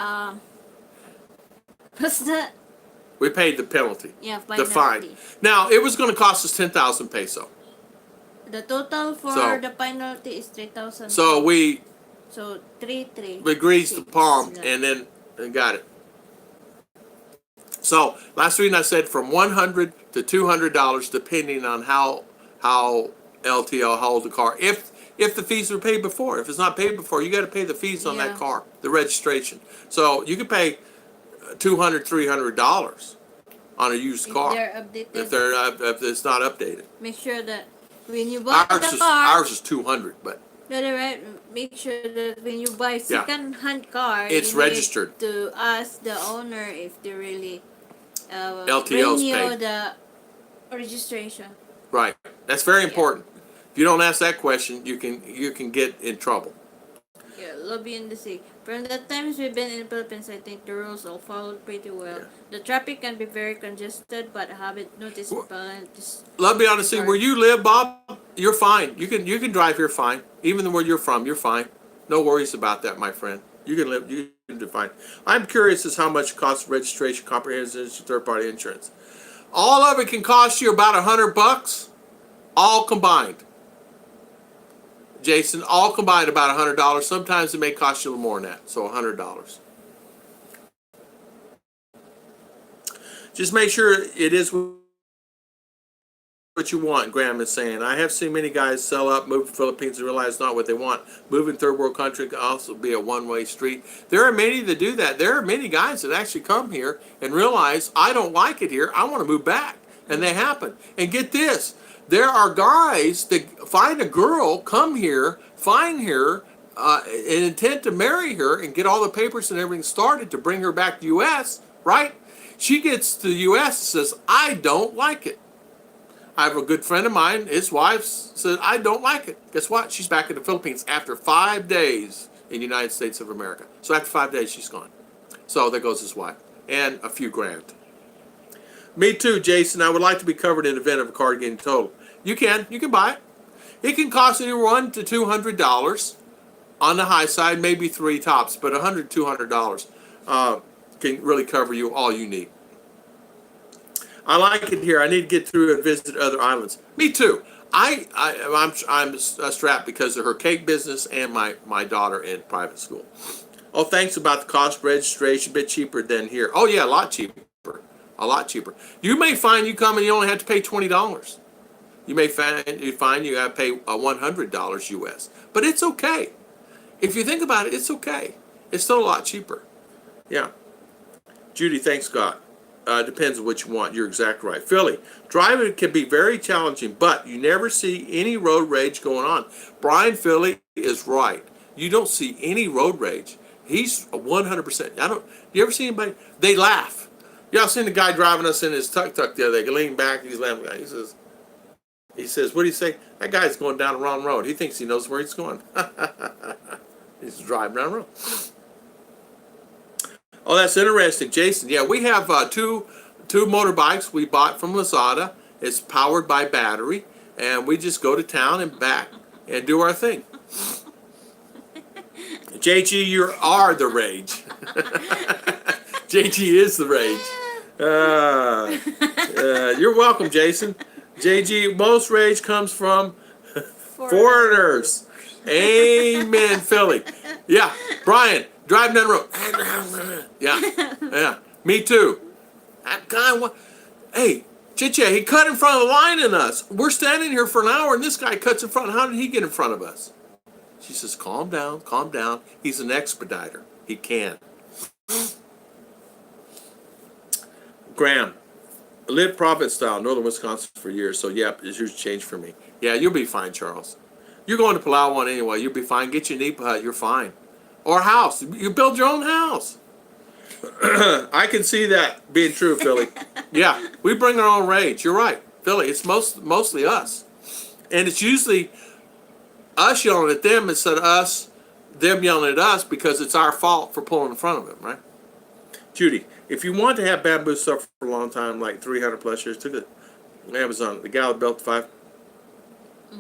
What's that? We paid the penalty. Yeah, The fine. penalty. Now, it was going to cost us 10,000 peso. The total for So- the penalty is 3,000. So we So 3. greased the palm Yeah. and then got it. So last week I said from $100 to $200 depending on how LTO hold the car. If the fees were paid before, if it's not paid before, you got to pay the fees on that Yeah. car, the registration. So you could pay $200, $300 on a used If car they're updated, if it's not updated. make sure that when you buy the car, Ours is 200, but right, make sure that when you buy second-hand car, It's you need registered. to ask the owner if they really LTO's renew paid. the registration. right, that's very important. If you don't ask that question, you can get in trouble. Yeah, lobby in the sea. From the times we've been in the Philippines, I think the rules are followed pretty well. Yeah. The traffic can be very congested, but I haven't noticed penalties. Let me honestly, where you live, Bob, you're fine. You can drive here fine. Even where you're from, you're fine. No worries about that, my friend. You can do fine. I'm curious as how much it costs registration, comprehensive, third-party insurance. All of it can cost you about $100, all combined. Jason, all combined about $100. Sometimes it may cost you a little more than that, so $100. Just make sure it is what you want, Graham is saying. I have seen many guys sell up, move to the Philippines, and realize not what they want. Moving third world country can also be a one-way street. There are many that do that. There are many guys that actually come here and realize, I don't like it here, I want to move back. And they happen. And get this, there are guys that find a girl, come here, find her, and intend to marry her and get all the papers and everything started to bring her back to the U.S., right? She gets to the U.S. and says, I don't like it. I have a good friend of mine, his wife said, I don't like it. Guess what? She's back in the Philippines after 5 days in the United States of America. So after 5 days, she's gone. So there goes his wife. And a few grand. Me too, Jason. I would like to be covered in the event of a car getting totaled. You can buy it. It can cost anywhere $100 to $200 on the high side, maybe three tops, but $100 to $200 can really cover you all you need. I like it here. I need to get through and visit other islands. Me too. I'm strapped because of her cake business and my daughter in private school. Oh, thanks about the cost of registration, a bit cheaper than here. Oh yeah, a lot cheaper. A lot cheaper. You may find you come and you only have to pay $20. You may find you got to pay $100 US. But it's okay. If you think about it, it's okay. It's still a lot cheaper. Yeah. Judy, thanks God. Depends on what you want. You're exactly right. Philly, driving can be very challenging, but you never see any road rage going on. Brian Philly is right. You don't see any road rage. He's 100%. You ever see anybody? They laugh. Y'all seen the guy driving us in his tuk-tuk the other day, leaning back, he's laughing. He says, what do you say? That guy's going down the wrong road. He thinks he knows where he's going. He's driving down the road. Oh, that's interesting, Jason. Yeah, we have two motorbikes we bought from Lazada. It's powered by battery, and we just go to town and back and do our thing. JG, you are the rage. JG is the rage. You're welcome, Jason. JG, most rage comes from foreigners. Amen, Philly. Yeah, Brian, driving down the road. Yeah. Me too. That guy, hey, Chiche, he cut in front of the line in us. We're standing here for an hour, and this guy cuts in front. How did he get in front of us? She says, calm down, calm down. He's an expediter. He can. Graham, lived province style, northern Wisconsin for years, so yeah, it's a huge change for me. Yeah, you'll be fine, Charles. You're going to Palawan anyway. You'll be fine. Get your nipa hut. You're fine. Or a house. You build your own house. I can see that being true, Philly. Yeah, we bring our own rage. You're right, Philly. It's mostly us, and it's usually us yelling at them instead of them yelling at us because it's our fault for pulling in front of them, right? Judy, if you want to have bamboo stuff for a long time, like 300 plus years, took it Amazon. The gal built 5.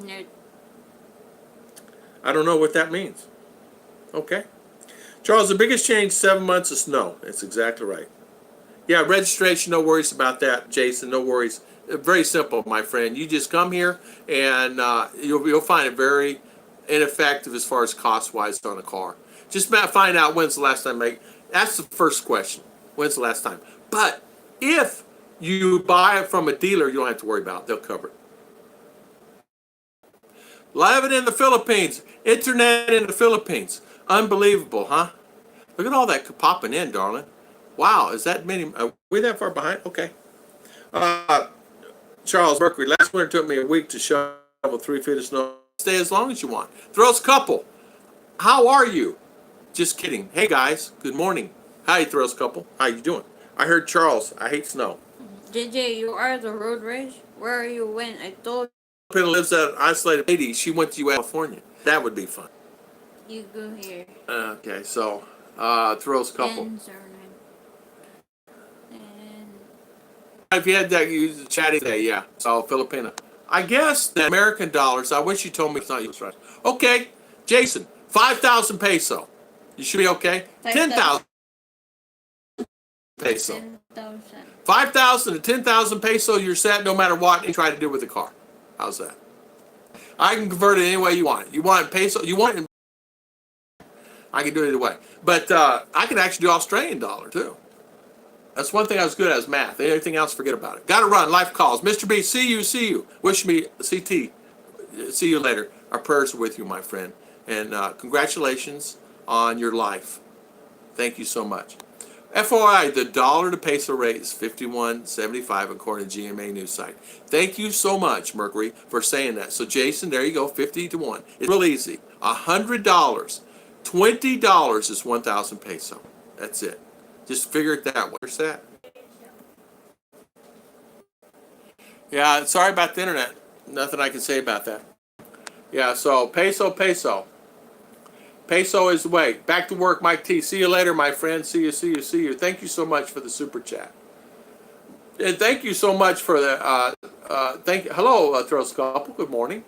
No. I don't know what that means. Okay. Charles, the biggest change, 7 months of snow. That's exactly right. Yeah, registration, no worries about that, Jason. No worries. Very simple, my friend. You just come here, and you'll find it very ineffective as far as cost wise on a car. Just find out when's the last time. That's the first question. When's the last time? But if you buy it from a dealer, you don't have to worry about it. They'll cover it. Live it in the Philippines. Internet in the Philippines. Unbelievable, huh? Look at all that popping in, darling. Wow, is that many? Are we that far behind? Okay. Charles Mercury. Last winter took me a week to shovel 3 feet of snow. Stay as long as you want. Throws couple. How are you? Just kidding. Hey guys. Good morning. Hi, Throws couple. How you doing? I heard Charles. I hate snow. JJ, you are the road rage? Where are you when I told Filipina lives at an isolated lady. She went to California. That would be fun. you go here? Okay, so Throws couple. 10, 09. And If you had that, you chatting today, yeah. So Filipina. I guess the American dollars. I wish you told me it's not US right. Okay, Jason, 5,000 peso. You should be okay. 10,000 peso. 10,000. 5,000 to 10,000 peso. You're set no matter what you try to do with the car. How's that? I can convert it any way you want it. You want it peso? You want it? I can do it either way. But I can actually do Australian dollar too. That's one thing I was good at is math. Anything else, forget about it. Got to run. Life calls. Mr. B, see you. Wish me CT. See you later. Our prayers are with you, my friend. And congratulations on your life. Thank you so much. FYI, the dollar to peso rate is 51.75 according to GMA News site. Thank you so much, Mercury, for saying that. So, Jason, there you go, 50 to 1. It's real easy. $100. $20 is 1,000 peso. That's it. Just figure it that way. Where's that? Yeah, sorry about the internet. Nothing I can say about that. Yeah, so peso. Peso is the way. Back to work, Mike T. See you later, my friend. See you. Thank you so much for the super chat. And thank you so much for the, hello, Throws Couple. Good morning.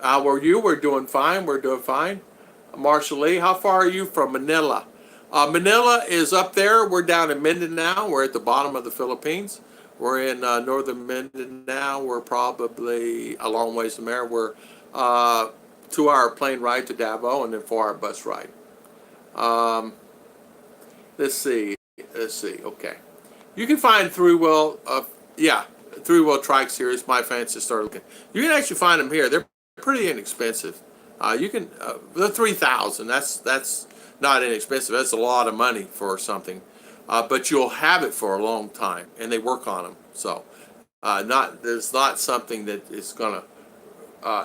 How are you? We're doing fine. Marshall Lee, how far are you from Manila? Manila is up there. We're down in Mindinao. We're at the bottom of the Philippines. We're in northern Mindinao. We're probably a long ways from there. We're 2-hour plane ride to Davao and then 4-hour bus ride. Let's see. Okay. You can find three-wheel trikes here. It's my fancy start looking. You can actually find them here. They're pretty inexpensive. You can the 3,000. That's not inexpensive. That's a lot of money for something, but you'll have it for a long time, and they work on them. So, there's not something that is gonna.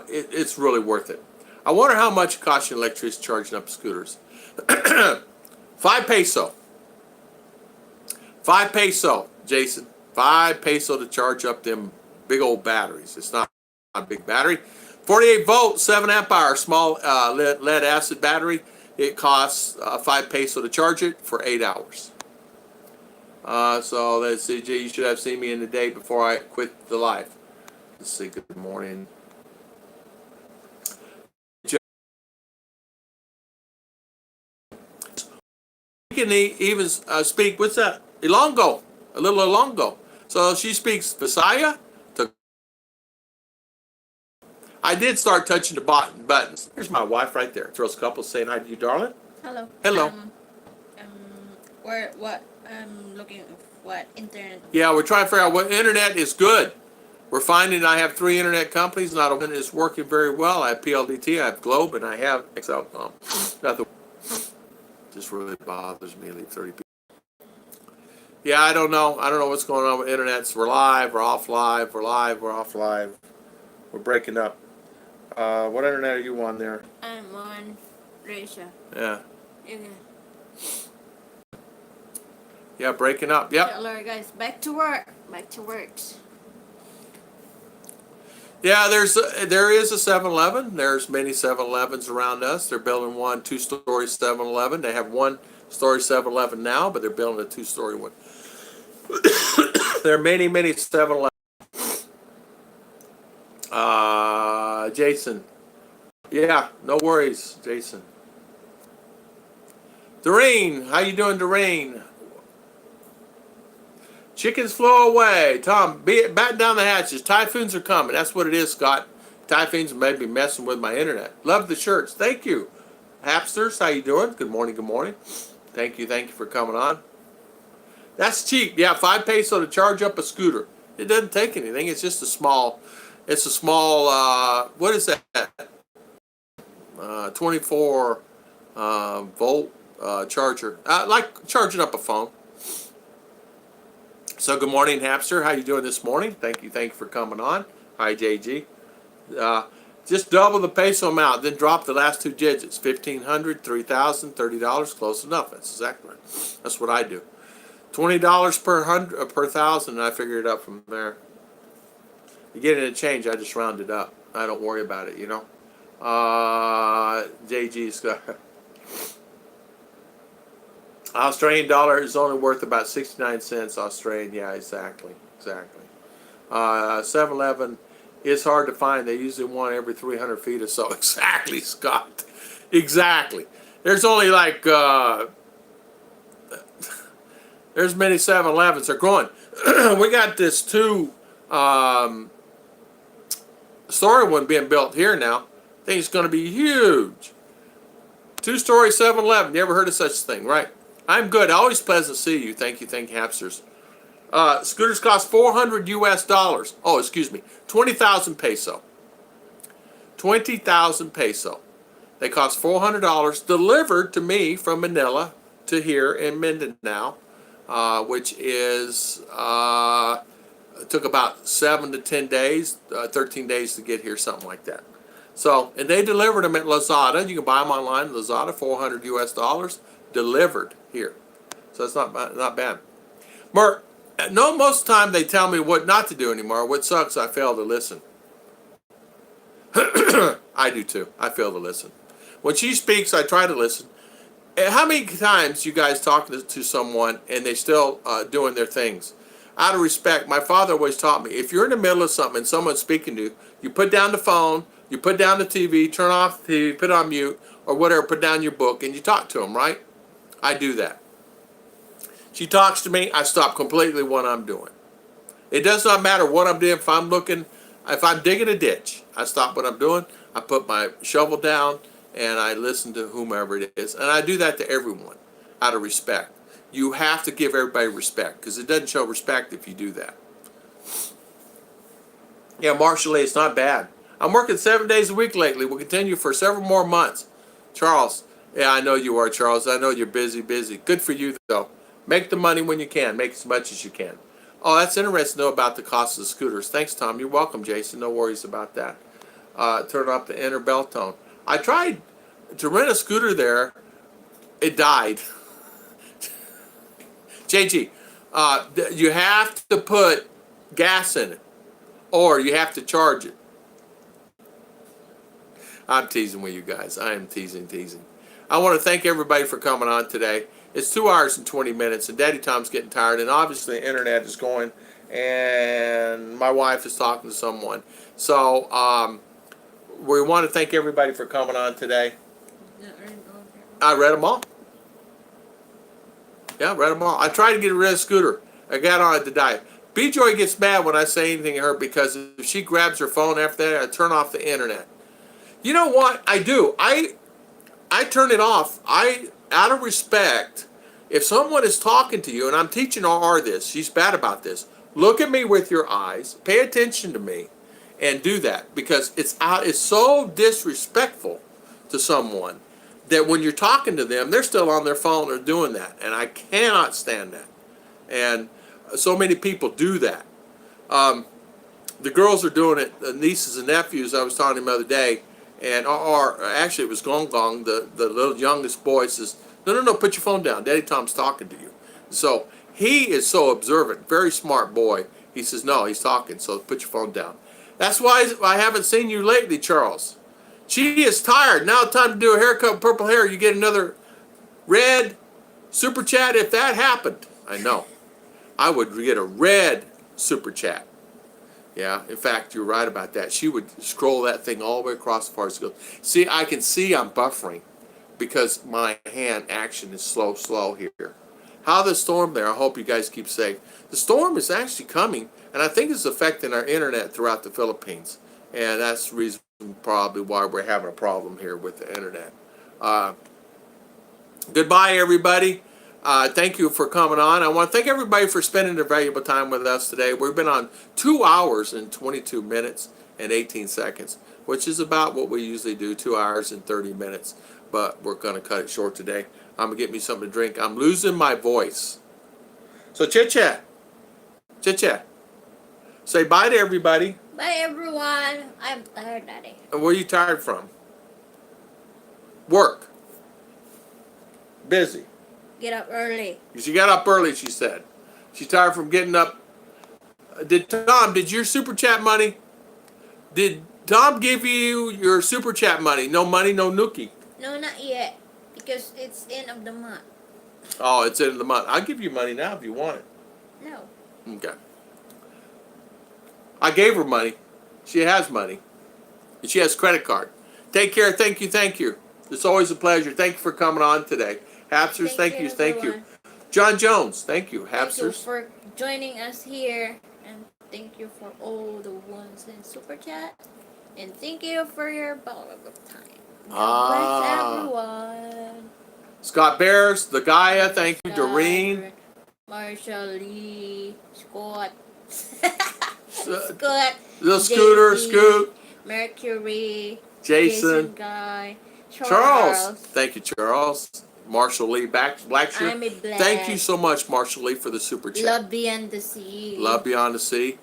It's really worth it. I wonder how much it costs you electricity charging up scooters. 5 peso. 5 peso, Jason. 5 peso to charge up them big old batteries. It's not a big battery. 48 volt, 7 amp hour, small lead acid battery. It costs 5 peso to charge it for 8 hours. So let's see, you should have seen me in the day before I quit the life. Let's see, good morning. You can even speak, what's that? Ilonggo, a little Ilonggo. So she speaks Visaya. I did start touching the buttons. Here's my wife right there. Throws a couple saying hi to you, darling. Hello. What? I'm looking at what internet. Yeah, we're trying to figure out what internet is good. We're finding I have 3 internet companies. Not one is working very well. I have PLDT, I have Globe, and I have XLCom. Nothing. Just really bothers me. Leave 30 people. Yeah, I don't know. I don't know what's going on with internets. We're live. We're off live. We're live. We're off live. We're breaking up. What internet are you on there? I'm on Russia. Yeah. Okay. Yeah, breaking up. Yep. Alright, guys, back to work. Yeah, there is a 7-Eleven. There's many 7-Elevens around us. They're building one 2-story 7-Eleven. They have 1-story 7-Eleven now, but they're building a 2-story one. There are many 7-Elevens. Jason. Yeah, no worries, Jason. Doreen, how you doing, Doreen? Chickens flew away. Tom, batten down the hatches. Typhoons are coming. That's what it is, Scott. Typhoons may be messing with my internet. Love the shirts. Thank you. Hapsters, how you doing? Good morning, good morning. Thank you for coming on. That's cheap. Yeah, 5 peso to charge up a scooter. It doesn't take anything. It's just a small, what is that? 24 volt charger. Like charging up a phone. So good morning, Hapster. How you doing this morning? Thank you for coming on. Hi, JG. Just double the peso amount, then drop the last 2 digits. 1,500, 3,000, $30. Close enough. That's exactly right. That's what I do. $20 per thousand, and I figure it out from there. You get it in change, I just round it up. I don't worry about it, you know. JG's got Australian dollar is only worth about 69 cents Australian. Yeah, exactly. 7-Eleven is hard to find. They usually want every 300 feet or so. Exactly, Scott. Exactly. There's only like there's many 7-Elevens. They're growing. We got this 2-story one being built here now. I think it's going to be huge. 2-story 7-Eleven. You ever heard of such a thing, right? I'm good. Always pleasant to see you. Thank you, Hapsters. Scooters cost $400 US. Oh, excuse me, 20,000 peso. 20,000 peso. They cost $400 delivered to me from Manila to here in Mindinao, which is took about 7 to 10 days, 13 days to get here, something like that. So, and they delivered them at Lazada. You can buy them online at Lazada, $400 US delivered here. So it's not bad. Mark, no, most of the time they tell me what not to do anymore. What sucks, I fail to listen. I do too. I fail to listen. When she speaks, I try to listen. How many times you guys talk to someone and they still doing their things? Out of respect, my father always taught me, if you're in the middle of something and someone's speaking to you, you put down the phone, you put down the TV, turn off the TV, put it on mute, or whatever, put down your book, and you talk to them, right? I do that. She talks to me, I stop completely what I'm doing. It does not matter what I'm doing. If I'm digging a ditch, I stop what I'm doing, I put my shovel down, and I listen to whomever it is. And I do that to everyone, out of respect. You have to give everybody respect, because it doesn't show respect if you do that. Yeah, Marshall, it's not bad. I'm working 7 days a week lately. We'll continue for several more months. Charles, yeah, I know you are, Charles. I know you're busy. Good for you, though. Make the money when you can. Make as much as you can. Oh, that's interesting to know about the cost of the scooters. Thanks, Tom. You're welcome, Jason. No worries about that. Turn off the inner bell tone. I tried to rent a scooter there. It died. JG, you have to put gas in it, or you have to charge it. I'm teasing with you guys. I am teasing. I want to thank everybody for coming on today. It's 2 hours and 20 minutes, and Daddy Tom's getting tired, and obviously the internet is going, and my wife is talking to someone. So we want to thank everybody for coming on today. I read them all. Yeah, read them all. I tried to get rid of Scooter. I got on it to die. B-Joy gets mad when I say anything to her because if she grabs her phone after that, I turn off the internet. You know what? I do. I turn it off. Out of respect, if someone is talking to you, and I'm teaching R this, she's bad about this, look at me with your eyes, pay attention to me, and do that, because it's so disrespectful to someone that when you're talking to them, they're still on their phone or doing that, and I cannot stand that. And so many people do that. The girls are doing it, the nieces and nephews, I was talking to them the other day, and actually it was Gong Gong, the little youngest boy, says, no, put your phone down. Daddy Tom's talking to you. So he is so observant, very smart boy. He says, no, he's talking, so put your phone down. That's why I haven't seen you lately, Charles. She is tired. Now time to do a haircut, purple hair. You get another red super chat if that happened. I know. I would get a red super chat. Yeah, in fact, you're right about that. She would scroll that thing all the way across the far as it goes. See, I can see I'm buffering because my hand action is slow here. how the storm there. I hope you guys keep safe. The storm is actually coming, and I think it's affecting our internet throughout the Philippines, and that's the reason probably why we're having a problem here with the internet. Goodbye, everybody. Thank you for coming on. I want to thank everybody for spending their valuable time with us today. We've been on 2 hours and 22 minutes and 18 seconds, which is about what we usually do, 2 hours and 30 minutes. But we're going to cut it short today. I'm going to get me something to drink. I'm losing my voice. So chit-chat. Chit-chat. Say bye to everybody. Bye, everyone. I'm tired, Daddy. And where are you tired from? Work. Busy. Get up early. She got up early, she said. She's tired from getting up. Did your super chat money? Did Tom give you your super chat money? No money, no nookie. No, not yet. Because it's end of the month. Oh, it's end of the month. I'll give you money now if you want it. No. Okay. I gave her money. She has money. And she has credit card. Take care. Thank you. Thank you. It's always a pleasure. Thank you for coming on today. Hapsters, thank you. Thank you. John Jones, thank you. Hapsters. Thank you for joining us here. And thank you for all the ones in Super Chat. And thank you for your valuable time. God bless everyone. Scott Bears, the Gaia, thank you. Doreen. Marshall Lee. Scott. Scott. The Scooter, JP, Scoot. Mercury. Jason. Guy. Charles. Thank you, Charles. Marshall Lee Blacksher. I'm a Black. Thank you so much, Marshall Lee, for the super chat. Love Beyond the Sea. Love Beyond the Sea.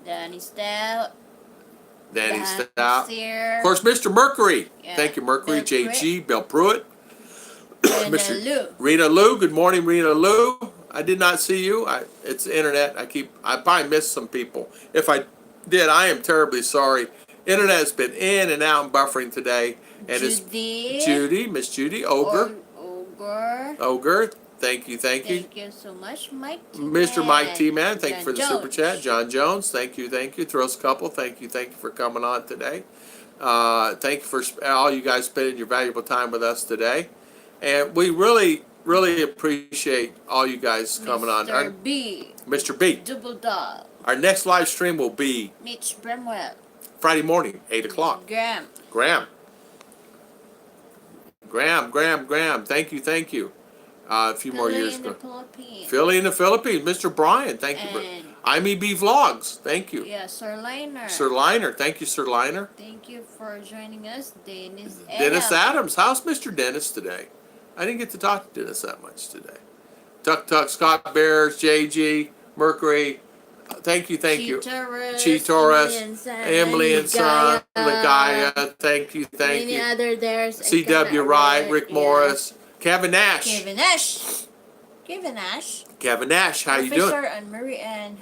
Danny Stout. Danny Stout. Sear. Of course, Mr. Mercury. Yeah. Thank you, Mercury. Bill JG, Bill Pruitt. Rena Lou. Rena Lou. Good morning, Rena Lou. I did not see you. It's the internet. I probably missed some people. If I did, I am terribly sorry. Internet has been in and out and buffering today. And Judy. it's Judy, Miss Judy, Ogre. Ogre. Thank you. Thank you so much, Mike T. Mr. Mike T. Man, thank you for the Jones. super chat. John Jones, thank you. Throws Couple, thank you for coming on today. Thank you for all you guys spending your valuable time with us today. And we really, really appreciate all you guys coming on. Mr. B. Double Dog. Our next live stream will be Mitch Bromwell. Friday morning, 8 o'clock. Graham. Thank you. A few more years ago. Philly in the Philippines. Mr. Brian, thank you. IMEB Vlogs, thank you. Yeah, Sir Liner. Sir Liner, thank you, Sir Liner. Thank you for joining us, Dennis Adams. How's Mr. Dennis today? I didn't get to talk to Dennis that much today. Tuck, Scott Bears, JG, Mercury. Thank you. Chi Torres, Emily and Son, Ligaya. Thank you. Many other there's CW Wright, Rick Morris, Kevin Nash. Kevin Nash. How you doing? Officer and Marie Ann.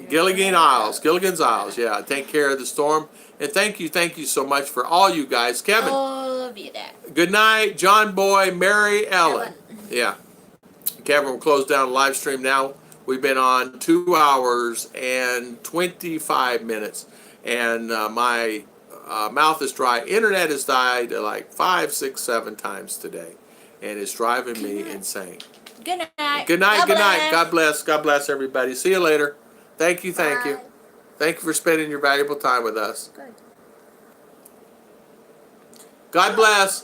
Gilligan's Isles. Yeah, take care of the storm. And thank you so much for all you guys. Kevin. All of you there. Good night, John Boy, Mary Ellen. Yeah. Kevin will close down the live stream now. We've been on 2 hours and 25 minutes. And my mouth is dry. Internet has died like 5, 6, 7 times today. And it's driving me insane. Good night. Good night. God bless everybody. See you later. Thank you. Thank you for spending your valuable time with us. God bless.